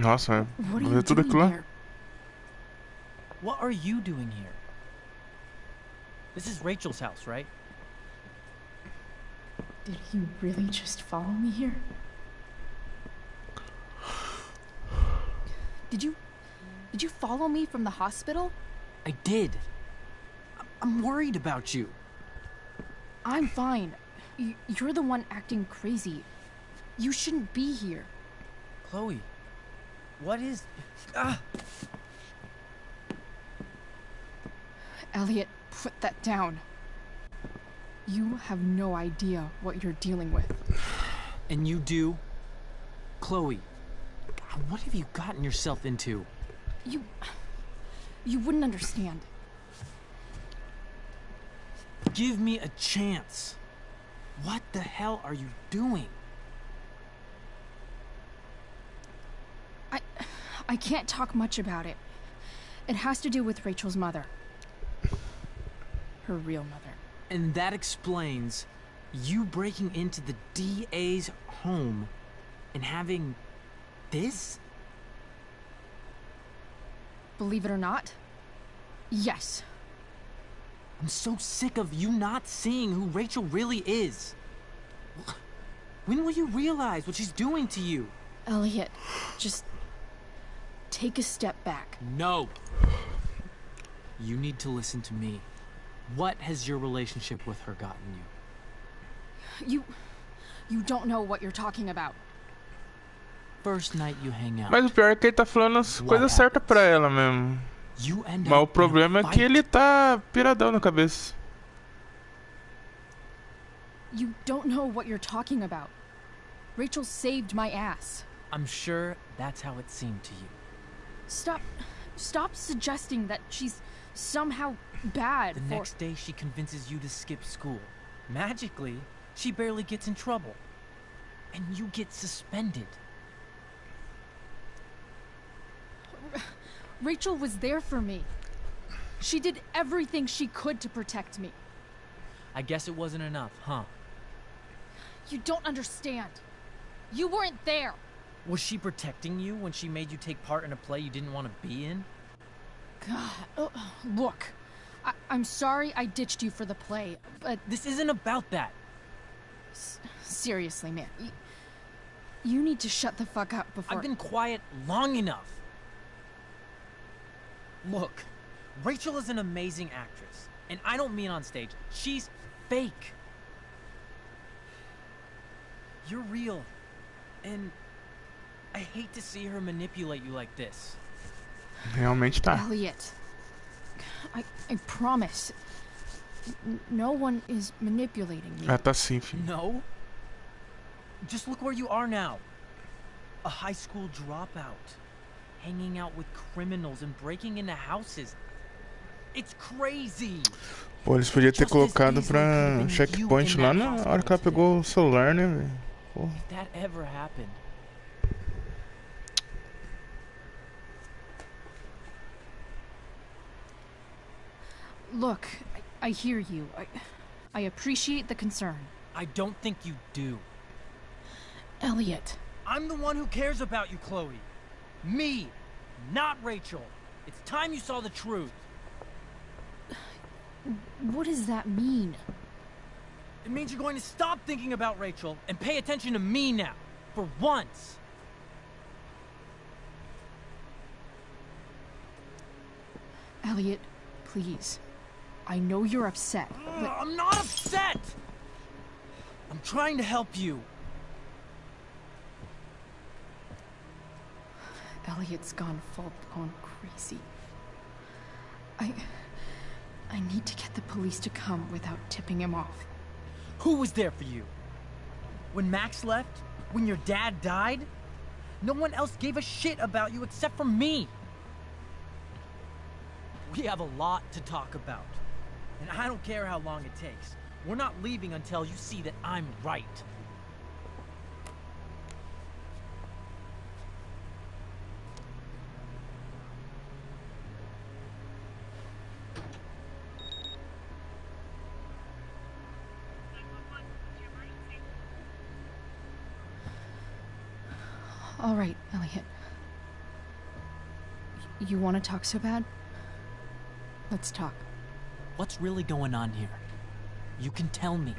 Nossa, What vou are you ver tudo doing aquilo lá. here? What are you doing here? This is Rachel's house, right? Did you really just follow me here? Did you follow me from the hospital? I did. I'm worried about you. I'm fine. You're the one acting crazy. You shouldn't be here. Chloe, what is... Elliot, put that down. You have no idea what you're dealing with. And you do? Chloe, what have you gotten yourself into? You wouldn't understand. give me a chance. What the hell are you doing? I can't talk much about it. It has to do with Rachel's mother. Her real mother. And that explains you breaking into the DA's home and having this? Believe it or not, yes. I'm so sick of you not seeing who Rachel really is. When will you realize what she's doing to you? Elliot, just take a step back. No. You need to listen to me. What has your relationship with her gotten you? You don't know what you're talking about. First night you hang out. Mas o pior é que ele tá falando as coisas certas pra ela mesmo. Mas o problema é que ele tá piradão na cabeça. You don't know what you're talking about. Rachel saved my ass. I'm sure that's how it seemed to you. Stop suggesting that she's somehow bad. The next day she convinces you to skip school. Magically, she barely gets in trouble. And you get suspended. Rachel was there for me. She did everything she could to protect me. I guess it wasn't enough, huh? You don't understand. You weren't there. Was she protecting you when she made you take part in a play you didn't want to be in? God, look. I'm sorry I ditched you for the play, but... This isn't about that. Seriously, man. You need to shut the fuck up before... I've been quiet long enough. Look, Rachel is an amazing actress. And I don't mean on stage. She's fake. You're real. And I hate to see her manipulate you like this. Realmente tá. Elliot, I promise. No one is manipulating me. Tá sim, filho. No? Just look where you are now. A high school dropout. Hanging out with criminals and breaking into houses. It's crazy. Pô, eles podiam ter colocado pra checkpoint lá na hora que ela pegou o celular, né, velho? If that ever happened. Look, I hear you. I appreciate the concern. I don't think you do. Elliot. I'm the one who cares about you, Chloe. Me, not Rachel. It's time you saw the truth. What does that mean? It means you're going to stop thinking about Rachel and pay attention to me now. For once. Elliot, please. I know you're upset, but... I'm not upset! I'm trying to help you. Elliot's gone full-blown crazy. I need to get the police to come without tipping him off. Who was there for you? When Max left? When your dad died? No one else gave a shit about you except for me. We have a lot to talk about. And I don't care how long it takes. We're not leaving until you see that I'm right. All right, Elliot. You want to talk so bad? Let's talk. What's really going on here? You can tell me.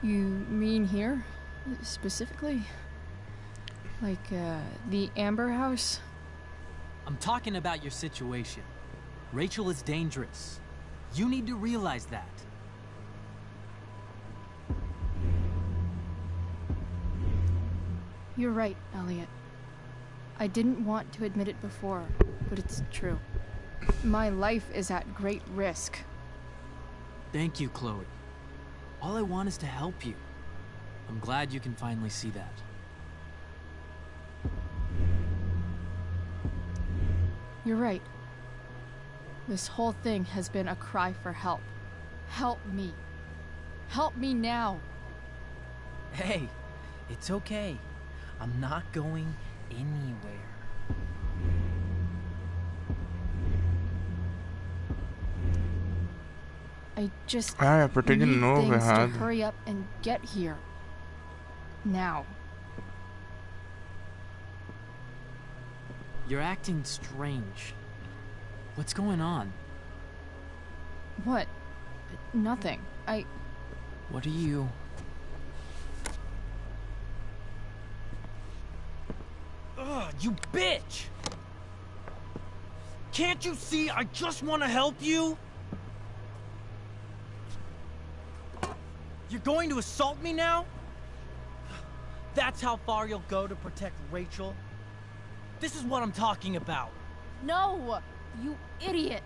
You mean here? Specifically? Like, the Amber House? I'm talking about your situation. Rachel is dangerous. You need to realize that. You're right, Elliot. I didn't want to admit it before, but it's true. My life is at great risk. Thank you, Chloe. All I want is to help you. I'm glad you can finally see that. You're right. This whole thing has been a cry for help. Help me. Help me now. Hey, it's okay. I'm not going anywhere. I just Ah, eu apertei de need novo things to errado. hurry up and get here. Now. You're acting strange. What's going on? What? Nothing. What are you... Ugh, you bitch! Can't you see I just want to help you? You're going to assault me now? That's how far you'll go to protect Rachel? This is what I'm talking about. No! You idiot!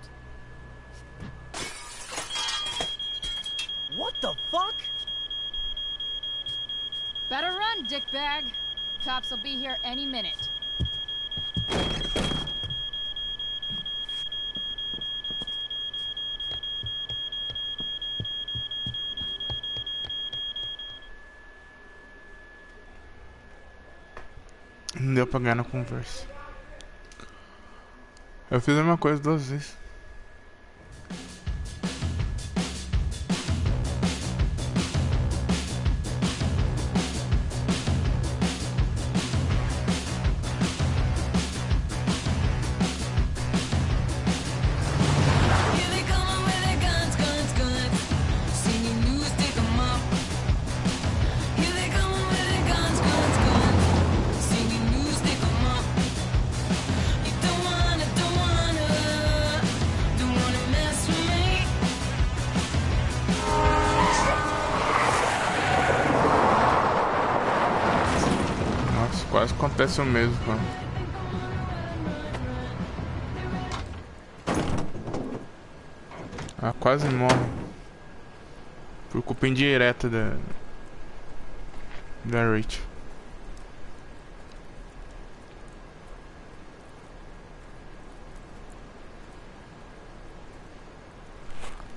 What the fuck? Better run, dickbag. Cops will be here any minute. Não deu pra ganhar na conversa. Eu fiz a mesma coisa 2 vezes. Quase acontece o mesmo, cara. Ah, quase morre. Por culpa indireta da Rachel.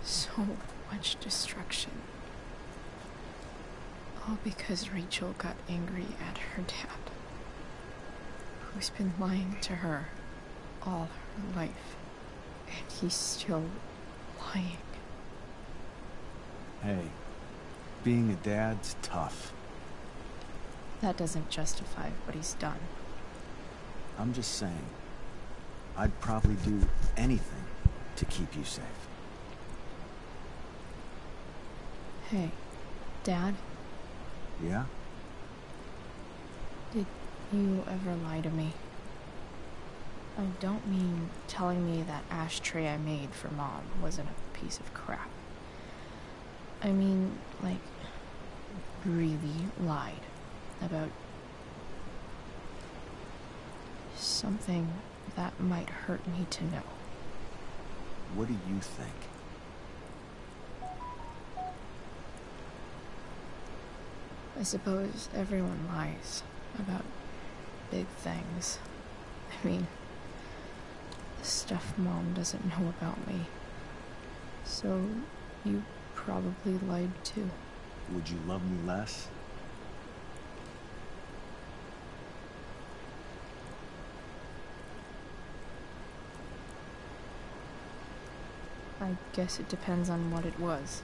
So much destruction. All because Rachel got angry at her dad, who's been lying to her all her life, and he's still lying. Hey, being a dad's tough. That doesn't justify what he's done. I'm just saying, I'd probably do anything to keep you safe. Hey, Dad? Yeah? Did you ever lie to me? I don't mean telling me that ashtray I made for Mom wasn't a piece of crap. I mean, like, really lied about something that might hurt me to know. What do you think? I suppose everyone lies about big things. I mean, the stuff Mom doesn't know about me. So, you probably lied too. Would you love me less? I guess it depends on what it was.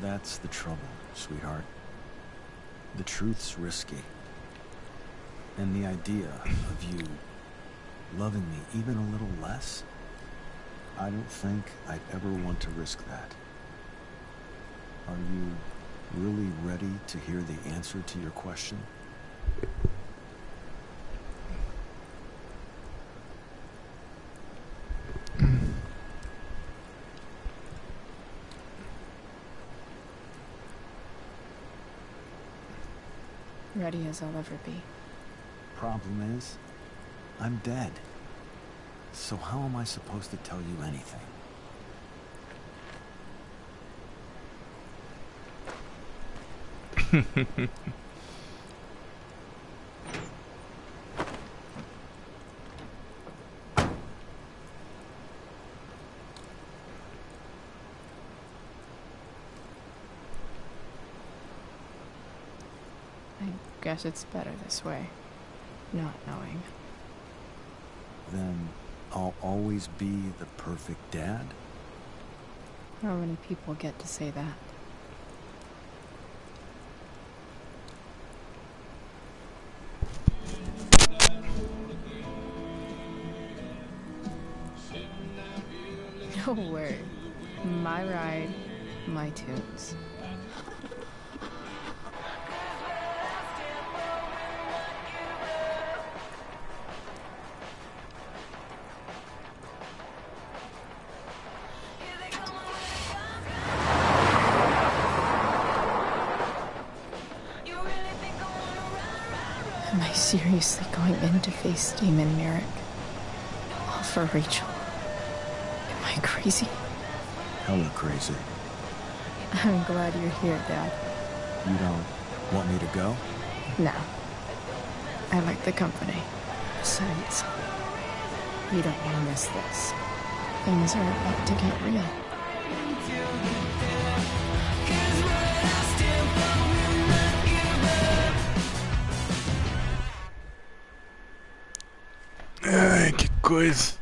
That's the trouble, sweetheart. The truth's risky. And the idea of you loving me even a little less, I don't think I'd ever want to risk that. Are you really ready to hear the answer to your question? Ready as I'll ever be. Problem is, I'm dead. So how am I supposed to tell you anything? Guess it's better this way. Not knowing. Then I'll always be the perfect dad? How many people get to say that? No word. My ride, my tunes. Am I seriously going in to face Damon Merrick? All for Rachel? Am I crazy? Hella crazy. I'm glad you're here, Dad. You don't want me to go? No. I like the company. Besides, you don't want to miss this. Things are about to get real. Ai, que coisa.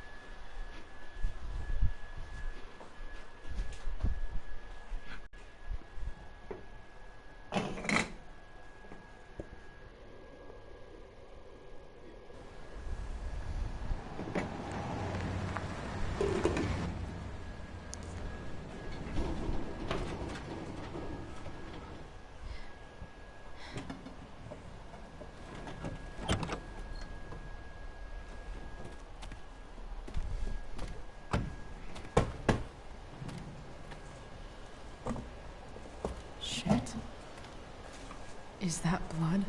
Shit. Is that blood?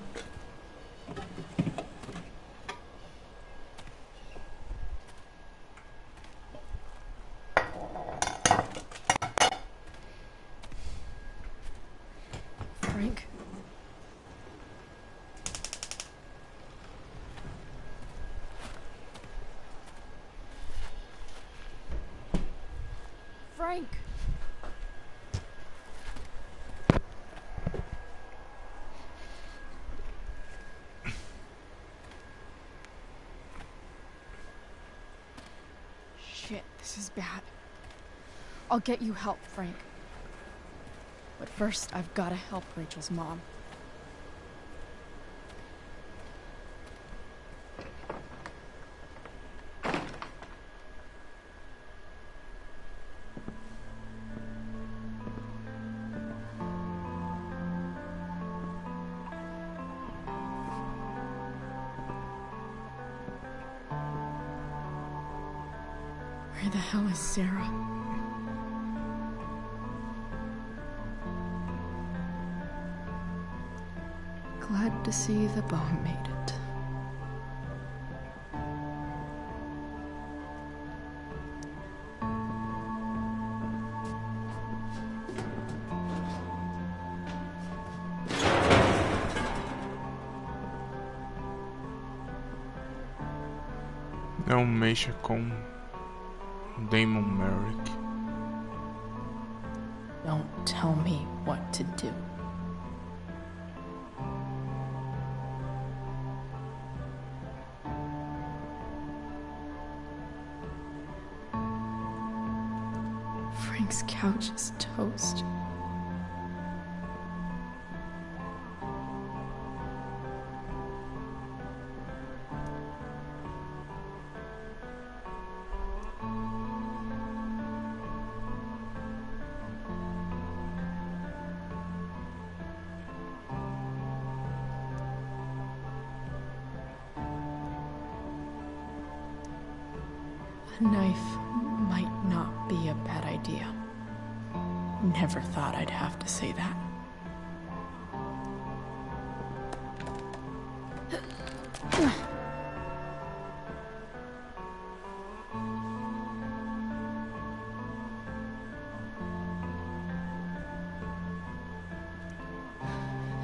Frank? Frank! Shit, this is bad. I'll get you help, Frank. But first, I've gotta help Rachel's mom. Where the hell is Sarah? Glad to see the bomb made it. Não mexa com Damon Merrick. Don't tell me what to do. Frank's couch is toast. A knife might not be a bad idea. Never thought I'd have to say that.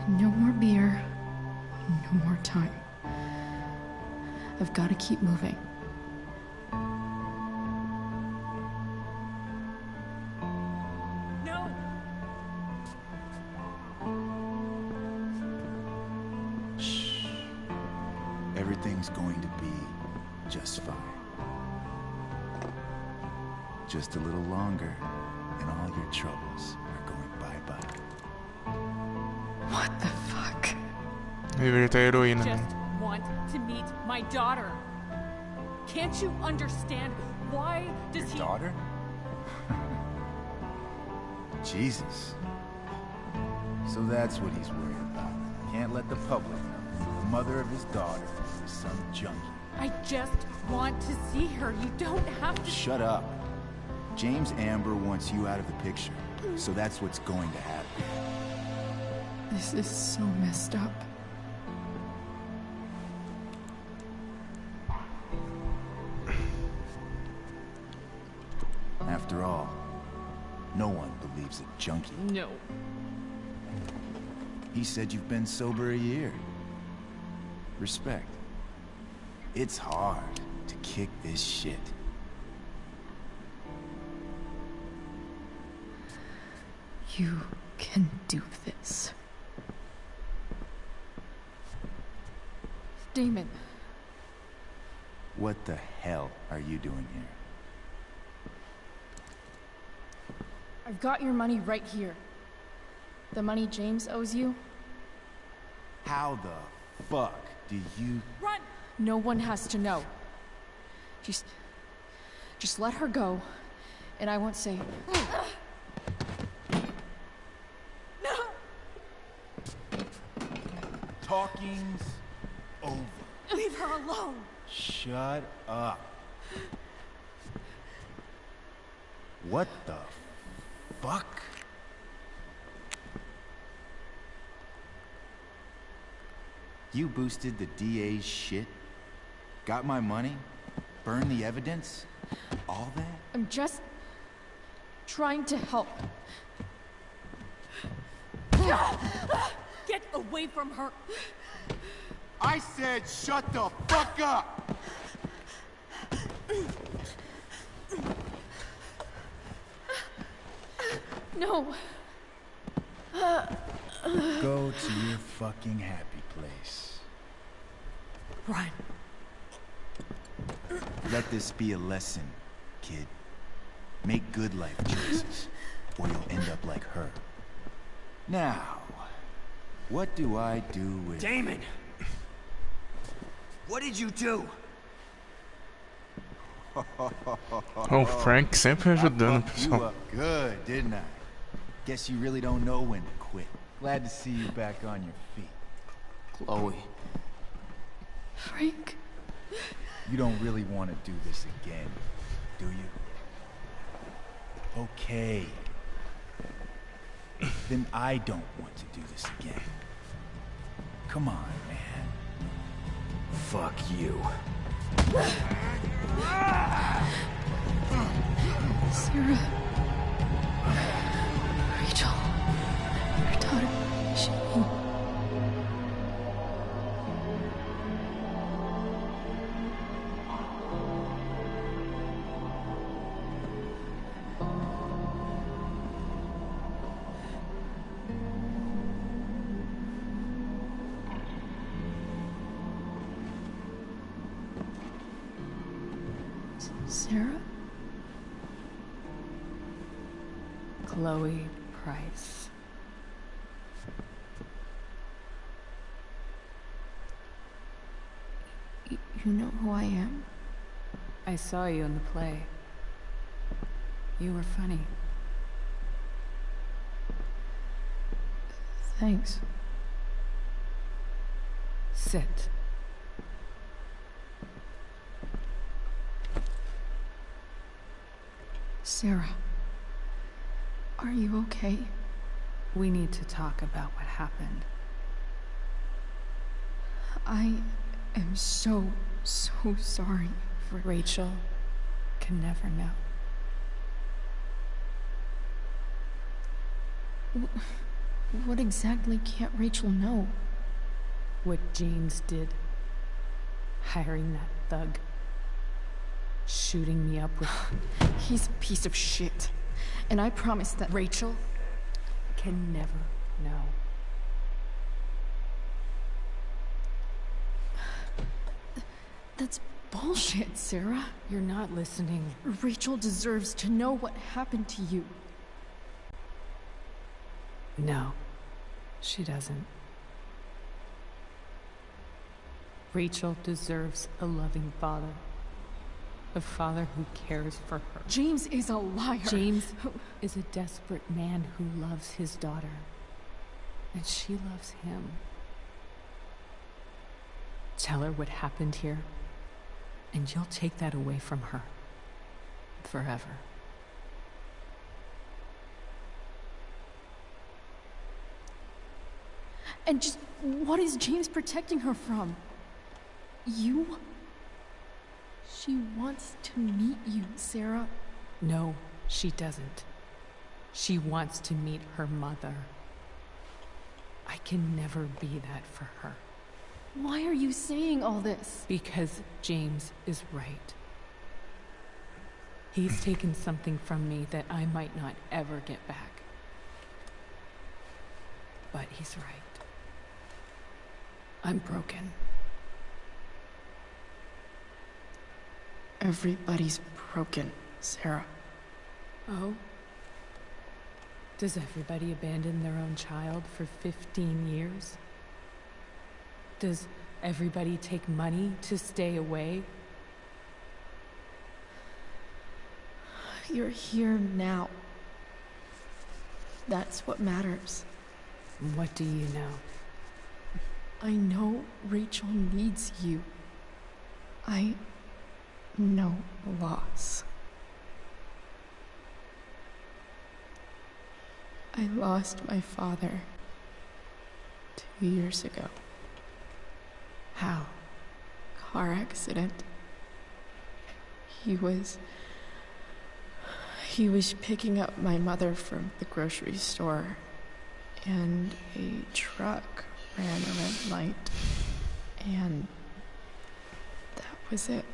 No more beer, no more time. I've got to keep moving. No! everything's going to be just fine. Just a little longer, and all your troubles are going bye-bye. What the fuck? Deveria ter heroína. Just want to meet my daughter. Can't you understand? Why does Your daughter? Jesus. So that's what he's worried about. Can't let the public know. The mother of his daughter is some junkie. I just want to see her. You don't have to. Shut up. James Amber wants you out of the picture. So that's what's going to happen. This is so messed up. After all, no one believes a junkie. No. He said you've been sober a year. Respect. It's hard to kick this shit. You can do this. Damon. What the hell are you doing here? I've got your money right here. The money James owes you. How the fuck do you... Run! No one has to know. Just let her go, and I won't say... No! Talking's over. Leave her alone! Shut up. What the fuck? You boosted the DA's shit? Got my money? Burned the evidence? All that? I'm just trying to help. Get away from her! I said shut the fuck up! No. Go to your fucking happy place. Run. Let this be a lesson, kid. Make good life choices, or you'll end up like her. Now, what do I do with... Damon! What did you do? O Frank sempre ajudando o You pessoal. up good, didn't I? Guess you really don't know when to quit. Glad to see you back on your feet. Chloe. Frank. You don't really want to do this again, do you? Okay. Then I don't want to do this again. Come on, man. Fuck you. Sarah. Rachel. Your daughter. She... Sarah? Chloe Price. You know who I am? I saw you in the play. You were funny. Thanks. Sit. Sarah. Are you okay? We need to talk about what happened. I am so sorry for... Rachel can never know. What exactly can't Rachel know? What James did. Hiring that thug. Shooting me up with... He's a piece of shit. And I promise that... Rachel can never know. That's bullshit, Sarah. You're not listening. Rachel deserves to know what happened to you. No, she doesn't. Rachel deserves a loving father. A father who cares for her. James is a liar. James is a desperate man who loves his daughter. And she loves him. Tell her what happened here, and you'll take that away from her. Forever. And just what is James protecting her from? You? She wants to meet you, Sarah. No, she doesn't. She wants to meet her mother. I can never be that for her. Why are you saying all this? Because James is right. He's taken something from me that I might not ever get back. But he's right. I'm broken. Everybody's broken, Sarah. Oh? Does everybody abandon their own child for 15 years? Does everybody take money to stay away? You're here now. That's what matters. What do you know? I know Rachel needs you. I know loss. I lost my father 2 years ago. How? Car accident. He was picking up my mother from the grocery store, and a truck ran a red light, and that was it.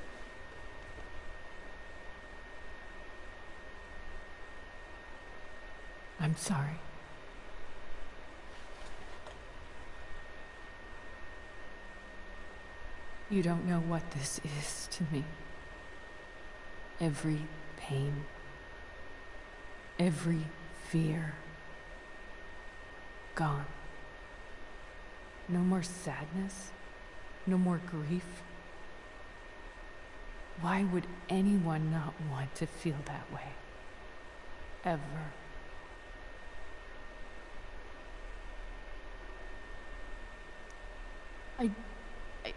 I'm sorry. You don't know what this is to me. Every pain, every fear, gone. No more sadness, no more grief. Why would anyone not want to feel that way? Ever.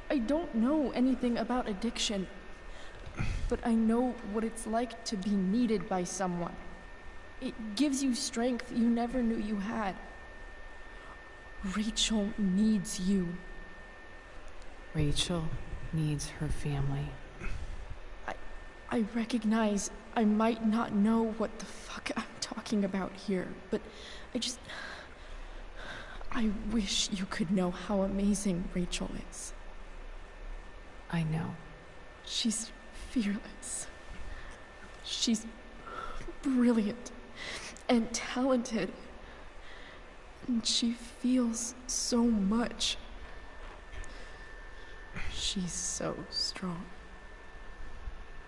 I don't know anything about addiction, but I know what it's like to be needed by someone. It gives you strength you never knew you had. Rachel needs you. Rachel needs her family. I recognize I might not know what the fuck I'm talking about here, but I wish you could know how amazing Rachel is. I know. She's fearless. She's brilliant and talented. And she feels so much. She's so strong.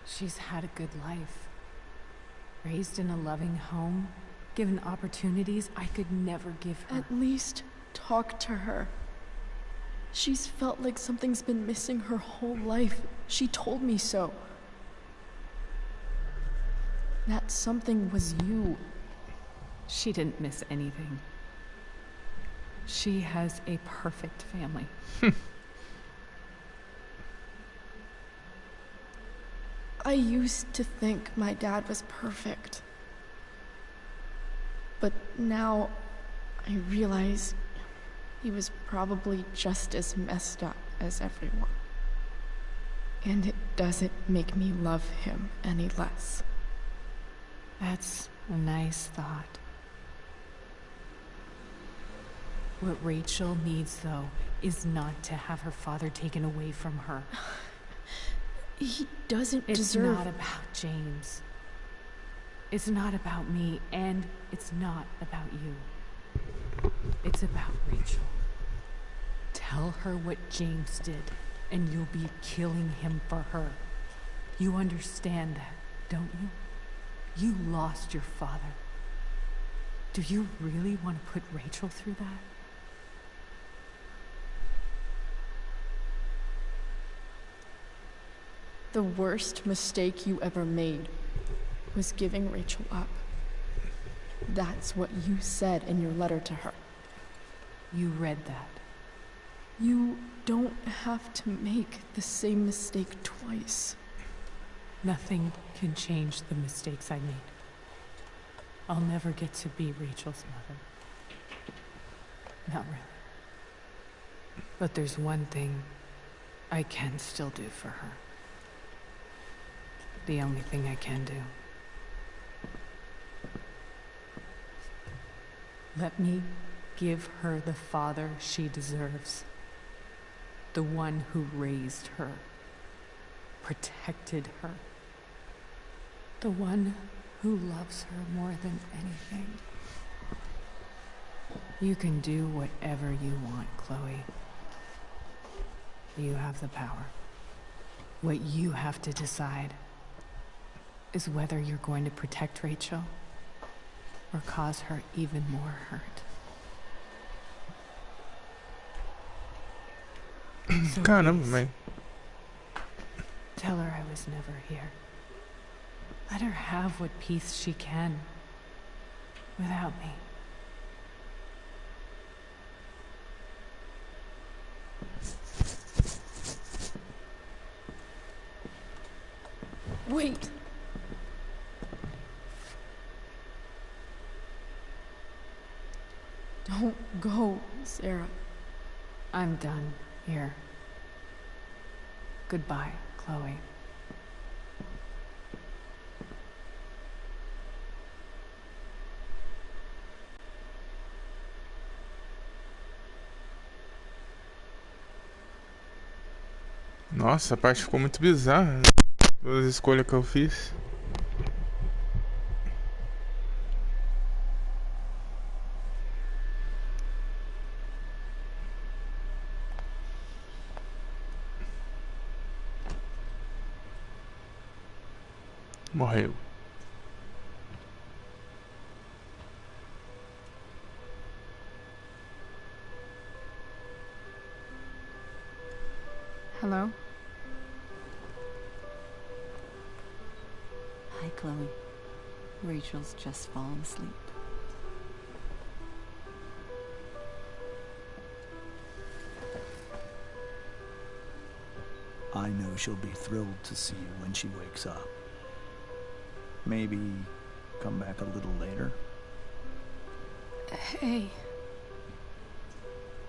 She's had a good life. Raised in a loving home, given opportunities I could never give her. At least talk to her. She's felt like something's been missing her whole life. She told me so. That something was you. She didn't miss anything. She has a perfect family. I used to think my dad was perfect. But now I realize he was probably just as messed up as everyone. And it doesn't make me love him any less. That's a nice thought. What Rachel needs, though, is not to have her father taken away from her. He doesn't deserve... deserve... It's not about James. It's not about me, and it's not about you. It's about Rachel. Tell her what James did. and you'll be killing him for her. You understand that, don't you? You lost your father. Do you really want to put Rachel through that? The worst mistake you ever made was giving Rachel up. That's what you said in your letter to her. You read that. You don't have to make the same mistake twice. Nothing can change the mistakes I made. I'll never get to be Rachel's mother. Not really. But there's one thing I can still do for her. The only thing I can do. Let me give her the father she deserves. The one who raised her, protected her. The one who loves her more than anything. You can do whatever you want, Chloe. You have the power. What you have to decide is whether you're going to protect Rachel or cause her even more hurt. So please, tell her I was never here. Let her have what peace she can without me. Wait! Don't go, Sarah. I'm done here. Goodbye, Chloe. Nossa, a parte ficou muito bizarra. As escolhas que eu fiz. Morreu. Hello? Hi, Chloe. Rachel's just fallen asleep. I know she'll be thrilled to see you when she wakes up. Maybe come back a little later. Hey.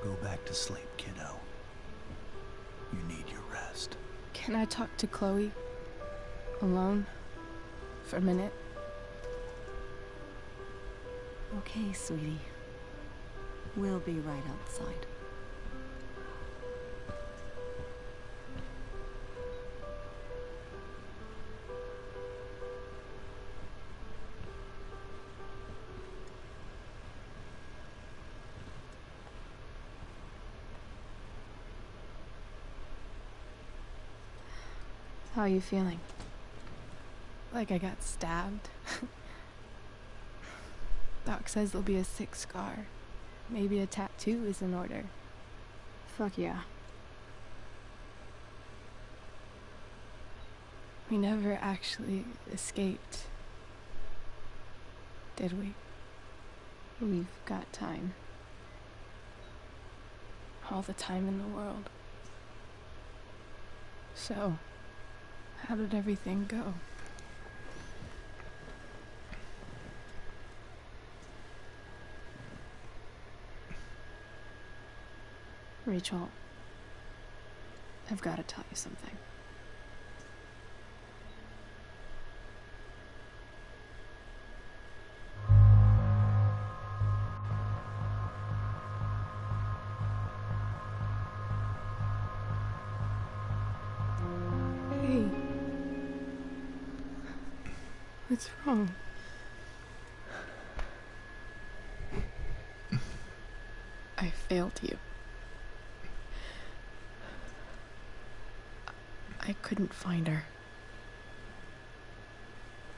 Go back to sleep, kiddo. You need your rest. Can I talk to Chloe? Alone? For a minute? Okay, sweetie. We'll be right outside. How are you feeling? Like I got stabbed? Doc says there'll be a sick scar. Maybe a tattoo is in order. Fuck yeah. We never actually escaped, did we? We've got time. All the time in the world. So, how did everything go? Rachel, I've got to tell you something. Hey. What's wrong? I failed you. I couldn't find her.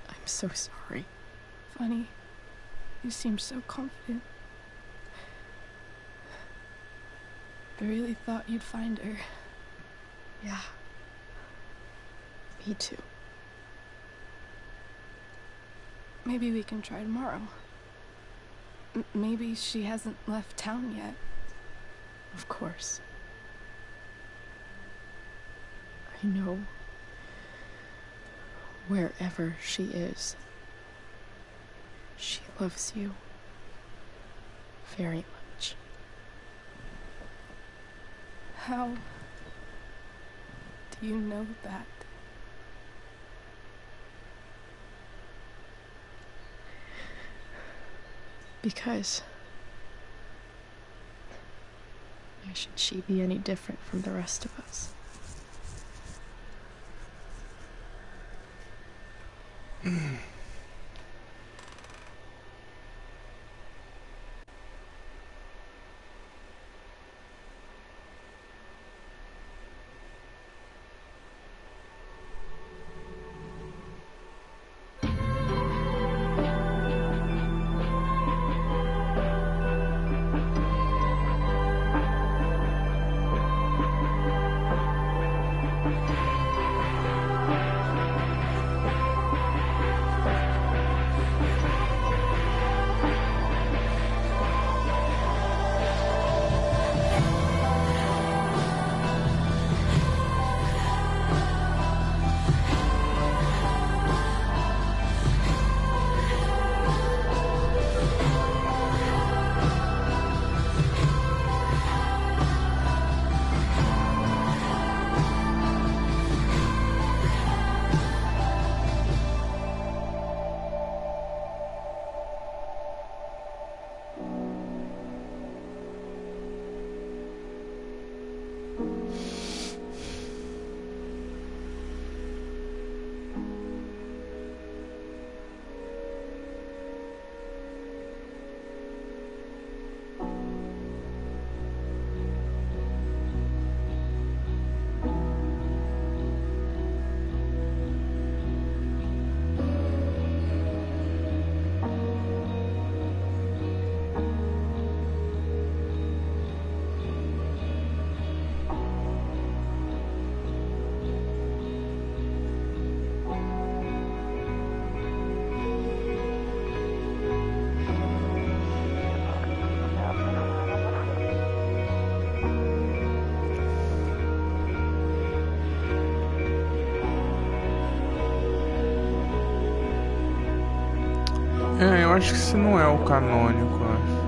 I'm so sorry. Funny. You seem so confident. I really thought you'd find her. Yeah. Me too. Maybe we can try tomorrow. Maybe she hasn't left town yet. Of course. I know wherever she is, she loves you very much. How do you know that? Because why should she be any different from the rest of us? Eu acho que esse não é o canônico, eu acho.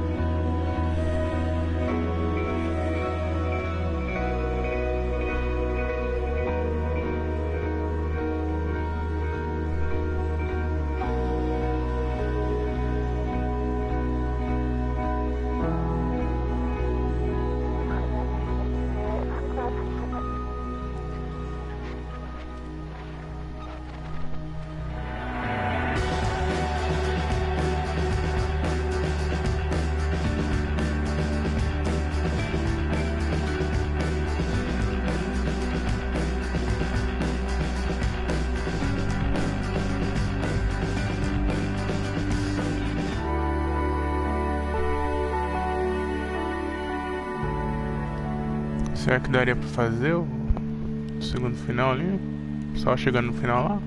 Será que daria pra fazer o segundo final ali? Só chegando no final lá?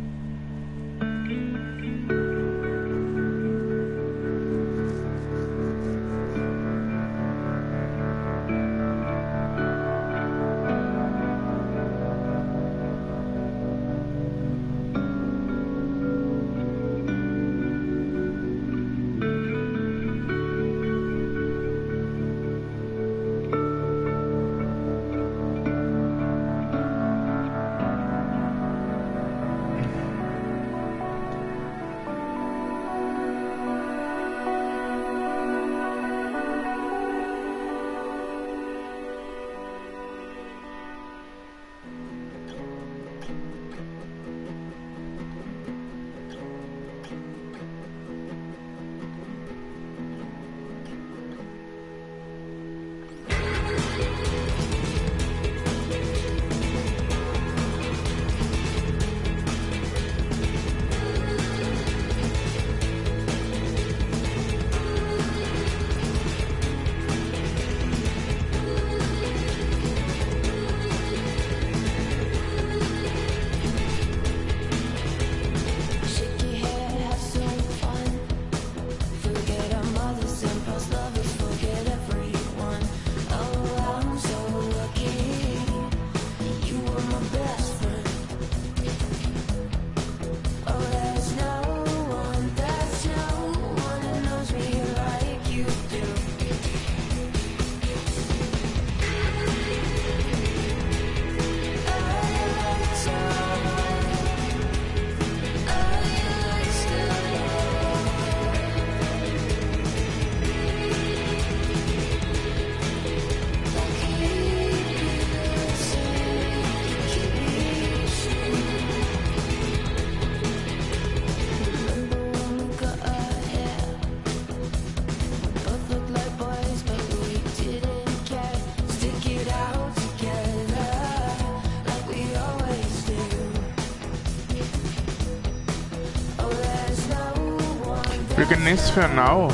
Porque nesse final,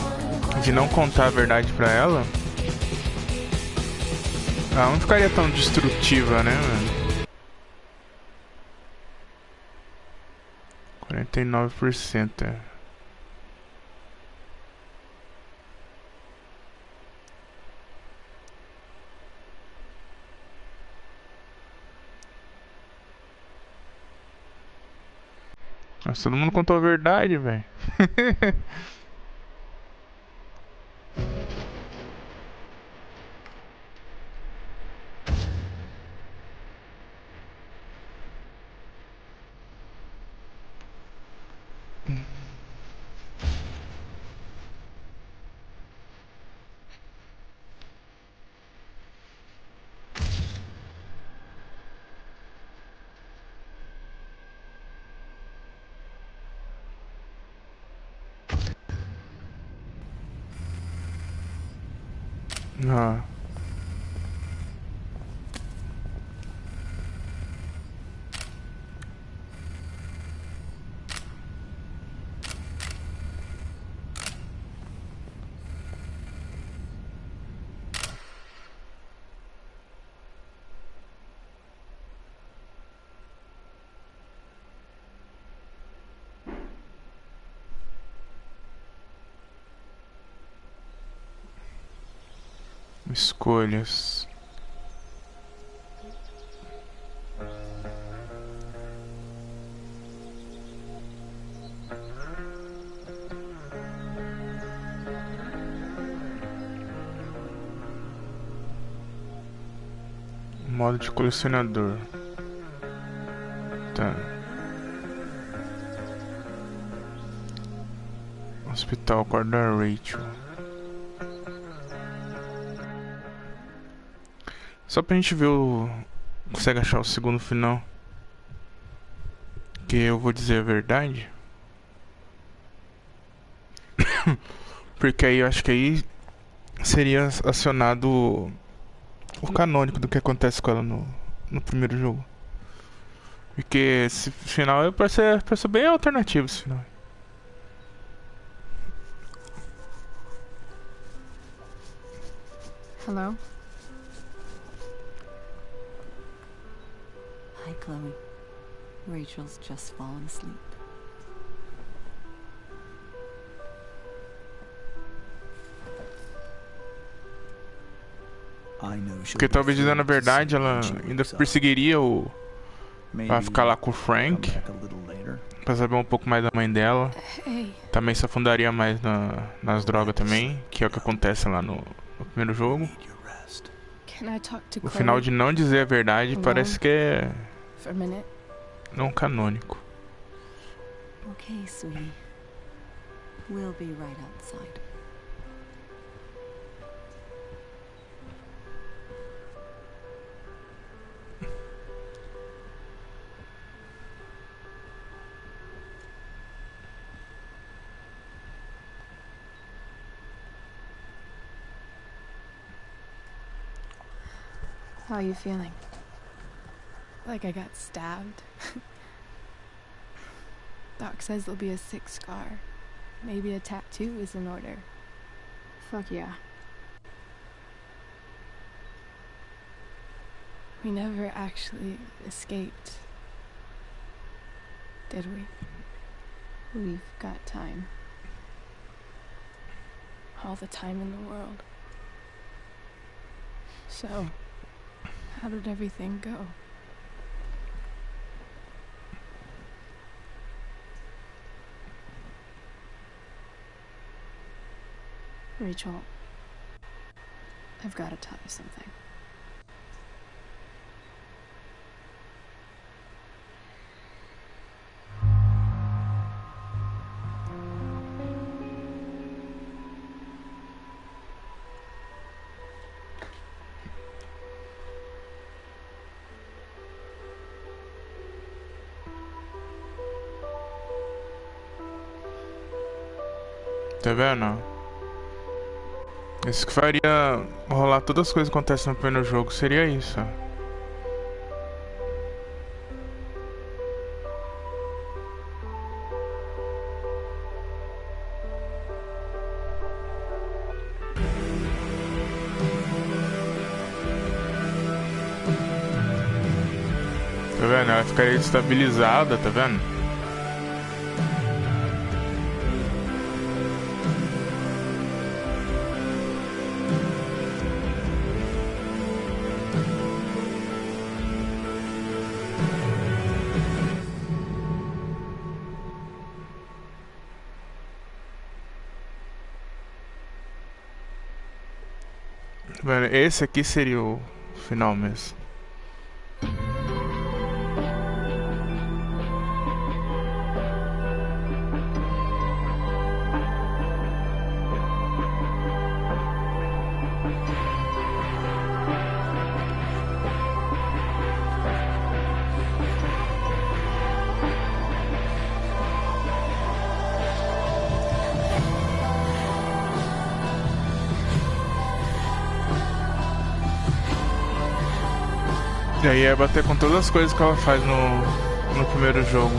de não contar a verdade pra ela, ela não ficaria tão destrutiva, né, mano? 49%, é. Mas todo mundo contou a verdade, velho. Ah. Escolhas. Modo de colecionador. Tá. Hospital, quarto da Rachel. Só pra gente ver o... Consegue achar o segundo final. Que eu vou dizer a verdade. Porque aí eu acho que aí seria acionado o canônico do que acontece com ela no primeiro jogo. Porque esse final parece bem alternativo esse final. Hello? Hi, Chloe. Rachel's just fallen asleep. Porque talvez dizendo a verdade, ela ainda perseguiria o... Pra ficar lá com o Frank. Pra saber um pouco mais da mãe dela. Também se afundaria mais nas drogas também, que é o que acontece lá no primeiro jogo. O final de não dizer a verdade parece que é não canônico. Okay, sweetie. We'll be right outside. How are you feeling? Like I got stabbed? Doc says there'll be a 6 scar. Maybe a tattoo is in order. Fuck yeah. We never actually escaped, did we? We've got time. All the time in the world. So, how did everything go? Rachel, I've got to tell you something. Tá vendo? Isso que faria rolar todas as coisas que acontecem no primeiro jogo seria isso. vendo? Ela ficaria estabilizada, tá vendo? Esse aqui seria o final mesmo. E aí é bater com todas as coisas que ela faz no primeiro jogo.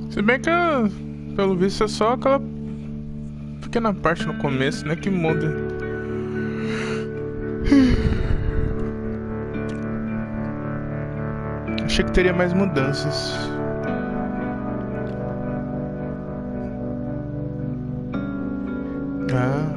Se bem que, pelo visto, é só aquela pequena parte no começo, né, que muda. Achei que teria mais mudanças. Ah.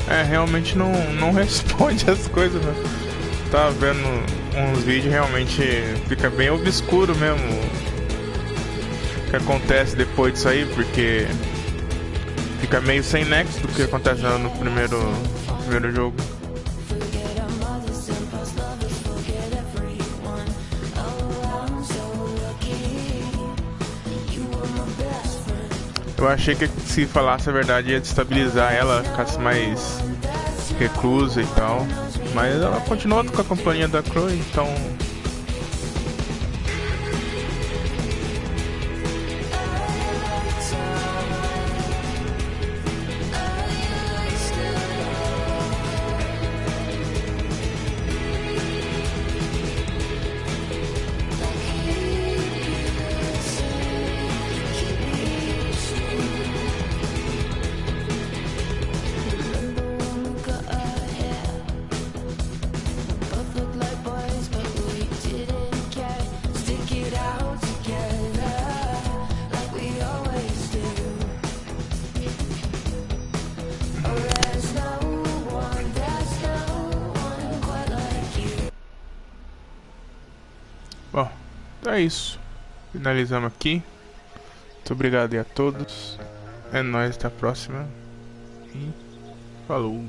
É, realmente não responde as coisas, né? Tá vendo uns vídeos, realmente fica bem obscuro mesmo o que acontece depois disso aí, porque fica meio sem nexo do que acontece no primeiro jogo. Eu achei que se falasse a verdade ia destabilizar ela, ficasse mais reclusa e tal. Mas ela continua com a companhia da Chloe, então... Então é isso. Finalizamos aqui. Muito obrigado aí a todos. É nóis, até a próxima. E falou.